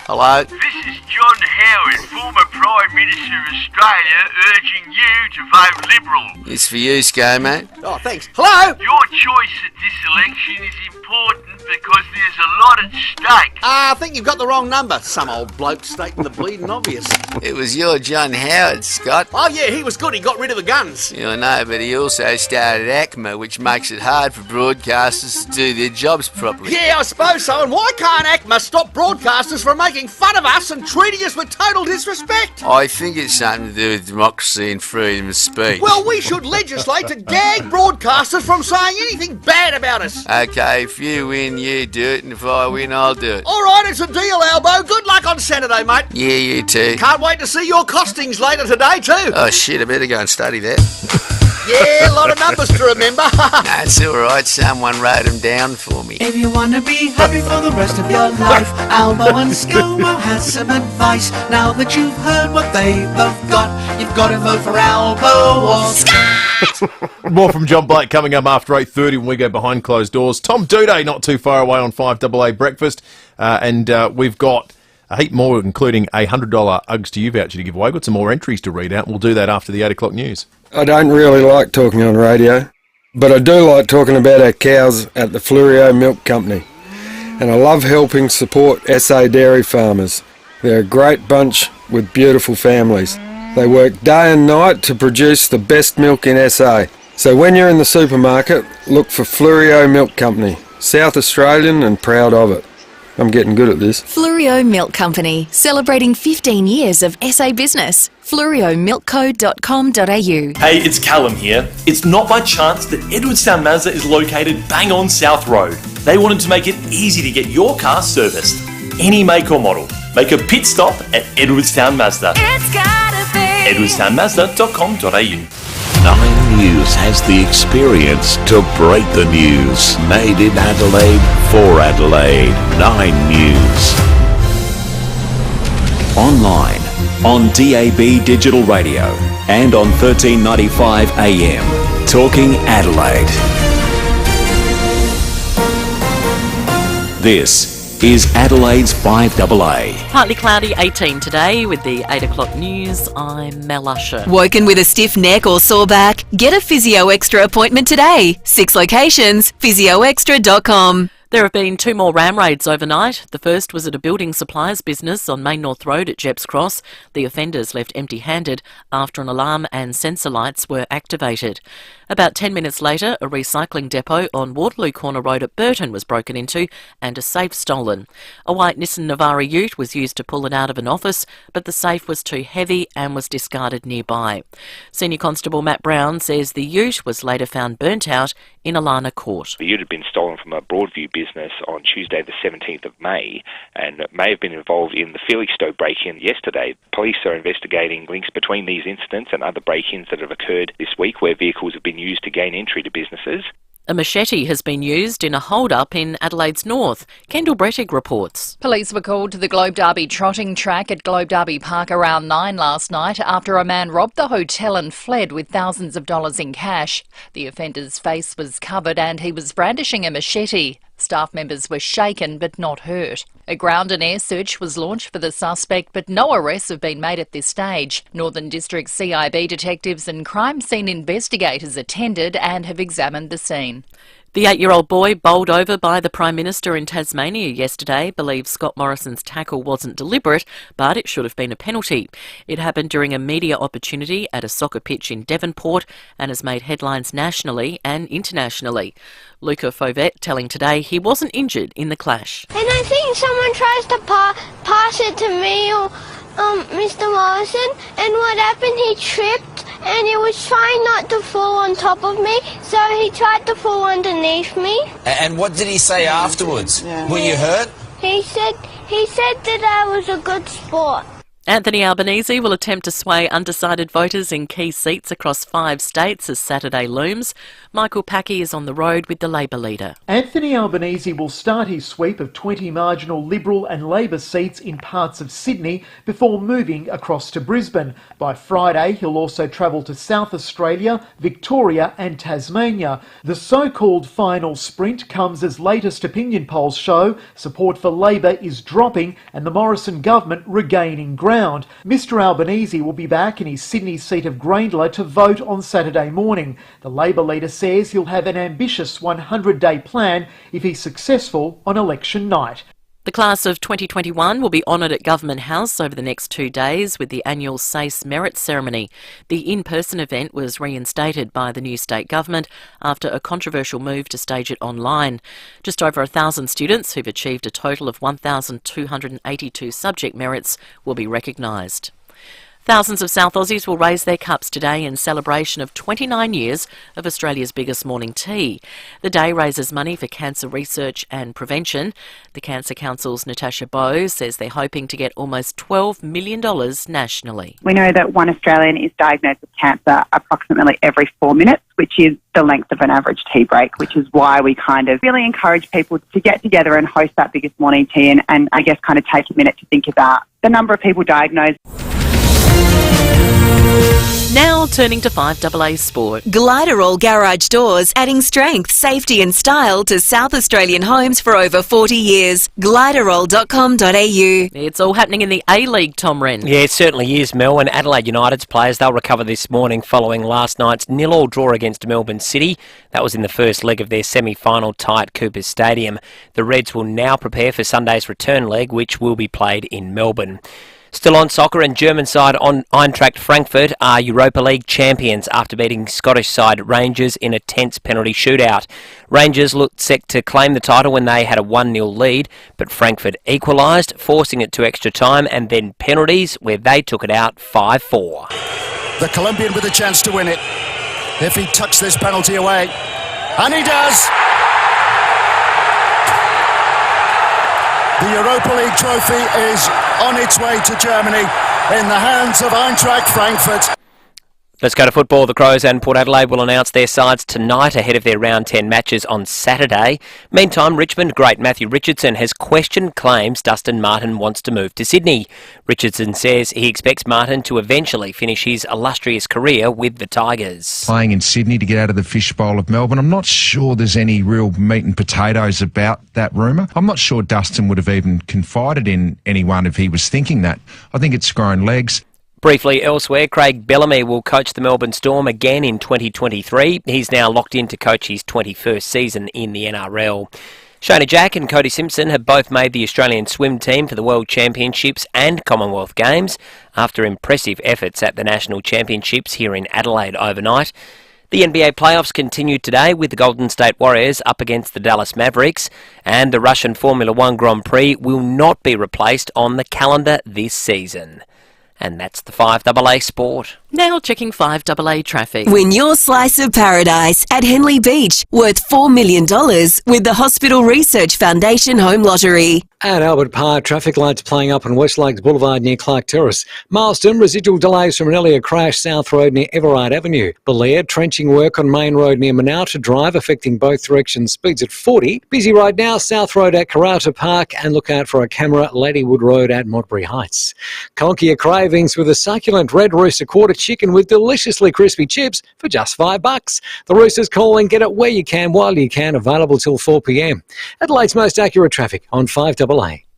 Hello? This is John Howard, former Prime Minister of Australia, urging you to vote Liberal. It's for you, ScoMo. Oh, thanks. Hello? Your choice at this election is important because there's a lot at stake. I think you've got the wrong number. Some old bloke stating the bleeding obvious. It was your John Howard, Scott. Oh, yeah, he was good. He got rid of the guns. Yeah, I know, but he also started ACMA, which makes it hard for broadcasters to do their jobs properly. Yeah, I suppose so. And why can't ACMA stop broadcasters from making fun of us and treating us with total disrespect? I think it's something to do with democracy and freedom of speech. Well, we should legislate to gag broadcasters from saying anything bad about us. Okay, if you win, you do it, and if I win, I'll do it. All right, it's a deal, Albo. Good luck on Saturday, mate. Yeah, you too. Can't wait to see your costings later today, too. Oh, shit, I better go and study that. Yeah, a lot of numbers to remember. That's all right. Someone wrote them down for me. If you want to be happy for the rest of your life, Albo and ScoMo has some advice. Now that you've heard what they both got, you've got to vote for Albo or More from John Blake coming up after 8:30 when we go behind closed doors. Tom Duday not too far away on 5AA Breakfast. And we've got a heap more, including a $100 Uggs to You voucher to give away. Got some more entries to read out. We'll do that after the 8 o'clock news. I don't really like talking on radio, but I do like talking about our cows at the FIVEaa Milk Company. And I love helping support SA dairy farmers. They're a great bunch with beautiful families. They work day and night to produce the best milk in SA. So when you're in the supermarket, look for FIVEaa Milk Company. South Australian and proud of it. I'm getting good at this. Fluorio Milk Company, celebrating 15 years of SA business. FluorioMilkCo.com.au. Hey, it's Callum here. It's not by chance that Edwardstown Mazda is located bang on South Road. They wanted to make it easy to get your car serviced. Any make or model. Make a pit stop at Edwardstown Mazda. It's gotta be EdwardstownMazda.com.au. 9 News has the experience to break the news. Made in Adelaide for Adelaide. 9 News. Online, on DAB Digital Radio and on 1395 AM. Talking Adelaide. This is Adelaide's 5AA. Partly cloudy, 18 today with the 8 o'clock news. I'm Mel Usher. Woken with a stiff neck or sore back? Get a Physio Extra appointment today. 6 locations, physioextra.com. There have been 2 more ram raids overnight. The first was at a building supplies business on Main North Road at Jepps Cross. The offenders left empty-handed after an alarm and sensor lights were activated. About 10 minutes later, a recycling depot on Waterloo Corner Road at Burton was broken into and a safe stolen. A white Nissan Navara ute was used to pull it out of an office, but the safe was too heavy and was discarded nearby. Senior Constable Matt Brown says the ute was later found burnt out in Alana Court. The ute had been stolen from a Broadview business on Tuesday the 17th of May and may have been involved in the Felixstowe break-in yesterday. Police are investigating links between these incidents and other break-ins that have occurred this week where vehicles have been used to gain entry to businesses. A machete has been used in a hold-up in Adelaide's north. Kendall Brettig reports. Police were called to the Globe Derby trotting track at Globe Derby Park around 9 last night after a man robbed the hotel and fled with thousands of dollars in cash. The offender's face was covered and he was brandishing a machete. Staff members were shaken but not hurt. A ground and air search was launched for the suspect, but no arrests have been made at this stage. Northern District CIB detectives and crime scene investigators attended and have examined the scene. The 8-year-old boy bowled over by the Prime Minister in Tasmania yesterday believes Scott Morrison's tackle wasn't deliberate, but it should have been a penalty. It happened during a media opportunity at a soccer pitch in Devonport and has made headlines nationally and internationally. Luca Fovett telling Today he wasn't injured in the clash. And I think someone tries to pass it to me or Mr. Morrison, and what happened, he tripped and he was trying not to fall on top of me, so he tried to fall underneath me. And what did he say afterwards? Were you hurt? He said that I was a good sport. Anthony Albanese will attempt to sway undecided voters in key seats across 5 states as Saturday looms. Michael Packy is on the road with the Labor leader. Anthony Albanese will start his sweep of 20 marginal Liberal and Labor seats in parts of Sydney before moving across to Brisbane. By Friday, he'll also travel to South Australia, Victoria and Tasmania. The so-called final sprint comes as latest opinion polls show support for Labor is dropping and the Morrison government regaining ground. Mr Albanese will be back in his Sydney seat of Grayndler to vote on Saturday morning. The Labor leader says he'll have an ambitious 100-day plan if he's successful on election night. The class of 2021 will be honoured at Government House over the next 2 days with the annual SACE Merit Ceremony. The in-person event was reinstated by the new state government after a controversial move to stage it online. Just over 1,000 students who've achieved a total of 1,282 subject merits will be recognised. Thousands of South Aussies will raise their cups today in celebration of 29 years of Australia's biggest morning tea. The day raises money for cancer research and prevention. The Cancer Council's Natasha Bowe says they're hoping to get almost $12 million nationally. We know that one Australian is diagnosed with cancer approximately every 4 minutes, which is the length of an average tea break, which is why we kind of really encourage people to get together and host that biggest morning tea and I guess kind of take a minute to think about the number of people diagnosed. Now turning to 5AA Sport. Gliderall Garage Doors, adding strength, safety and style to South Australian homes for over 40 years. Gliderall.com.au. It's all happening in the A-League, Tom Wren. Yeah, it certainly is, Mel. And Adelaide United's players, they'll recover this morning following last night's 0-0 draw against Melbourne City. That was in the first leg of their semi-final tie at Coopers Stadium. The Reds will now prepare for Sunday's return leg, which will be played in Melbourne. Still on soccer, and German side on Eintracht Frankfurt are Europa League champions after beating Scottish side Rangers in a tense penalty shootout. Rangers looked set to claim the title when they had a 1-0 lead, but Frankfurt equalised, forcing it to extra time and then penalties, where they took it out 5-4. The Colombian with a chance to win it, if he tucks this penalty away. And he does! The Europa League trophy is on its way to Germany in the hands of Eintracht Frankfurt. Let's go to football. The Crows and Port Adelaide will announce their sides tonight ahead of their round 10 matches on Saturday. Meantime, Richmond great Matthew Richardson has questioned claims Dustin Martin wants to move to Sydney. Richardson says he expects Martin to eventually finish his illustrious career with the Tigers. Playing in Sydney to get out of the fishbowl of Melbourne, I'm not sure there's any real meat and potatoes about that rumour. I'm not sure Dustin would have even confided in anyone if he was thinking that. I think it's grown legs. Briefly elsewhere, Craig Bellamy will coach the Melbourne Storm again in 2023. He's now locked in to coach his 21st season in the NRL. Shona Jack and Cody Simpson have both made the Australian swim team for the World Championships and Commonwealth Games after impressive efforts at the National Championships here in Adelaide overnight. The NBA playoffs continue today with the Golden State Warriors up against the Dallas Mavericks, and the Russian Formula One Grand Prix will not be replaced on the calendar this season. And that's the 5AA Sport. Now checking 5AA traffic. Win your slice of paradise at Henley Beach, worth $4 million with the Hospital Research Foundation Home Lottery. At Albert Park, traffic lights playing up on West Lakes Boulevard near Clark Terrace. Marsden, residual delays from an earlier crash South Road near Everard Avenue. Belair, trenching work on Main Road near Manouta Drive, affecting both directions, speeds at 40. Busy right now, South Road at Karata Park, and look out for a camera, Ladywood Road at Modbury Heights. Conquer your cravings with a succulent Red Rooster quarter chicken with deliciously crispy chips for just $5. The Roosters calling, get it where you can, while you can, available till 4 p.m. Adelaide's most accurate traffic on 5AA.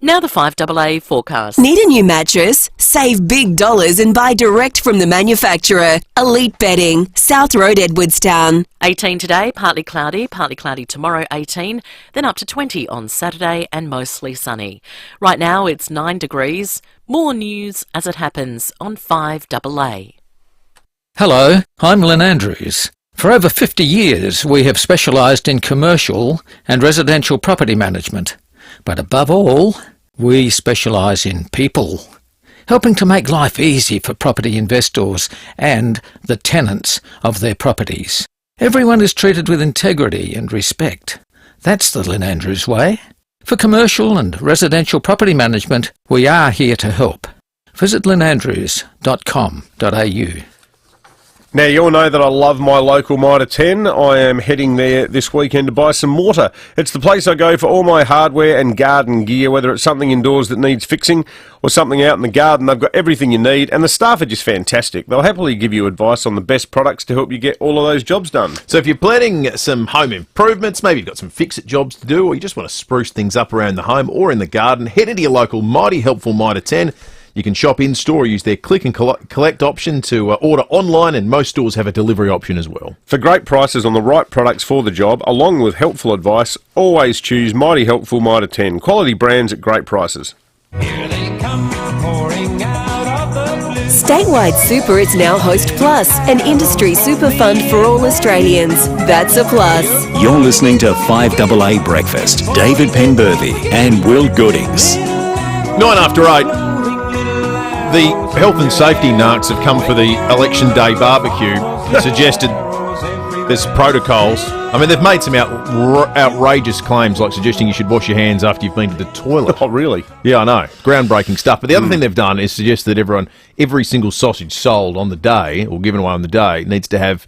Now the 5AA forecast. Need a new mattress? Save big dollars and buy direct from the manufacturer. Elite Bedding, South Road, Edwardstown. 18 today, partly cloudy tomorrow 18, then up to 20 on Saturday and mostly sunny. Right now it's 9 degrees. More news as it happens on 5AA. Hello, I'm Lynn Andrews. For over 50 years we have specialised in commercial and residential property management. But above all, we specialise in people, helping to make life easy for property investors and the tenants of their properties. Everyone is treated with integrity and respect. That's the Lynn Andrews way. For commercial and residential property management, we are here to help. Visit lynnandrews.com.au. Now, you all know that I love my local Mitre 10. I am heading there this weekend to buy some mortar. It's the place I go for all my hardware and garden gear, whether it's something indoors that needs fixing or something out in the garden. They've got everything you need, and the staff are just fantastic. They'll happily give you advice on the best products to help you get all of those jobs done. So if you're planning some home improvements, maybe you've got some fix-it jobs to do, or you just want to spruce things up around the home or in the garden, head into your local mighty helpful Mitre 10. You can shop in-store or use their click and collect option to order online, and most stores have a delivery option as well. For great prices on the right products for the job, along with helpful advice, always choose Mighty Helpful Mitre 10. Quality brands at great prices. Statewide Super is now Host Plus, an industry super fund for all Australians. That's a plus. You're listening to 5AA Breakfast. David Penberthy and Will Goodings. 9 after 8. The health and safety narcs have come for the election day barbecue and suggested there's protocols. I mean, they've made some outrageous claims, like suggesting you should wash your hands after you've been to the toilet. Oh, really? Yeah, I know. Groundbreaking stuff. But the other thing they've done is suggest that every single sausage sold on the day, or given away on the day, needs to have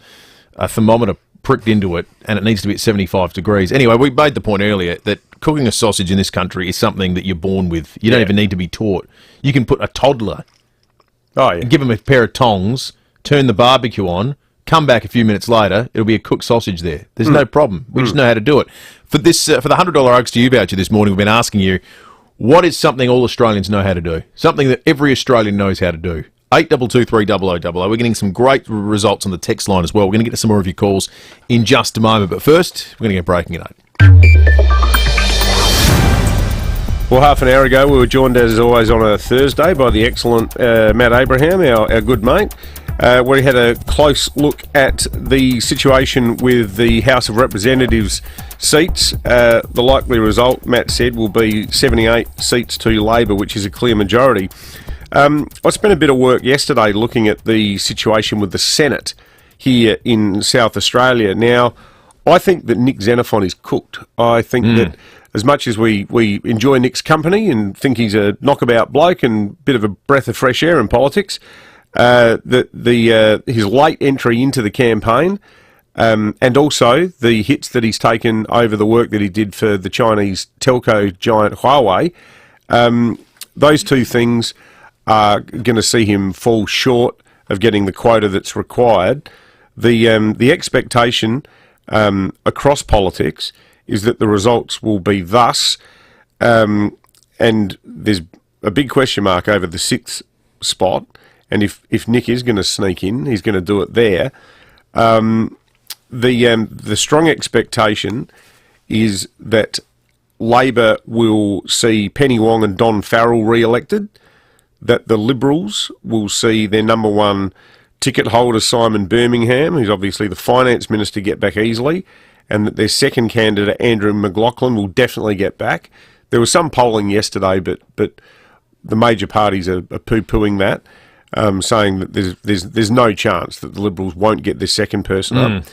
a thermometer pricked into it, and it needs to be at 75 degrees. Anyway, we made the point earlier that cooking a sausage in this country is something that you're born with. You don't even need to be taught. You can put a toddler, give them a pair of tongs, turn the barbecue on, come back a few minutes later, it'll be a cooked sausage there. There's no problem. We just know how to do it. For this, for the $100 Oaks to You voucher this morning, we've been asking you, what is something all Australians know how to do? Something that every Australian knows how to do. 8223 We're getting some great results on the text line as well. We're going to get to some more of your calls in just a moment. But first, we're going to get breaking at 8. Well, half an hour ago, we were joined, as always, on a Thursday by the excellent Matt Abraham, our good mate. We had a close look at the situation with the House of Representatives seats. The likely result, Matt said, will be 78 seats to Labor, which is a clear majority. I spent a bit of work yesterday looking at the situation with the Senate here in South Australia. Now, I think that Nick Xenophon is cooked. I think that as much as we enjoy Nick's company and think he's a knockabout bloke and a bit of a breath of fresh air in politics, his late entry into the campaign and also the hits that he's taken over the work that he did for the Chinese telco giant Huawei, those two things are going to see him fall short of getting the quota that's required. The expectation across politics is that the results will be thus, and there's a big question mark over the sixth spot, and if Nick is going to sneak in, he's going to do it there. The strong expectation is that Labor will see Penny Wong and Don Farrell re-elected, that the Liberals will see their number one ticket holder, Simon Birmingham, who's obviously the finance minister, get back easily, and that their second candidate, Andrew McLaughlin, will definitely get back. There was some polling yesterday, but the major parties are poo-pooing that, saying that there's no chance that the Liberals won't get their second person up.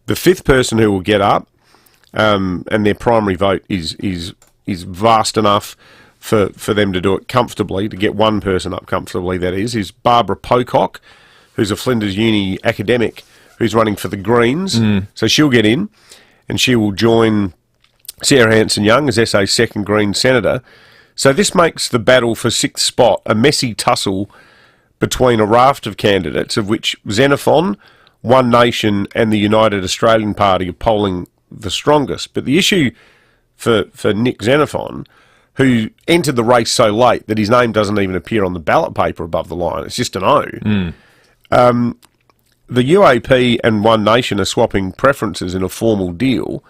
The fifth person who will get up, and their primary vote is vast enough for them to do it comfortably, to get one person up comfortably, that is Barbara Pocock, who's a Flinders Uni academic who's running for the Greens. So she'll get in, and she will join Sarah Hanson-Young as SA's second Green senator. So this makes the battle for sixth spot a messy tussle between a raft of candidates, of which Xenophon, One Nation and the United Australian Party are polling the strongest. But the issue for Nick Xenophon, who entered the race so late that his name doesn't even appear on the ballot paper above the line, it's just an O. The UAP and One Nation are swapping preferences in a formal deal.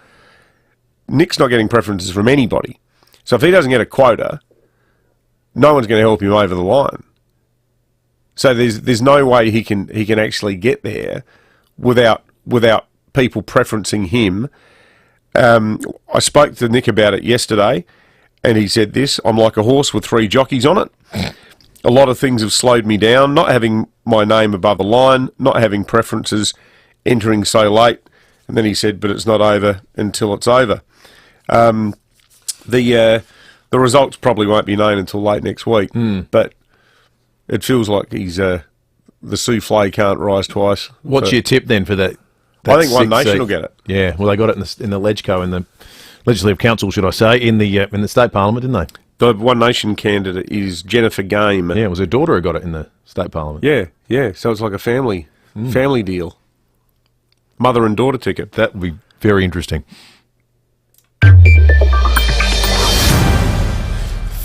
Nick's not getting preferences from anybody. So if he doesn't get a quota, no one's going to help him over the line. So there's no way he can actually get there without people preferencing him. I spoke to Nick about it yesterday, and he said this: I'm like a horse with three jockeys on it. A lot of things have slowed me down, not having my name above the line, not having preferences, entering so late. And then he said, but it's not over until it's over. The results probably won't be known until late next week, but it feels like he's the souffle can't rise twice. What's your tip then for that? I think One Nation will get it. Yeah, well, they got it in the Legco, in the Legislative Council, should I say, in the State Parliament, didn't they? The One Nation candidate is Jennifer Game. Yeah, it was her daughter who got it in the State Parliament. Yeah. So it's like a family deal. Mother and daughter ticket. That would be very interesting.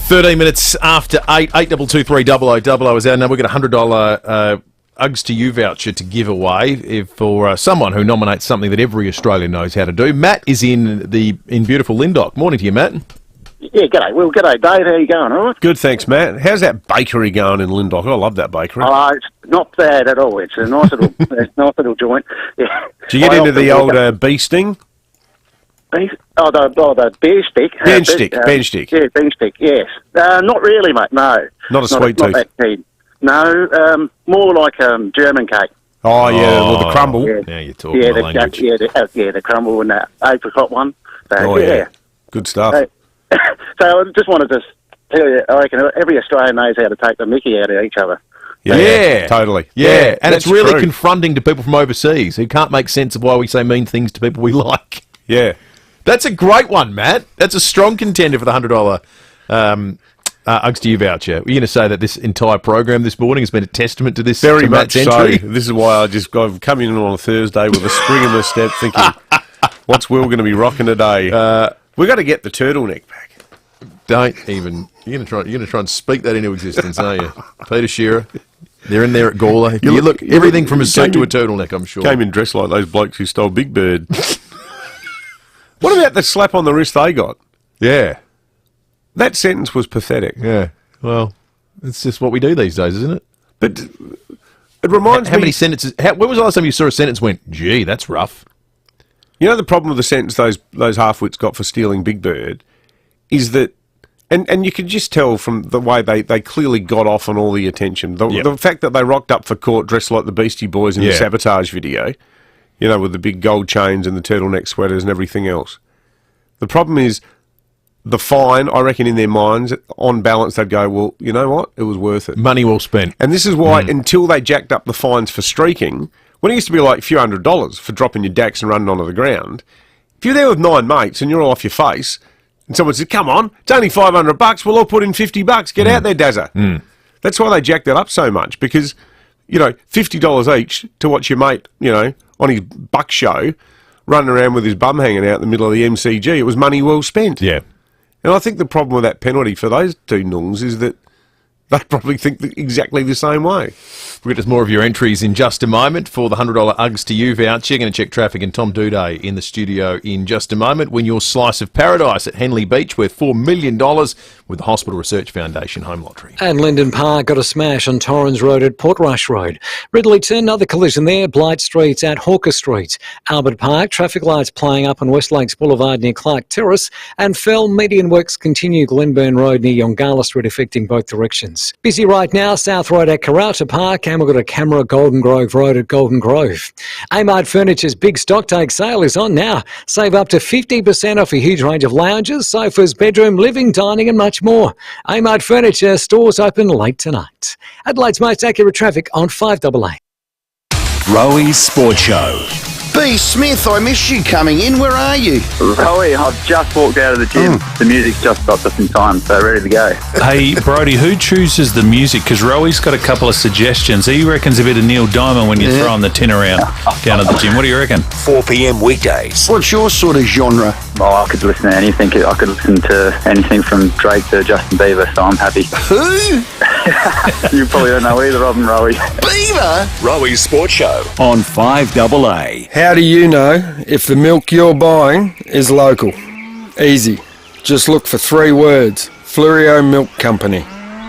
13 minutes after 8, 8223 is our number. We've got a $100 Uggs to You voucher to give away for someone who nominates something that every Australian knows how to do. Matt is in beautiful Lyndoch. Morning to you, Matt. Yeah, g'day. Well, g'day, Dave. How you going? All right? Good, thanks, Matt. How's that bakery going in Lyndoch? I love that bakery. It's not bad at all. It's a nice little joint. Yeah. Do you get into the old bee sting? The beer stick. Ben stick. Yeah, bean stick, yes. Not really, mate, no. Not a sweet tooth? Not that keen. No, more like German cake. Oh, yeah, well, the crumble. Yeah, you're talking the language. The crumble and the apricot one. So, yeah. Good stuff. So I just wanted to tell you, I reckon every Australian knows how to take the mickey out of each other. Yeah, totally. Yeah, and it's really confronting to people from overseas who can't make sense of why we say mean things to people we like. Yeah. That's a great one, Matt. That's a strong contender for the $100 Uggs to You voucher. Were you going to say that this entire program this morning has been a testament to this? Very much so. This is why I've come in on a Thursday with a spring in my step thinking, what's Will going to be rocking today? We've got to get the turtleneck back. Don't even. You're going to try and speak that into existence, aren't you? Peter Shearer. They're in there at Gawler. You look everything from a suit to a turtleneck, I'm sure. Came in dressed like those blokes who stole Big Bird. What about the slap on the wrist they got? Yeah. That sentence was pathetic. Yeah, well, it's just what we do these days, isn't it? But it reminds me... How many sentences... when was the last time you saw a sentence went, gee, that's rough? You know the problem with the sentence those half-wits got for stealing Big Bird is that... And you could just tell from the way they clearly got off on all the attention. The fact that they rocked up for court dressed like the Beastie Boys in the Sabotage video, you know, with the big gold chains and the turtleneck sweaters and everything else. The problem is... The fine, I reckon in their minds, on balance, they'd go, well, you know what? It was worth it. Money well spent. And this is why, until they jacked up the fines for streaking, when it used to be like a few $100s for dropping your dacks and running onto the ground, if you're there with 9 mates and you're all off your face, and someone says, come on, it's only $500, we'll all put in $50, get out there, Dazza. That's why they jacked that up so much, because, you know, $50 each to watch your mate, you know, on his buck show, running around with his bum hanging out in the middle of the MCG, it was money well spent. Yeah. And I think the problem with that penalty for those two nungs is that they probably think exactly the same way. We'll get us more of your entries in just a moment for the $100 Uggs to You voucher. Going to check traffic, and Tom Duday in the studio in just a moment. Win your slice of paradise at Henley Beach, worth $4 million with the Hospital Research Foundation Home Lottery. And Linden Park got a smash on Torrens Road at Portrush Road. Ridleyton, another collision there, Blight Street at Hawker Street. Albert Park, traffic lights playing up on West Lakes Boulevard near Clark Terrace. And Fell, median works continue Glenburn Road near Yongala Street, affecting both directions. Busy right now, South Road at Karata Park, and we've got a camera Golden Grove Road at Golden Grove. Amart Furniture's big stocktake sale is on now. Save up to 50% off a huge range of lounges, sofas, bedroom, living, dining and much more. Amart Furniture, stores open late tonight. Adelaide's most accurate traffic on 5AA. Roey's Sports Show. B. Smith, I missed you coming in. Where are you? Roey, I've just walked out of the gym. The music's just stopped us in time, so ready to go. Hey, Brody, who chooses the music? Because Roey's got a couple of suggestions. He reckons a bit of Neil Diamond when you're throwing the tin around down at the gym. What do you reckon? 4 p.m. weekdays. What's your sort of genre? Oh, I could listen to anything. I could listen to anything from Drake to Justin Bieber, so I'm happy. Who? You probably don't know either of them, Roey. Bieber? Roey's Sports Show on 5AA. How do you know if the milk you're buying is local? Easy. Just look for 3 words. Flurio Milk Company.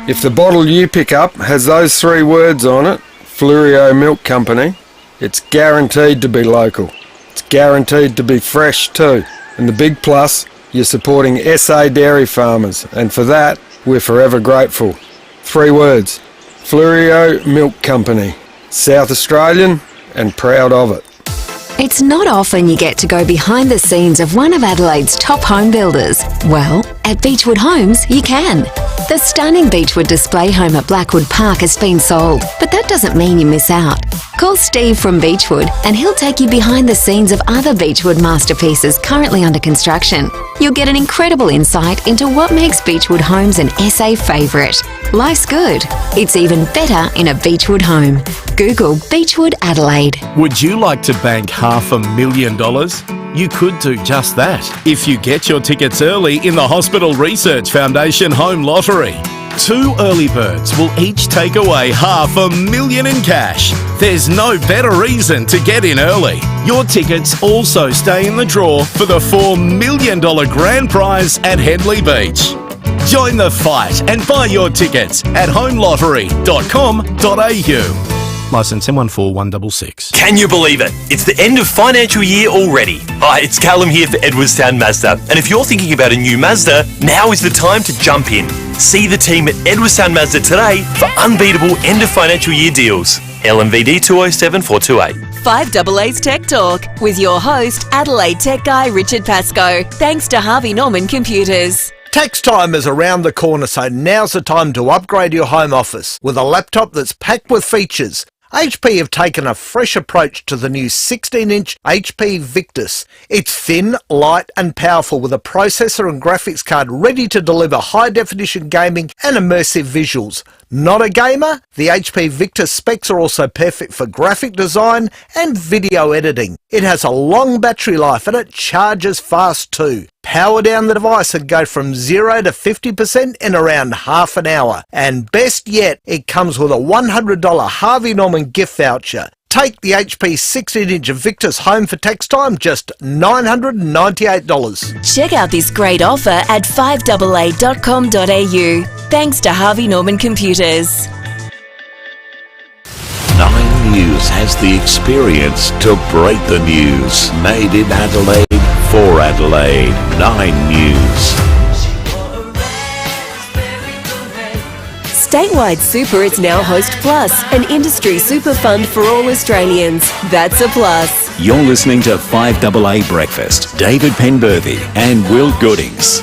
If the bottle you pick up has those 3 words on it, Flurio Milk Company, it's guaranteed to be local. It's guaranteed to be fresh too. And the big plus, you're supporting SA dairy farmers, and for that, we're forever grateful. 3 words. Flurio Milk Company. South Australian and proud of it. It's not often you get to go behind the scenes of one of Adelaide's top home builders. Well, at Beechwood Homes, you can. The stunning Beechwood display home at Blackwood Park has been sold, but that doesn't mean you miss out. Call Steve from Beechwood and he'll take you behind the scenes of other Beechwood masterpieces currently under construction. You'll get an incredible insight into what makes Beechwood Homes an SA favourite. Life's good. It's even better in a Beechwood home. Google Beechwood Adelaide. Would you like to bank $500,000? You could do just that if you get your tickets early in the Hospital Research Foundation Home Lottery. 2 early birds will each take away $500,000 in cash. There's no better reason to get in early. Your tickets also stay in the draw for the $4 million grand prize at Henley Beach. Join the fight and buy your tickets at homelottery.com.au. Licence M141166. Can you believe it? It's the end of financial year already. Hi, it's Callum here for Edwardstown Mazda. And if you're thinking about a new Mazda, now is the time to jump in. See the team at Edwardstown Mazda today for unbeatable end of financial year deals. LMVD 207428. 5AA's Tech Talk with your host, Adelaide Tech Guy Richard Pascoe. Thanks to Harvey Norman Computers. Tax time is around the corner, so now's the time to upgrade your home office with a laptop that's packed with features. HP have taken a fresh approach to the new 16-inch HP Victus. It's thin, light and powerful with a processor and graphics card ready to deliver high-definition gaming and immersive visuals. Not a gamer? The HP Victus specs are also perfect for graphic design and video editing. It has a long battery life and it charges fast too. Power down the device and go from 0 to 50% in around half an hour. And best yet, it comes with a $100 Harvey Norman gift voucher. Take the HP 16-inch Victus home for tax time, just $998. Check out this great offer at FIVEaa.com.au. Thanks to Harvey Norman Computers. 9 News has the experience to break the news. Made in Adelaide, for Adelaide. 9 News. Statewide Super is now Host Plus, an industry super fund for all Australians. That's a plus. You're listening to 5AA Breakfast. David Penberthy and Will Goodings.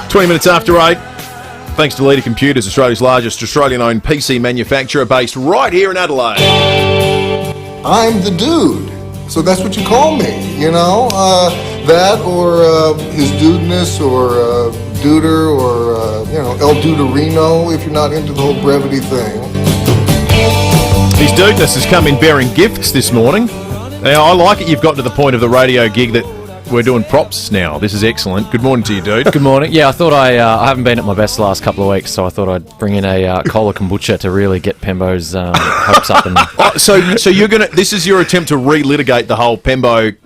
20 minutes after 8. Thanks to Leader Computers, Australia's largest Australian-owned PC manufacturer based right here in Adelaide. I'm the dude, so that's what you call me, you know? That or his dudeness or duder or, El Duderino if you're not into the whole brevity thing. His dudeness has come in bearing gifts this morning. Now, I like it you've got to the point of the radio gig that we're doing props now. This is excellent. Good morning to you, dude. Good morning. Yeah, I thought I haven't been at my best the last couple of weeks, so I thought I'd bring in a cola kombucha to really get Pembo's hopes up. And so you're gonna. This is your attempt to relitigate the whole Pembo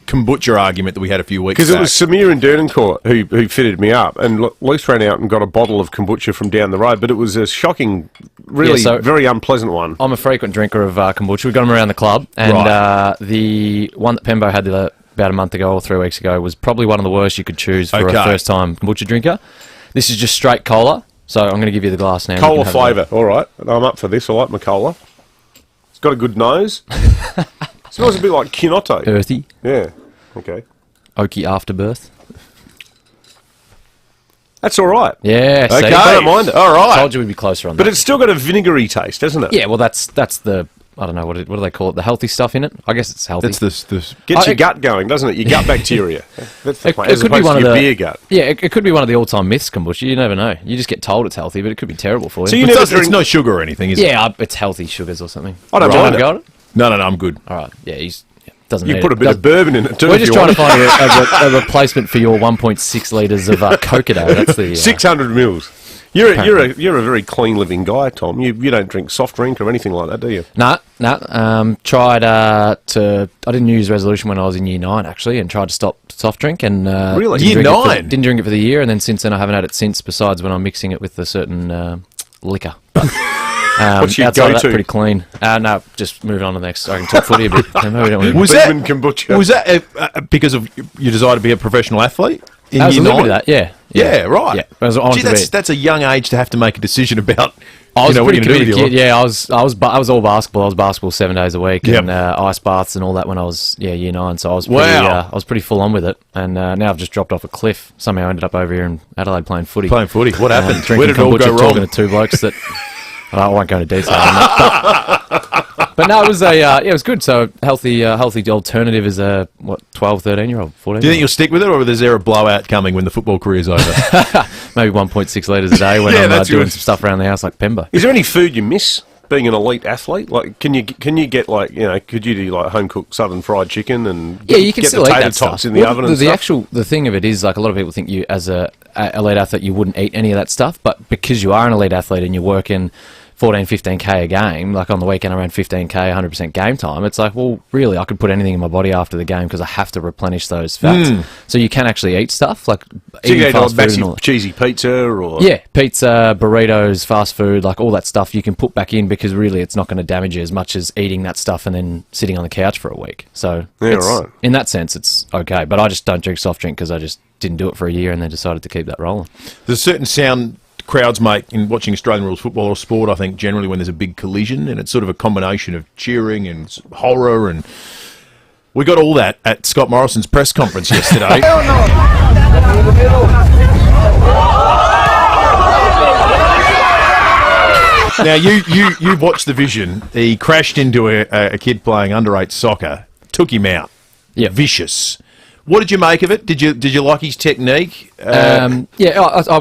kombucha argument that we had a few weeks back. Because it was Samir in Dernancourt who fitted me up, and Luce ran out and got a bottle of kombucha from down the road, but it was a shocking, really very unpleasant one. I'm a frequent drinker of kombucha. We got them around the club, and the one that Pembo had about a month ago or 3 weeks ago was probably one of the worst you could choose for a first-time kombucha drinker. This is just straight cola, so I'm going to give you the glass now. Cola flavour, all right. I'm up for this. I like my cola. It's got a good nose. Smells a bit like Kinotto. Earthy. Yeah, okay. Oaky afterbirth. That's all right. Yeah, okay. See? I don't mind it. All right. Told you we'd be closer on that. But it's still got a vinegary taste, hasn't it? Yeah, well, that's the... I don't know, what do they call it? The healthy stuff in it? I guess it's healthy. It's this gets your gut going, doesn't it? Your gut bacteria. That's the point, as opposed to your beer gut. Yeah, it could be one of the all-time myths, kombucha. You never know. You just get told it's healthy, but it could be terrible for you. So it's no sugar or anything, is it? Yeah, it's healthy sugars or something. I don't mind it. No, I'm good. All right, yeah, doesn't you need put it. a bit of bourbon in it too. We're just trying to find a replacement for your 1.6 litres of Coca-Cola. That's the 600 mils. You're a very clean living guy, Tom. You don't drink soft drink or anything like that, do you? No. Tried I didn't use resolution when I was in year 9 actually, and tried to stop soft drink and really year 9 didn't drink it for the year, and then since then I haven't had it since. Besides when I'm mixing it with a certain liquor. What's your outside go-to? of that, pretty clean. No, just moving on to the next. I can talk footy a bit. Was that because of your desire to be a professional athlete? I was a little bit of that, yeah. Yeah, right. Yeah. Gee, that's a young age to have to make a decision about. I was a pretty what you're committed going to kid. Yeah, I was all basketball. I was basketball 7 days a week, and ice baths and all that when I was year 9. So I was pretty full on with it, and now I've just dropped off a cliff. Somehow I ended up over here in Adelaide playing footy. What happened? Where did it all go wrong? Talking to two blokes that I won't go into detail on that. But no, it was it was good. So healthy alternative is a 12, 13-year-old, 14. Do you think you'll stick with it, or is there a blowout coming when the football career's over? Maybe 1.6 litres a day when I'm doing some stuff around the house like Pemba. Is there any food you miss being an elite athlete? Like, can you get could you do like home cooked southern fried chicken and you can get still the eat tater that tots stuff. in the oven and stuff? The thing of it is, like, a lot of people think you as a elite athlete you wouldn't eat any of that stuff, but because you are an elite athlete and you're working 14, 15k a game, like on the weekend around 15k, 100% game time, it's like, well, really, I could put anything in my body after the game because I have to replenish those fats. So you can actually eat stuff, like so you eat massive cheesy pizza or... Yeah, pizza, burritos, fast food, like all that stuff you can put back in because really it's not going to damage you as much as eating that stuff and then sitting on the couch for a week. So in that sense, it's okay. But I just don't drink soft drink because I just didn't do it for a year and then decided to keep that rolling. There's a certain sound crowds make in watching Australian rules football or sport, I think, generally when there's a big collision, and it's sort of a combination of cheering and horror, and we got all that at Scott Morrison's press conference yesterday. Now, you watched the vision. He crashed into a kid playing under-8 soccer, took him out. Yeah. Vicious. What did you make of it? Did you like his technique? I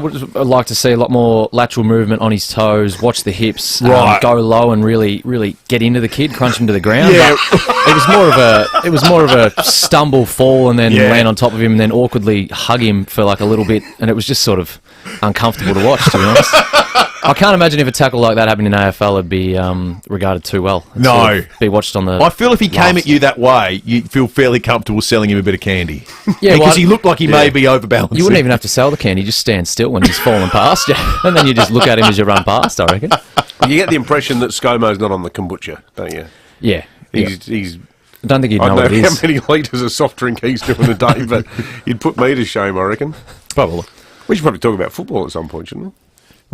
would like to see a lot more lateral movement on his toes, watch the hips, go low and really get into the kid, crunch him to the ground. Yeah. It was more of a stumble, fall, and then land on top of him, and then awkwardly hug him for like a little bit, and it was just sort of uncomfortable to watch, to be honest. I can't imagine if a tackle like that happened in AFL, it'd be regarded too well. It'd No. sort of be watched on the. I feel if he came at you that way, you'd feel fairly comfortable selling him a bit of candy. Yeah, because he looked like he may be overbalanced. You wouldn't even have to sell the candy; you just stand still when he's falling past you, and then you just look at him as you run past. I reckon. You get the impression that ScoMo's not on the kombucha, don't you? Yeah, He's I don't think you'd I know don't what it know is. how many litres of soft drink he's doing a day, but he'd put me to shame, I reckon. Probably. We should probably talk about football at some point, shouldn't we?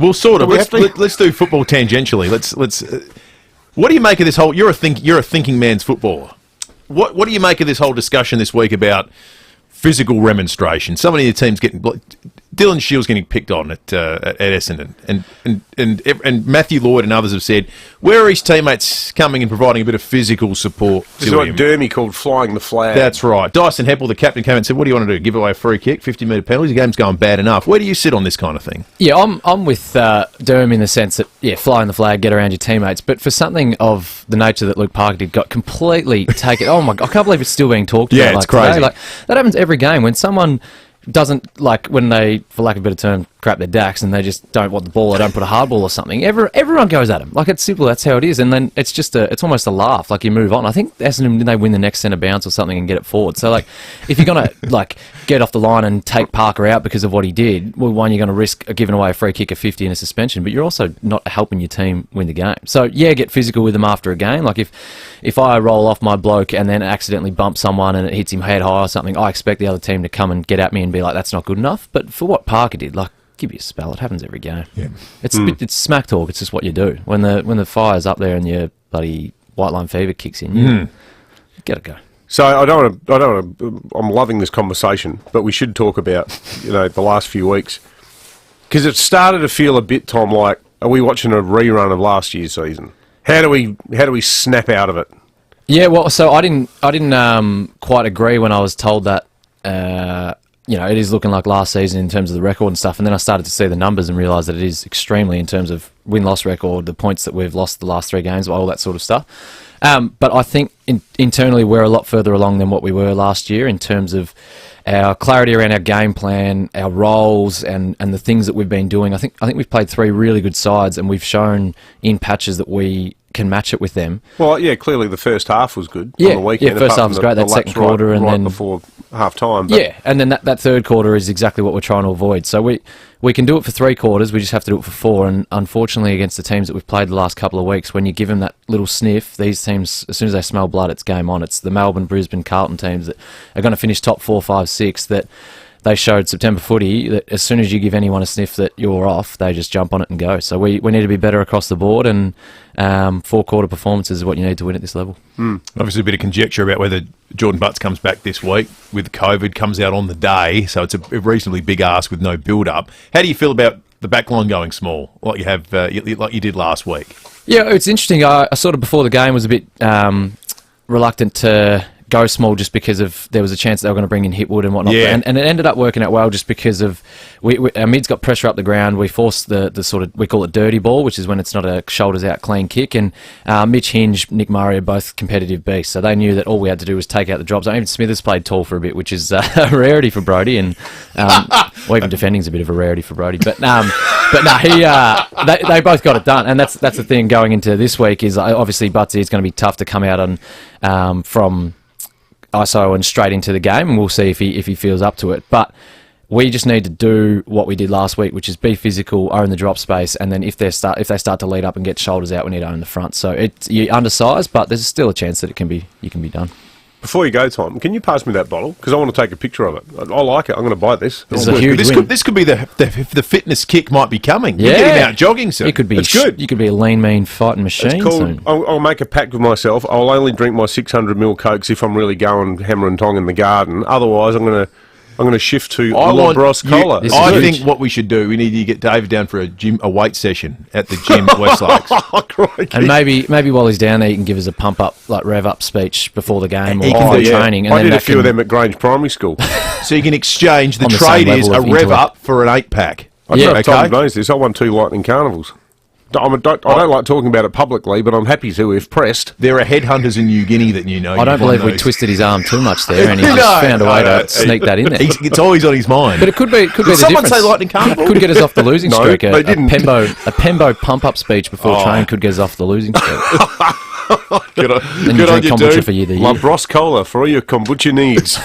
Well, sort of. Do we Let's do football tangentially. Let's. What do you make of this whole? You're a thinking man's footballer. What do you make of this whole discussion this week about physical remonstration? Somebody in the team's getting. Dylan Shields getting picked on at Essendon, and Matthew Lloyd and others have said, where are his teammates coming and providing a bit of physical support This is to what him? Dermy called flying the flag. That's right. Dyson Heppel, the captain, came and said, what do you want to do? Give away a free kick, 50-metre penalties? The game's going bad enough. Where do you sit on this kind of thing? Yeah, I'm with Durham in the sense that, flying the flag, get around your teammates. But for something of the nature that Luke Parker did, got completely taken. Oh my God, I can't believe it's still being talked about. Yeah, it's crazy. Today. Like, that happens every game when someone doesn't, like, when they, for lack of a better term, crap their dacks and they just don't want the ball, they don't put a hard ball or something. Everyone goes at them. Like, it's simple, that's how it is. And then it's just it's almost a laugh. Like, you move on. I think Essendon, they win the next centre bounce or something and get it forward. So, like, if you're going to, like, get off the line and take Parker out because of what he did, well, one, you're going to risk giving away a free kick of 50 and a suspension, but you're also not helping your team win the game. So, yeah, get physical with them after a game. Like, if I roll off my bloke and then accidentally bump someone and it hits him head high or something, I expect the other team to come and get at me and be like, that's not good enough. But for what Parker did, like, give you a spell. It happens every game. Yeah. It's smack talk. It's just what you do. When the fire's up there and your bloody white line fever kicks in, you get it go. So I don't want to. I'm loving this conversation, but we should talk about the last few weeks because it started to feel a bit, Tom, like, are we watching a rerun of last year's season? How do we snap out of it? Yeah, well, so I didn't quite agree when I was told that. It is looking like last season in terms of the record and stuff, and then I started to see the numbers and realised that it is extremely in terms of win-loss record, the points that we've lost the last 3 games, all that sort of stuff. But I think internally we're a lot further along than what we were last year in terms of our clarity around our game plan, our roles, and the things that we've been doing. I think we've played 3 really good sides, and we've shown in patches that we can match it with them. Well, yeah, clearly the first half was good Yeah, on the weekend. yeah, first half was great. That second quarter, and right then before half time. Yeah, and then that third quarter is exactly what we're trying to avoid. So we can do it for 3 quarters. We just have to do it for 4. And unfortunately, against the teams that we've played the last couple of weeks, when you give them that little sniff, these teams, as soon as they smell blood, it's game on. It's the Melbourne, Brisbane, Carlton teams that are going to finish top 4, 5, 6 that. They showed September footy that as soon as you give anyone a sniff that you're off, they just jump on it and go. So we need to be better across the board, and 4-quarter performances is what you need to win at this level. Obviously, a bit of conjecture about whether Jordan Butts comes back this week with COVID, comes out on the day, so it's a reasonably big ask with no build-up. How do you feel about the back line going small, like you have, like you did last week? Yeah, it's interesting. I sort of before the game was a bit reluctant to go small just because of there was a chance they were going to bring in Hipwood and whatnot. Yeah. And it ended up working out well just because of our mids got pressure up the ground. We forced the sort of, we call it dirty ball, which is when it's not a shoulders out clean kick. And Mitch Hinge, Nick Murray are both competitive beasts. So they knew that all we had to do was take out the drops. Even Smithers played tall for a bit, which is a rarity for Brodie. And well, even defending's a bit of a rarity for Brodie. But no, they both got it done. And that's the thing going into this week is obviously Butsy is going to be tough to come out on from ISO and straight into the game, and we'll see if he feels up to it. But we just need to do what we did last week, which is be physical, own the drop space, and then if they start to lead up and get shoulders out, we need to own the front. So you're undersized, but there's still a chance that you can be done. Before you go, Tom, can you pass me that bottle? Because I want to take a picture of it. I like it. I'm going to buy this. This could be the fitness kick might be coming. Yeah. You're getting out jogging soon. It could be. It's good. You could be a lean, mean fighting machine It's cool. soon. I'll make a pact with myself. I'll only drink my 600ml Cokes if I'm really going hammer and tong in the garden. Otherwise, I'm going to shift to Lobros Cola. I think what we should do, we need to get David down for a weight session at the gym at West Lakes. And maybe while he's down there, he can give us a pump up, like rev up speech before the game He or can the do- training. And I then did a that few can- of them at Grange Primary School. So you can exchange the On the same trade is level a of rev intellect. up for an 8-pack. I don't know if Tom knows this. I won 2 Lightning Carnivals. I don't like talking about it publicly, but I'm happy to if pressed. There are headhunters in New Guinea that you know. I don't believe we twisted his arm too much there, and he just found a way to sneak that in there. It's always on his mind. But it could be Did the someone difference. say lightning carnival? Could get us off the losing No, streak. they didn't. A Pembo pump-up speech before train could get us off the losing streak. Good on, Then you good on drink you, kombucha dude. for the year. Labros Cola for all your kombucha needs.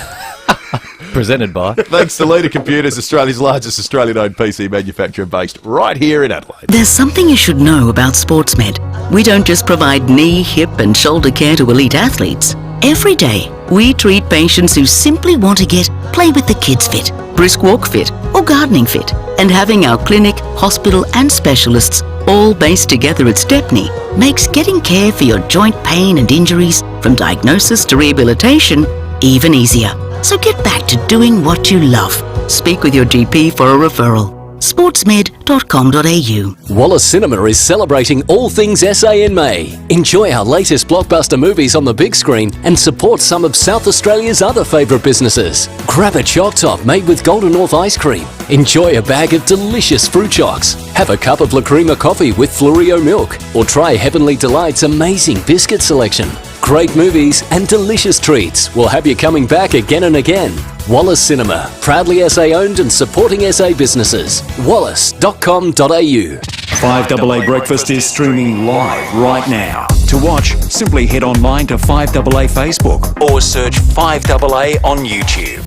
Presented by. Thanks to Leader Computers, Australia's largest Australian-owned PC manufacturer based right here in Adelaide. There's something you should know about SportsMed. We don't just provide knee, hip and shoulder care to elite athletes. Every day, we treat patients who simply want to get play with the kids fit, brisk walk fit or gardening fit. And having our clinic, hospital and specialists all based together at Stepney makes getting care for your joint pain and injuries, from diagnosis to rehabilitation, even easier. So get back to doing what you love. Speak with your GP for a referral. sportsmed.com.au. Wallace Cinema is celebrating all things SA in May. Enjoy our latest blockbuster movies on the big screen and support some of South Australia's other favourite businesses. Grab a choc top made with Golden North ice cream. Enjoy a bag of delicious fruit chocks. Have a cup of La Crema coffee with Florio milk. Or try Heavenly Delight's amazing biscuit selection. Great movies and delicious treats will have you coming back again and again. Wallace Cinema, proudly SA owned and supporting SA businesses. wallace.com.au. 5AA Breakfast is streaming live right now. To watch, simply head online to 5AA Facebook or search 5AA on YouTube.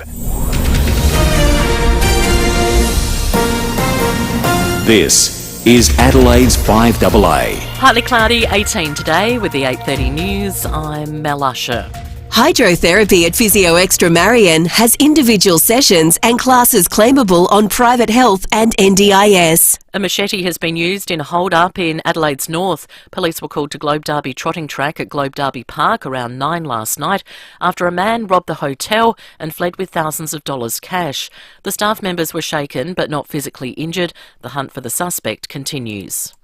This is Adelaide's 5AA. Partly cloudy, 18 today with the 8:30 news. I'm Mel Usher. Hydrotherapy at Physio Extra Marion has individual sessions and classes claimable on private health and NDIS. A machete has been used in a hold-up in Adelaide's north. Police were called to Globe Derby Trotting Track at Globe Derby Park around 9 last night after a man robbed the hotel and fled with thousands of dollars cash. The staff members were shaken but not physically injured. The hunt for the suspect continues.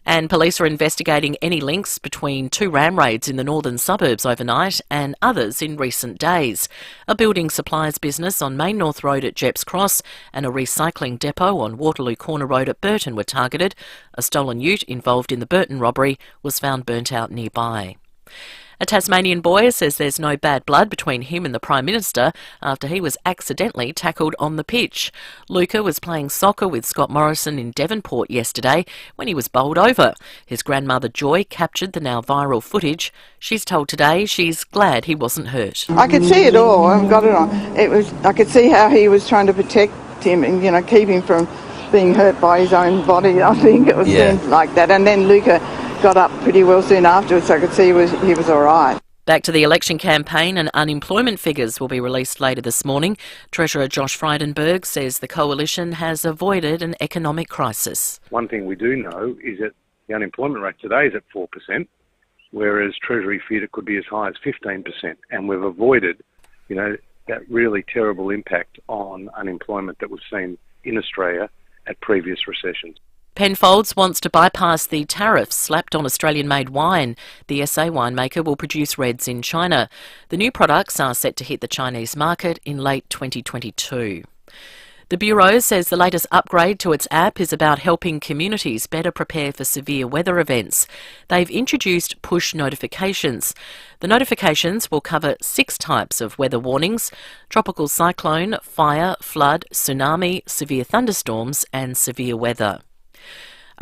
And police are investigating any links between 2 ram raids in the northern suburbs overnight and others in recent days. A building supplies business on Main North Road at Jepps Cross and a recycling depot on Waterloo Corner Road at Burton were targeted. A stolen ute involved in the Burton robbery was found burnt out nearby. A Tasmanian boy says there's no bad blood between him and the Prime Minister after he was accidentally tackled on the pitch. Luca was playing soccer with Scott Morrison in Devonport yesterday when he was bowled over. His grandmother Joy captured the now viral footage. She's told Today she's glad he wasn't hurt. I could see it all. I've got it on. I could see how he was trying to protect him and, keep him from being hurt by his own body. I think it was things like that. And then Luca got up pretty well soon afterwards, so I could see he was all right. Back to the election campaign, and unemployment figures will be released later this morning. Treasurer Josh Frydenberg says the coalition has avoided an economic crisis. One thing we do know is that the unemployment rate today is at 4%, whereas Treasury feared it could be as high as 15%, and we've avoided, that really terrible impact on unemployment that we've seen in Australia at previous recessions. Penfolds wants to bypass the tariffs slapped on Australian-made wine. The SA winemaker will produce reds in China. The new products are set to hit the Chinese market in late 2022. The Bureau says the latest upgrade to its app is about helping communities better prepare for severe weather events. They've introduced push notifications. The notifications will cover 6 types of weather warnings: tropical cyclone, fire, flood, tsunami, severe thunderstorms and severe weather.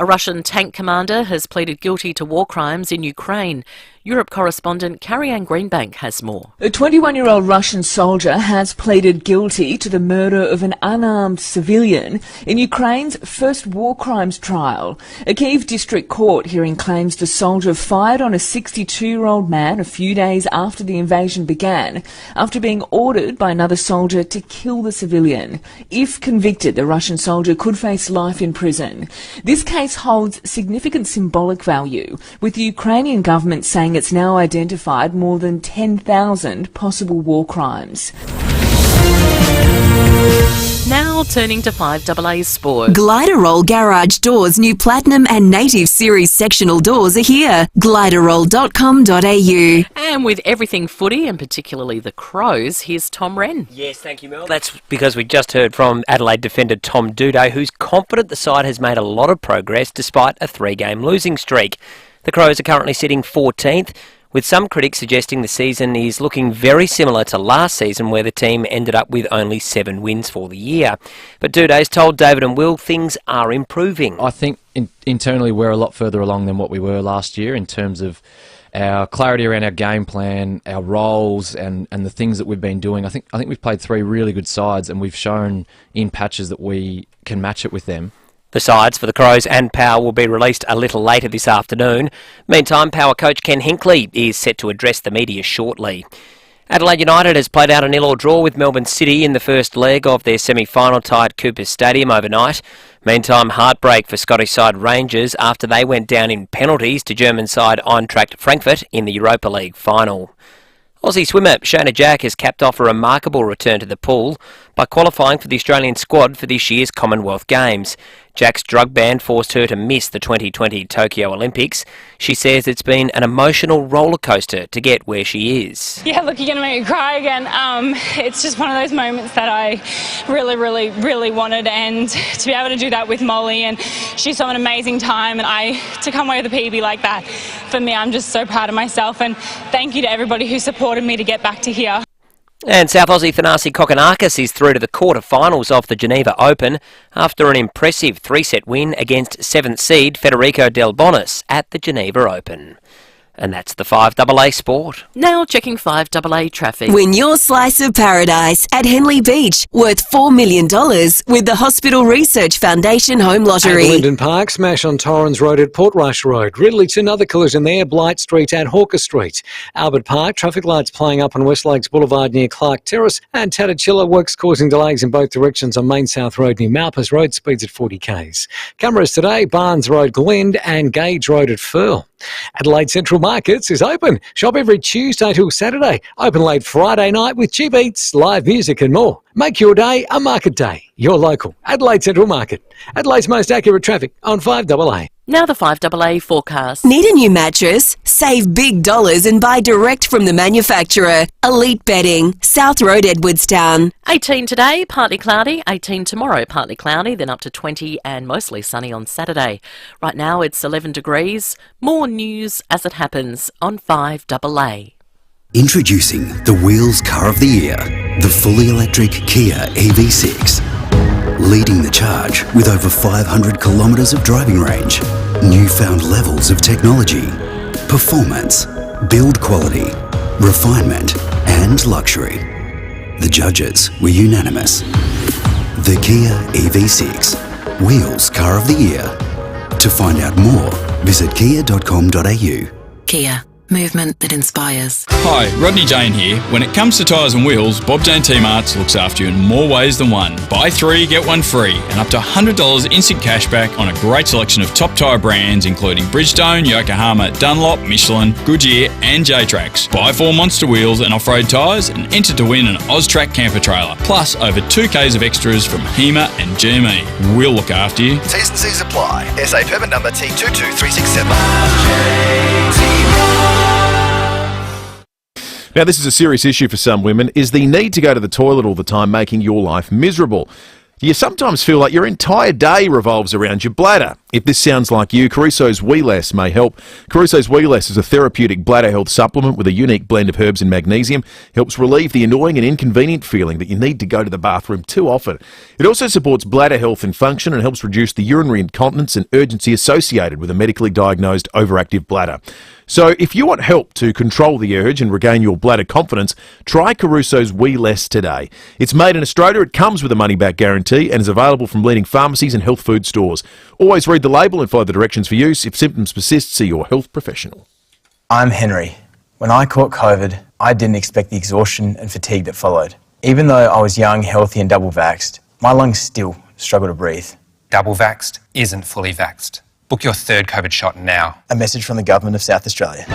A Russian tank commander has pleaded guilty to war crimes in Ukraine. Europe correspondent Carrie-Anne Greenbank has more. A 21-year-old Russian soldier has pleaded guilty to the murder of an unarmed civilian in Ukraine's first war crimes trial. A Kyiv district court hearing claims the soldier fired on a 62-year-old man a few days after the invasion began, after being ordered by another soldier to kill the civilian. If convicted, the Russian soldier could face life in prison. This case holds significant symbolic value, with the Ukrainian government saying it's now identified more than 10,000 possible war crimes. Now turning to 5AA Sport. Gliderol Garage Doors new Platinum and Native Series sectional doors are here. Gliderol.com.au. And with everything footy, and particularly the Crows, here's Tom Wren. Yes, thank you, Mel. That's because we just heard from Adelaide defender Tom Duday, who's confident the side has made a lot of progress despite a 3-game losing streak. The Crows are currently sitting 14th, with some critics suggesting the season is looking very similar to last season, where the team ended up with only 7 wins for the year. But Duday's told David and Will things are improving. I think internally we're a lot further along than what we were last year in terms of our clarity around our game plan, our roles, and the things that we've been doing. I think we've played 3 really good sides, and we've shown in patches that we can match it with them. The sides for the Crows and Power will be released a little later this afternoon. Meantime, Power coach Ken Hinkley is set to address the media shortly. Adelaide United has played out a 0-0 draw with Melbourne City in the first leg of their semi-final tie at Coopers Stadium overnight. Meantime, heartbreak for Scottish side Rangers after they went down in penalties to German side Eintracht Frankfurt in the Europa League final. Aussie swimmer Shona Jack has capped off a remarkable return to the pool by qualifying for the Australian squad for this year's Commonwealth Games. Jack's drug ban forced her to miss the 2020 Tokyo Olympics. She says it's been an emotional roller coaster to get where she is. Yeah, look, you're going to make me cry again. It's just one of those moments that I really wanted, and to be able to do that with Molly, and she's so an amazing time, and to come away with a PB like that, for me, I'm just so proud of myself, and thank you to everybody who supported me to get back to here. And South Aussie Thanasi Kokonakis is through to the quarter-finals of the Geneva Open after an impressive 3-set win against 7th seed Federico Del Bonis at the Geneva Open. And that's the 5AA Sport. Now checking 5AA traffic. Win your slice of paradise at Henley Beach, worth $4 million with the Hospital Research Foundation Home Lottery. At Linden Park, smash on Torrens Road at Portrush Road. Ridley's another collision there, Blight Street and Hawker Street. Albert Park, traffic lights playing up on West Lakes Boulevard near Clark Terrace, and Tatachilla, works causing delays in both directions on Main South Road near Malpas Road, speeds at 40 k's. Cameras today, Barnes Road, Glend, and Gage Road at Firle. Adelaide Central Markets is open. Shop every Tuesday till Saturday. Open late Friday night with cheap eats, live music and more. Make your day a market day. Your local Adelaide Central Market. Adelaide's most accurate traffic on 5AA. Now the 5AA forecast. Need a new mattress? Save big dollars and buy direct from the manufacturer. Elite Bedding, South Road, Edwardstown. 18 today, partly cloudy. 18 tomorrow, partly cloudy. Then up to 20 and mostly sunny on Saturday. Right now it's 11 degrees. More news as it happens on 5AA. Introducing the Wheels Car of the Year, the fully electric Kia EV6. Leading the charge with over 500 kilometres of driving range, newfound levels of technology, performance, build quality, refinement and luxury. The judges were unanimous. The Kia EV6, Wheels Car of the Year. To find out more, visit kia.com.au. Kia. Movement that inspires. Hi, Rodney Jane here. When it comes to tyres and wheels, Bob Jane T-Marts looks after you in more ways than one. Buy 3, get 1 free, and up to $100 instant cashback on a great selection of top tyre brands including Bridgestone, Yokohama, Dunlop, Michelin, Goodyear and J-Trax. Buy 4 Monster wheels and off-road tyres and enter to win an OzTrack camper trailer. Plus over 2Ks of extras from HEMA and GME. We'll look after you. T's and C's apply. SA permit number T22367. Now, this is a serious issue for some women. Is the need to go to the toilet all the time making your life miserable? Do you sometimes feel like your entire day revolves around your bladder? If this sounds like you, Caruso's Wee Less may help. Caruso's Wee Less is a therapeutic bladder health supplement with a unique blend of herbs and magnesium. Helps relieve the annoying and inconvenient feeling that you need to go to the bathroom too often. It also supports bladder health and function and helps reduce the urinary incontinence and urgency associated with a medically diagnosed overactive bladder. So if you want help to control the urge and regain your bladder confidence, try Caruso's Wee Less today. It's made in Australia, it comes with a money-back guarantee and is available from leading pharmacies and health food stores. Always read the label and follow the directions for use. If symptoms persist, see your health professional. I'm Henry. When I caught COVID, I didn't expect the exhaustion and fatigue that followed. Even though I was young, healthy and double vaxxed, my lungs still struggle to breathe. Double vaxxed isn't fully vaxxed. Book your 3rd COVID shot now. A message from the Government of South Australia.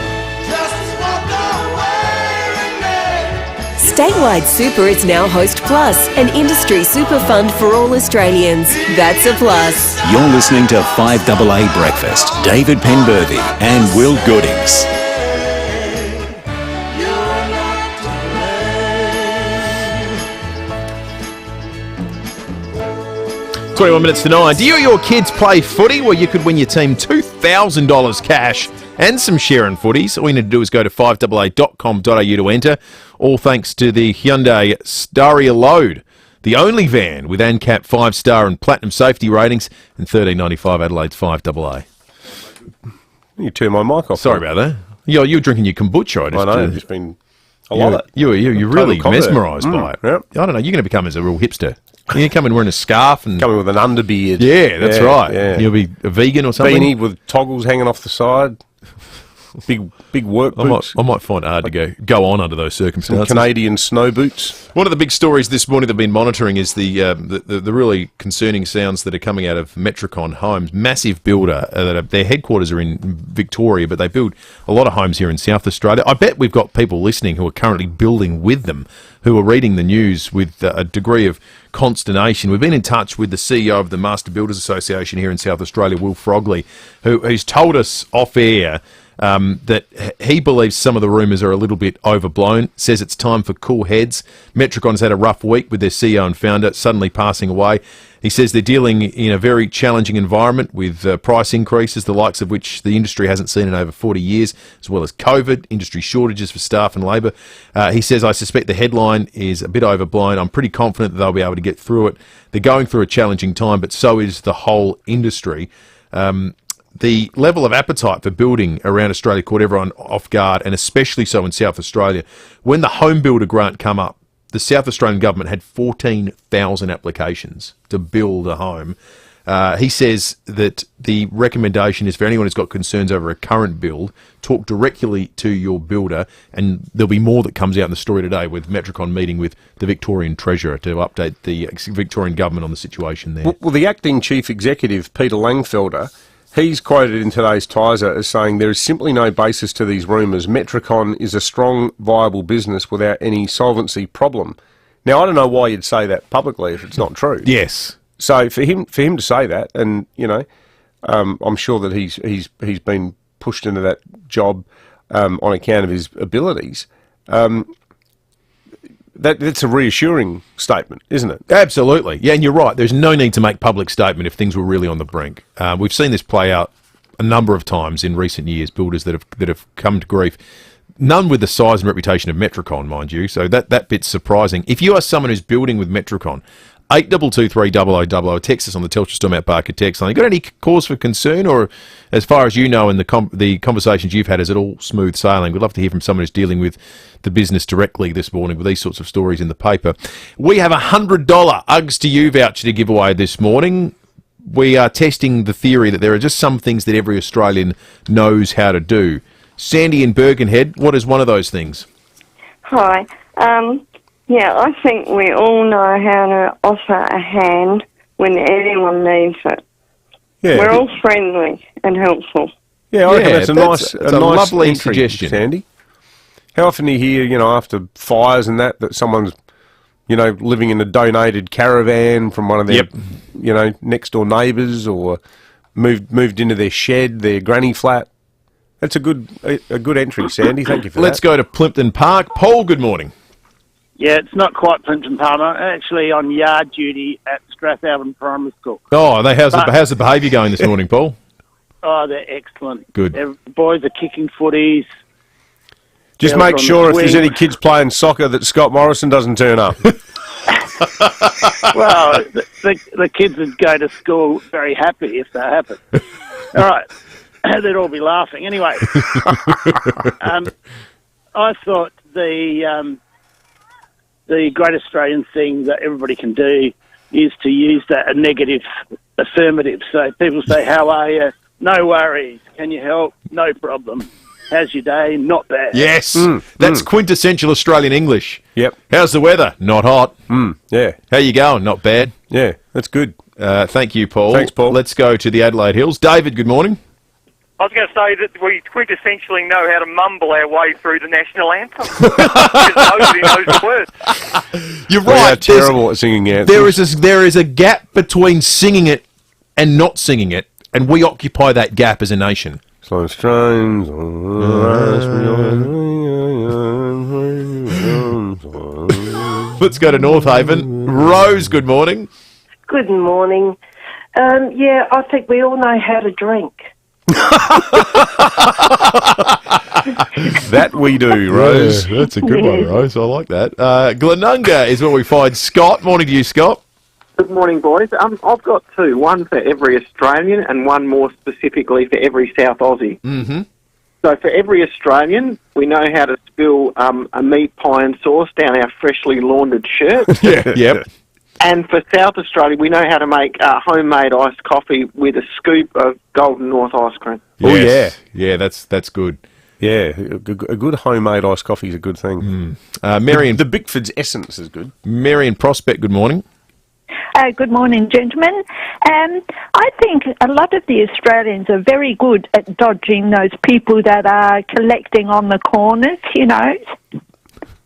Statewide Super is now Host Plus, an industry super fund for all Australians. That's a plus. You're listening to 5AA Breakfast. David Penberthy and Will Goodings. 21 minutes to 9. Do you or your kids play footy? Well, you could win your team $2,000 cash and some sharing footies. All you need to do is go to 5AA.com.au to enter. All thanks to the Hyundai Staria Load, the only van with ANCAP 5-star and platinum safety ratings, and $13.95 Adelaide's 5AA. You turn my mic off. Sorry about that. You're drinking your kombucha. I know. It's been a lot. You're really mesmerised by it. Yep. I don't know. You're going to become as a real hipster. You come in wearing a scarf and coming with an underbeard. Yeah, that's right. Yeah. You'll be a vegan or something. Beanie with toggles hanging off the side. Big work boots. I might find it hard to go on under those circumstances. Some Canadian snow boots. One of the big stories this morning that I've been monitoring is the really concerning sounds that are coming out of Metricon Homes, massive builder. Their headquarters are in Victoria, but they build a lot of homes here in South Australia. I bet we've got people listening who are currently building with them, who are reading the news with a degree of consternation. We've been in touch with the CEO of the Master Builders Association here in South Australia, Will Frogley, who's told us off air that he believes some of the rumours are a little bit overblown, says it's time for cool heads. Metricon's had a rough week with their CEO and founder suddenly passing away. He says they're dealing in a very challenging environment with price increases, the likes of which the industry hasn't seen in over 40 years, as well as COVID, industry shortages for staff and labour. He says, I suspect the headline is a bit overblown. I'm pretty confident that they'll be able to get through it. They're going through a challenging time, but so is the whole industry. The level of appetite for building around Australia caught everyone off guard, and especially so in South Australia. When the home builder grant come up, the South Australian government had 14,000 applications to build a home. He says that the recommendation is for anyone who's got concerns over a current build, talk directly to your builder, and there'll be more that comes out in the story today with Metricon meeting with the Victorian Treasurer to update the Victorian government on the situation there. Well, the acting chief executive, Peter Langfelder, he's quoted in today's Tiser as saying, there is simply no basis to these rumours. Metricon is a strong, viable business without any solvency problem. Now, I don't know why you'd say that publicly if it's not true. Yes. So for him to say that, and I'm sure that he's been pushed into that job on account of his abilities. That's a reassuring statement, isn't it? Absolutely. Yeah, and you're right. There's no need to make public statement if things were really on the brink. We've seen this play out a number of times in recent years, builders that have come to grief. None with the size and reputation of Metricon, mind you, so that bit's surprising. If you are someone who's building with Metricon, 8223 text us on the Telstra Storm Out Barker text line. You got any cause for concern, or as far as you know in the conversations you've had, is it all smooth sailing? We'd love to hear from someone who's dealing with the business directly this morning with these sorts of stories in the paper. We have a $100 Uggs to You voucher to give away this morning. We are testing the theory that there are just some things that every Australian knows how to do. Sandy in Birkenhead, what is one of those things? Hi. Yeah, I think we all know how to offer a hand when anyone needs it. Yeah, we're all friendly and helpful. Yeah, I reckon that's a nice lovely entry, suggestion, Sandy. How often do you hear, after fires and that someone's, living in a donated caravan from one of their, next door neighbours, or moved into their shed, their granny flat? That's a good entry, Sandy. Thank you for that. Let's go to Plimpton Park. Paul, good morning. Yeah, it's not quite Plimpton Park. I'm actually on yard duty at Strathalbyn Primary School. Oh, how's the behaviour going this morning, Paul? Oh, they're excellent. Good. The boys are kicking footies. Just make sure if there's any kids playing soccer that Scott Morrison doesn't turn up. Well, the kids would go to school very happy if that happened. All right. They'd all be laughing. Anyway, I thought the great Australian thing that everybody can do is to use that negative affirmative. So people say, how are you? No worries. Can you help? No problem. How's your day? Not bad. Yes. That's quintessential Australian English. Yep. How's the weather? Not hot. Yeah. How you going? Not bad. Yeah, that's good. Thank you, Paul. Thanks, Paul. Let's go to the Adelaide Hills. David, good morning. I was going to say that we quintessentially know how to mumble our way through the national anthem. Because nobody knows the words. You're We are right. terrible at singing anthems. There is a gap between singing it and not singing it, and we occupy that gap as a nation. So strange. Let's go to North Haven. Rose, good morning. Good morning. Yeah, I think we all know how to drink. That we do, Rose. Yeah, that's a good one, Rose. I like that. Glenunga is where we find Scott. Morning to you, Scott. Good morning, boys. I've got two, one for every Australian and one more specifically for every South Aussie. Mm-hmm. So for every Australian, we know how to spill a meat pie and sauce down our freshly laundered shirts. Yep. And for South Australia, we know how to make homemade iced coffee with a scoop of Golden North ice cream. Oh, yeah. Yeah, that's good. Yeah, a good homemade iced coffee is a good thing. Marion, the Bickford's Essence is good. Marion Prospect, good morning. Good morning, gentlemen. I think a lot of the Australians are very good at dodging those people that are collecting on the corners, you know.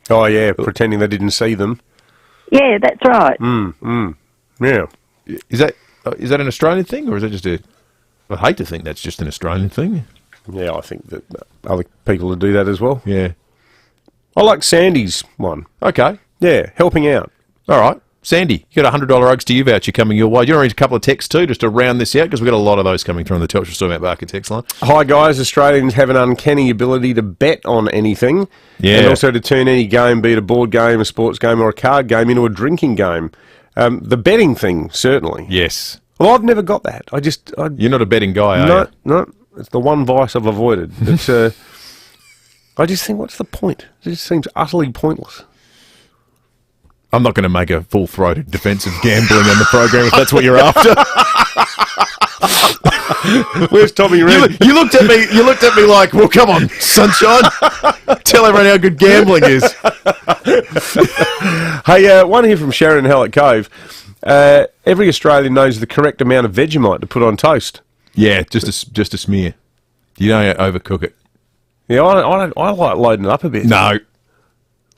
Oh, yeah, pretending they didn't see them. Yeah, that's right. Yeah. Is that an Australian thing, or is that just I hate to think that's just an Australian thing. Yeah, I think that other people would do that as well. Yeah. I like Sandy's one. Okay. Yeah, helping out. All right. Sandy, you got a $100 Uggs to you voucher coming your way. Do you want to read a couple of texts too, just to round this out? Because we've got a lot of those coming through on the Telstra Storm Barker text line. Hi, guys. Australians have an uncanny ability to bet on anything. Yeah. And also to turn any game, be it a board game, a sports game, or a card game, into a drinking game. The betting thing, certainly. Yes. Well, I've never got that. You're not a betting guy, are you? No. It's the one vice I've avoided. It's, I just think, what's the point? It just seems utterly pointless. I'm not going to make a full-throated defence of gambling on the program if that's what you're after. Where's Tommy Red? You looked at me. You looked at me like, well, come on, sunshine. Tell everyone how good gambling is. Hey, one here from Sharon in Hallett Cove. Every Australian knows the correct amount of Vegemite to put on toast. Yeah, just a smear. You don't overcook it. Yeah, I like loading it up a bit. No.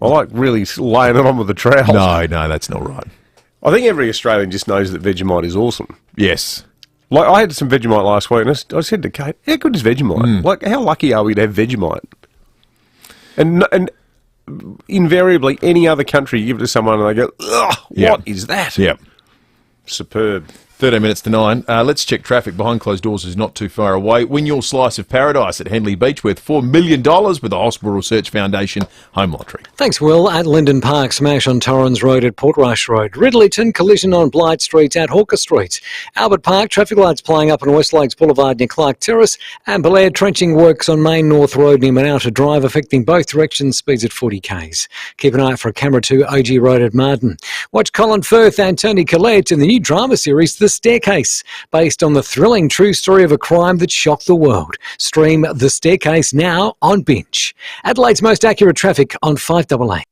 I like really laying it on with a trowel. No, that's not right. I think every Australian just knows that Vegemite is awesome. Yes. Like, I had some Vegemite last week, and I said to Kate, how good is Vegemite? Like, how lucky are we to have Vegemite? And invariably, any other country, you give it to someone and they go, ugh, what is that? Yep. Superb. 13 minutes to 9. Let's check traffic. Behind closed doors is not too far away. Win your slice of paradise at Henley Beach worth $4 million with the Hospital Research Foundation Home Lottery. Thanks, Will. At Linden Park, smash on Torrens Road at Portrush Road. Ridleyton, collision on Blight Street at Hawker Street. Albert Park, traffic lights playing up on West Lakes Boulevard near Clark Terrace. And Belair, trenching works on Main North Road near Manouta Drive, affecting both directions, speeds at 40 k's. Keep an eye out for a camera to OG Road at Marden. Watch Colin Firth and Tony Collette in the new drama series The Staircase, based on the thrilling true story of a crime that shocked the world. Stream The Staircase now on Binge. Adelaide's most accurate traffic on 5AA.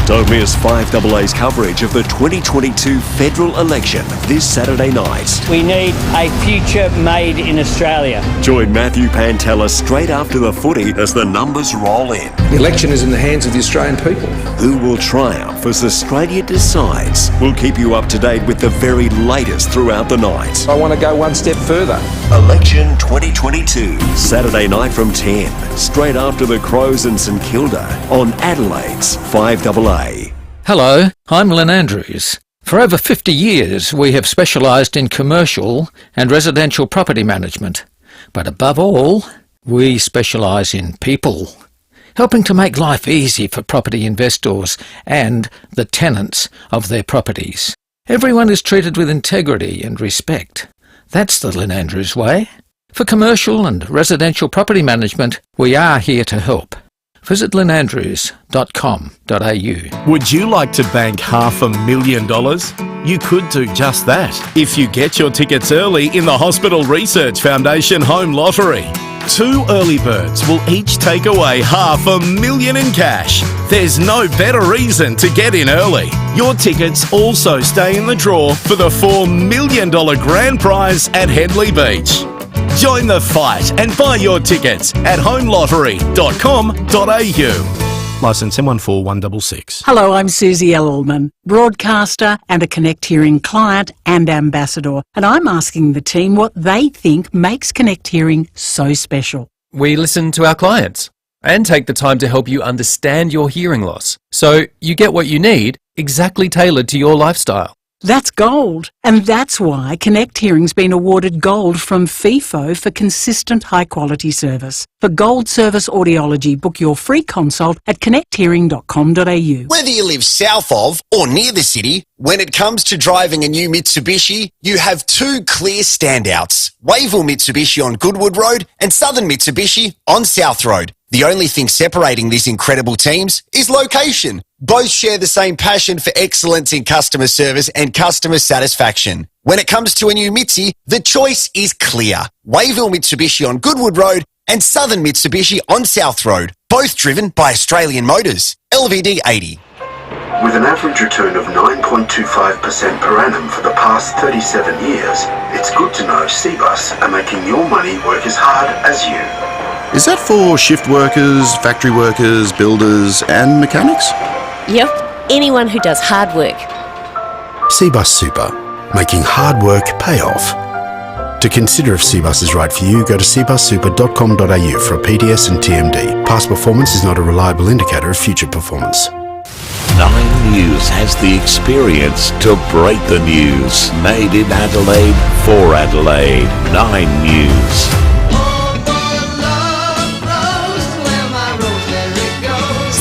Don't miss 5AA's coverage of the 2022 federal election this Saturday night. We need a future made in Australia. Join Matthew Pantella straight after the footy as the numbers roll in. The election is in the hands of the Australian people. Who will triumph as Australia decides? We'll keep you up to date with the very latest throughout the night. I want to go one step further. Election 2022, Saturday night from 10, straight after the Crows and St Kilda on Adelaide's 5AA. Hello, I'm Lynn Andrews. For over 50 years, we have specialised in commercial and residential property management. But above all, we specialise in people, helping to make life easy for property investors and the tenants of their properties. Everyone is treated with integrity and respect. That's the Lynn Andrews way. For commercial and residential property management, we are here to help. Visit lynandrews.com.au. Would you like to bank $500,000? You could do just that if you get your tickets early in the Hospital Research Foundation Home Lottery. 2 early birds will each take away $500,000 in cash. There's no better reason to get in early. Your tickets also stay in the draw for the $4 million grand prize at Henley Beach. Join the fight and buy your tickets at homelottery.com.au. Licence M14166. Hello, I'm Susie Ellman, broadcaster and a Connect Hearing client and ambassador, and I'm asking the team what they think makes Connect Hearing so special. We listen to our clients and take the time to help you understand your hearing loss, so you get what you need, exactly tailored to your lifestyle. That's gold, and that's why Connect Hearing's been awarded gold from FIVEaa for consistent high-quality service. For gold service audiology, book your free consult at connecthearing.com.au. Whether you live south of or near the city, when it comes to driving a new Mitsubishi, you have two clear standouts: Wayville Mitsubishi on Goodwood Road and Southern Mitsubishi on South Road. The only thing separating these incredible teams is location. Both share the same passion for excellence in customer service and customer satisfaction. When it comes to a new Mitsi, the choice is clear. Wayville Mitsubishi on Goodwood Road and Southern Mitsubishi on South Road, both driven by Australian Motors. LVD 80. With an average return of 9.25% per annum for the past 37 years, it's good to know Cbus are making your money work as hard as you. Is that for shift workers, factory workers, builders and mechanics? Yep, anyone who does hard work. Cbus Super, making hard work pay off. To consider if Cbus is right for you, go to cbussuper.com.au for a PDS and TMD. Past performance is not a reliable indicator of future performance. 9 News has the experience to break the news. Made in Adelaide for Adelaide. 9 News.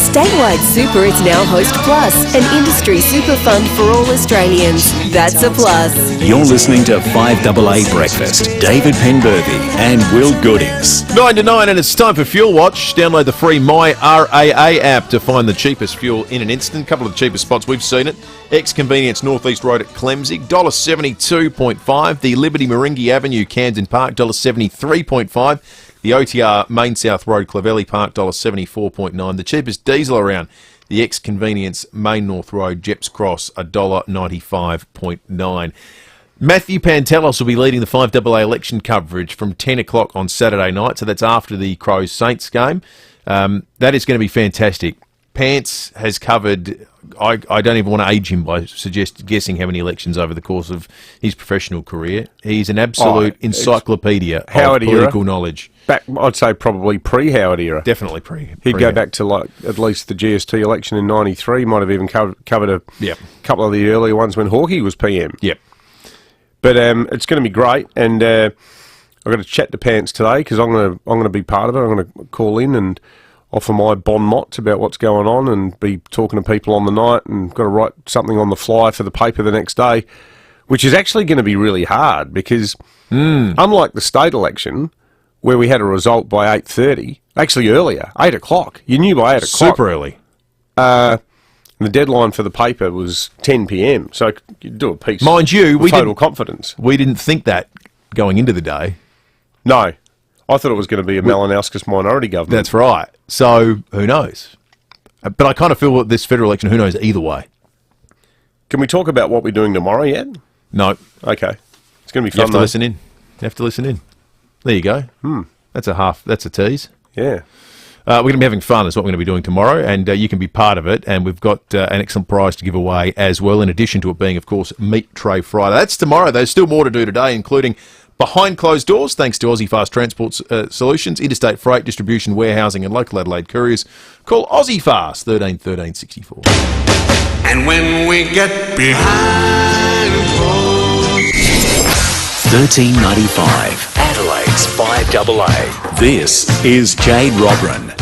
Statewide Super is now Host Plus, an industry super fund for all Australians. That's a plus. You're listening to 5AA Breakfast. David Penberthy and Will Goodings. 9 to 9, and it's time for Fuel Watch. Download the free My RAA app to find the cheapest fuel in an instant. A couple of the cheapest spots, we've seen it. Ex-Convenience Northeast Road at Clemsig, $1.72.5. The Liberty Moringi Avenue, Camden Park, $1.73.5. The OTR Main South Road, Clavelli Park, $1.74.9. The cheapest diesel around, the ex-Convenience Main North Road, Jeps Cross, $1.95.9. Matthew Pantelis will be leading the 5AA election coverage from 10 o'clock on Saturday night, so that's after the Crows-Saints game. That is going to be fantastic. Pants has covered, I don't even want to age him by guessing how many elections over the course of his professional career. He's an absolute encyclopedia of political knowledge. Back, I'd say probably pre-Howard era. Definitely pre. He'd go back to like at least the GST election in '93. Might have even covered a couple of the earlier ones when Hawkey was PM. Yep. But it's going to be great, and I've got to chat to Pants today because I'm going to be part of it. I'm going to call in and offer my bon mots about what's going on and be talking to people on the night, and got to write something on the fly for the paper the next day, which is actually going to be really hard because unlike the state election where we had a result by 8:30, actually earlier, 8 o'clock. You knew by 8 o'clock. Super early. The deadline for the paper was 10 p.m, so you do a piece. Mind you, with total confidence. We didn't think that going into the day. No. I thought it was going to be a Malinowskis minority government. That's right. So, who knows? But I kind of feel that this federal election, who knows either way. Can we talk about what we're doing tomorrow yet? No. Okay. It's going to be fun, You have to listen in. You have to listen in. There you go. That's a tease. Yeah. We're going to be having fun is what we're going to be doing tomorrow, and you can be part of it, and we've got an excellent prize to give away as well, in addition to it being, of course, Meat Tray Friday. That's tomorrow. There's still more to do today, including behind closed doors, thanks to Aussie Fast Transport Solutions, interstate freight, distribution, warehousing and local Adelaide couriers. Call Aussie Fast, 13 13 64. And when we get behind closed... 1395, Adelaide's 5AA. This is Jade Robran.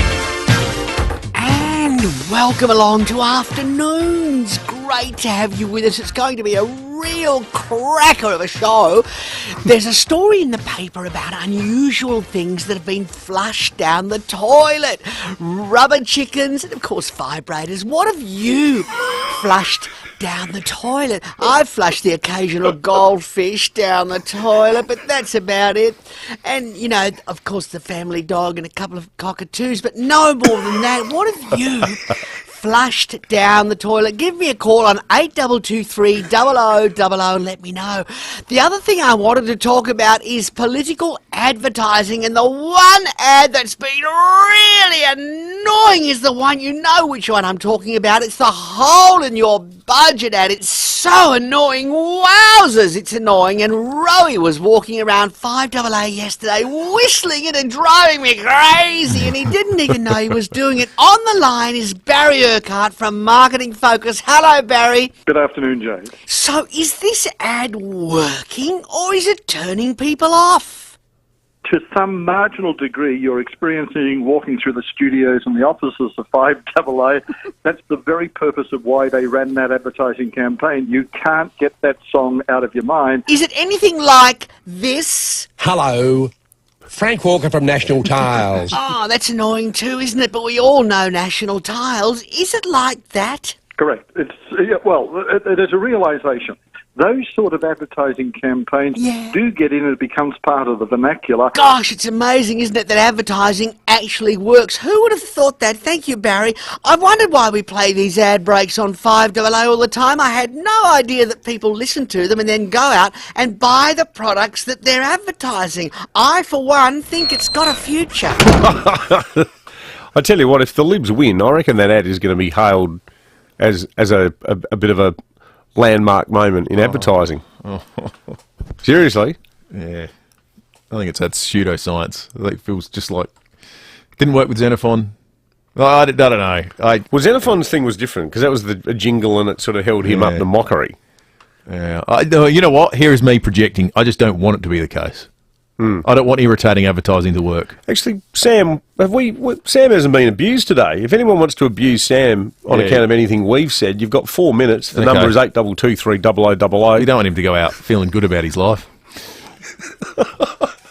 And welcome along to Afternoons. Great to have you with us. It's going to be a real cracker of a show. There's a story in the paper about unusual things that have been flushed down the toilet. Rubber chickens and, of course, vibrators. What have you flushed down the toilet? I've flushed the occasional goldfish down the toilet, but that's about it. And, you know, of course, the family dog and a couple of cockatoos, but no more than that. What have you flushed down the toilet? Give me a call on 8223 0000 and let me know. The other thing I wanted to talk about is political advertising, and the one ad that's been really annoying is the one, you know which one I'm talking about. It's the hole in your budget ad. It's so annoying. Wowzers, it's annoying. And Rowie was walking around FIVEaa yesterday whistling it and driving me crazy, and he didn't even know he was doing it. On the line is Barry Urquhart from Marketing Focus. Hello, Barry. Good afternoon, James. So is this ad working, or is it turning people off? To some marginal degree, you're experiencing walking through the studios and the offices of FIVEaa. That's the very purpose of why they ran that advertising campaign. You can't get that song out of your mind. Is it anything like this? Hello, Frank Walker from National Tiles. Oh, that's annoying too, isn't it? But we all know National Tiles. Is it like that? Correct. There's a realisation. Those sort of advertising campaigns do get in and it becomes part of the vernacular. Gosh, it's amazing, isn't it, that advertising actually works? Who would have thought that? Thank you, Barry. I've wondered why we play these ad breaks on FIVEaa all the time. I had no idea that people listen to them and then go out and buy the products that they're advertising. I, for one, think it's got a future. I tell you what, if the Libs win, I reckon that ad is going to be hailed as a bit of a landmark moment in advertising. Seriously? Yeah. I think it's that pseudoscience. I think it feels just like... Didn't work with Xenophon. I don't know. Well, Xenophon's thing was different, because that was a jingle and it sort of held him up to mockery. Yeah. You know what? Here is me projecting. I just don't want it to be the case. I don't want irritating advertising to work. Actually, Sam, Sam hasn't been abused today. If anyone wants to abuse Sam on account of anything we've said, you've got 4 minutes. The number is 82230000. You don't want him to go out feeling good about his life.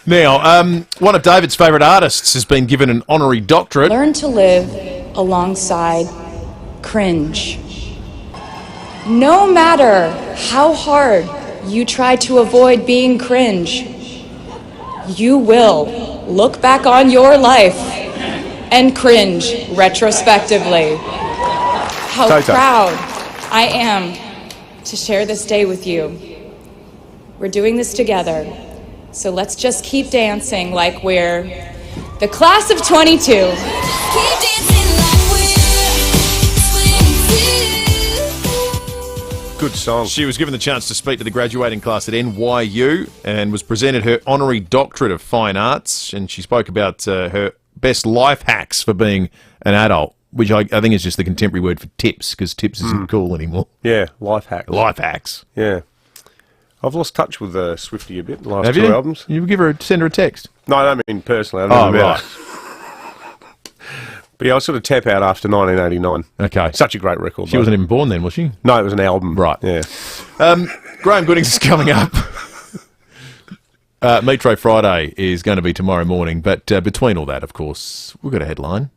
Now, one of David's favourite artists has been given an honorary doctorate. Learn to live alongside cringe. No matter how hard you try to avoid being cringe, you will look back on your life and cringe retrospectively. How proud I am to share this day with you. We're doing this together, so let's just keep dancing like we're the class of 22. Good song. She was given the chance to speak to the graduating class at NYU and was presented her honorary doctorate of fine arts, and she spoke about her best life hacks for being an adult, which I think is just the contemporary word for tips, because tips isn't cool anymore. Yeah, life hacks. Life hacks. Yeah. I've lost touch with Swifty a bit the last Have two you? albums. You send her a text? No, I don't mean personally. I don't know about her. But yeah, I sort of tap out after 1989. Okay. Such a great record. She wasn't even born then, was she? No, it was an album. Right. Yeah. Graham Goodings is coming up. Metro Friday is going to be tomorrow morning, but between all that, of course, we've got a headline.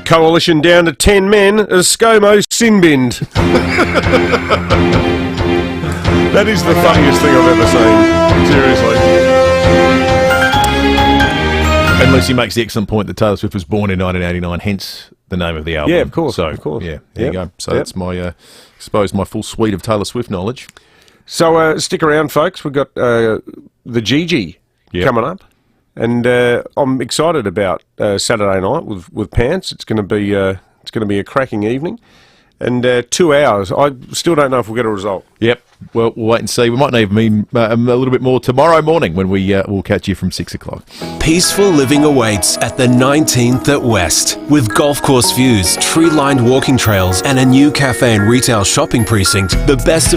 Coalition down to 10 men as ScoMo sin-binned. That is the funniest thing I've ever seen. Seriously. And Lucy makes the excellent point that Taylor Swift was born in 1989, hence the name of the album. Yeah, of course. So, of course. Yeah, there you go. So that's my, I suppose, my full suite of Taylor Swift knowledge. So stick around, folks. We've got the Gigi coming up. And I'm excited about Saturday night with Pants. It's going to be a cracking evening, and 2 hours. I still don't know if we'll get a result. Yep. Well, we'll wait and see. We might even mean a little bit more tomorrow morning when we'll catch you from 6 o'clock. Peaceful living awaits at the 19th at West, with golf course views, tree-lined walking trails, and a new cafe and retail shopping precinct. The best of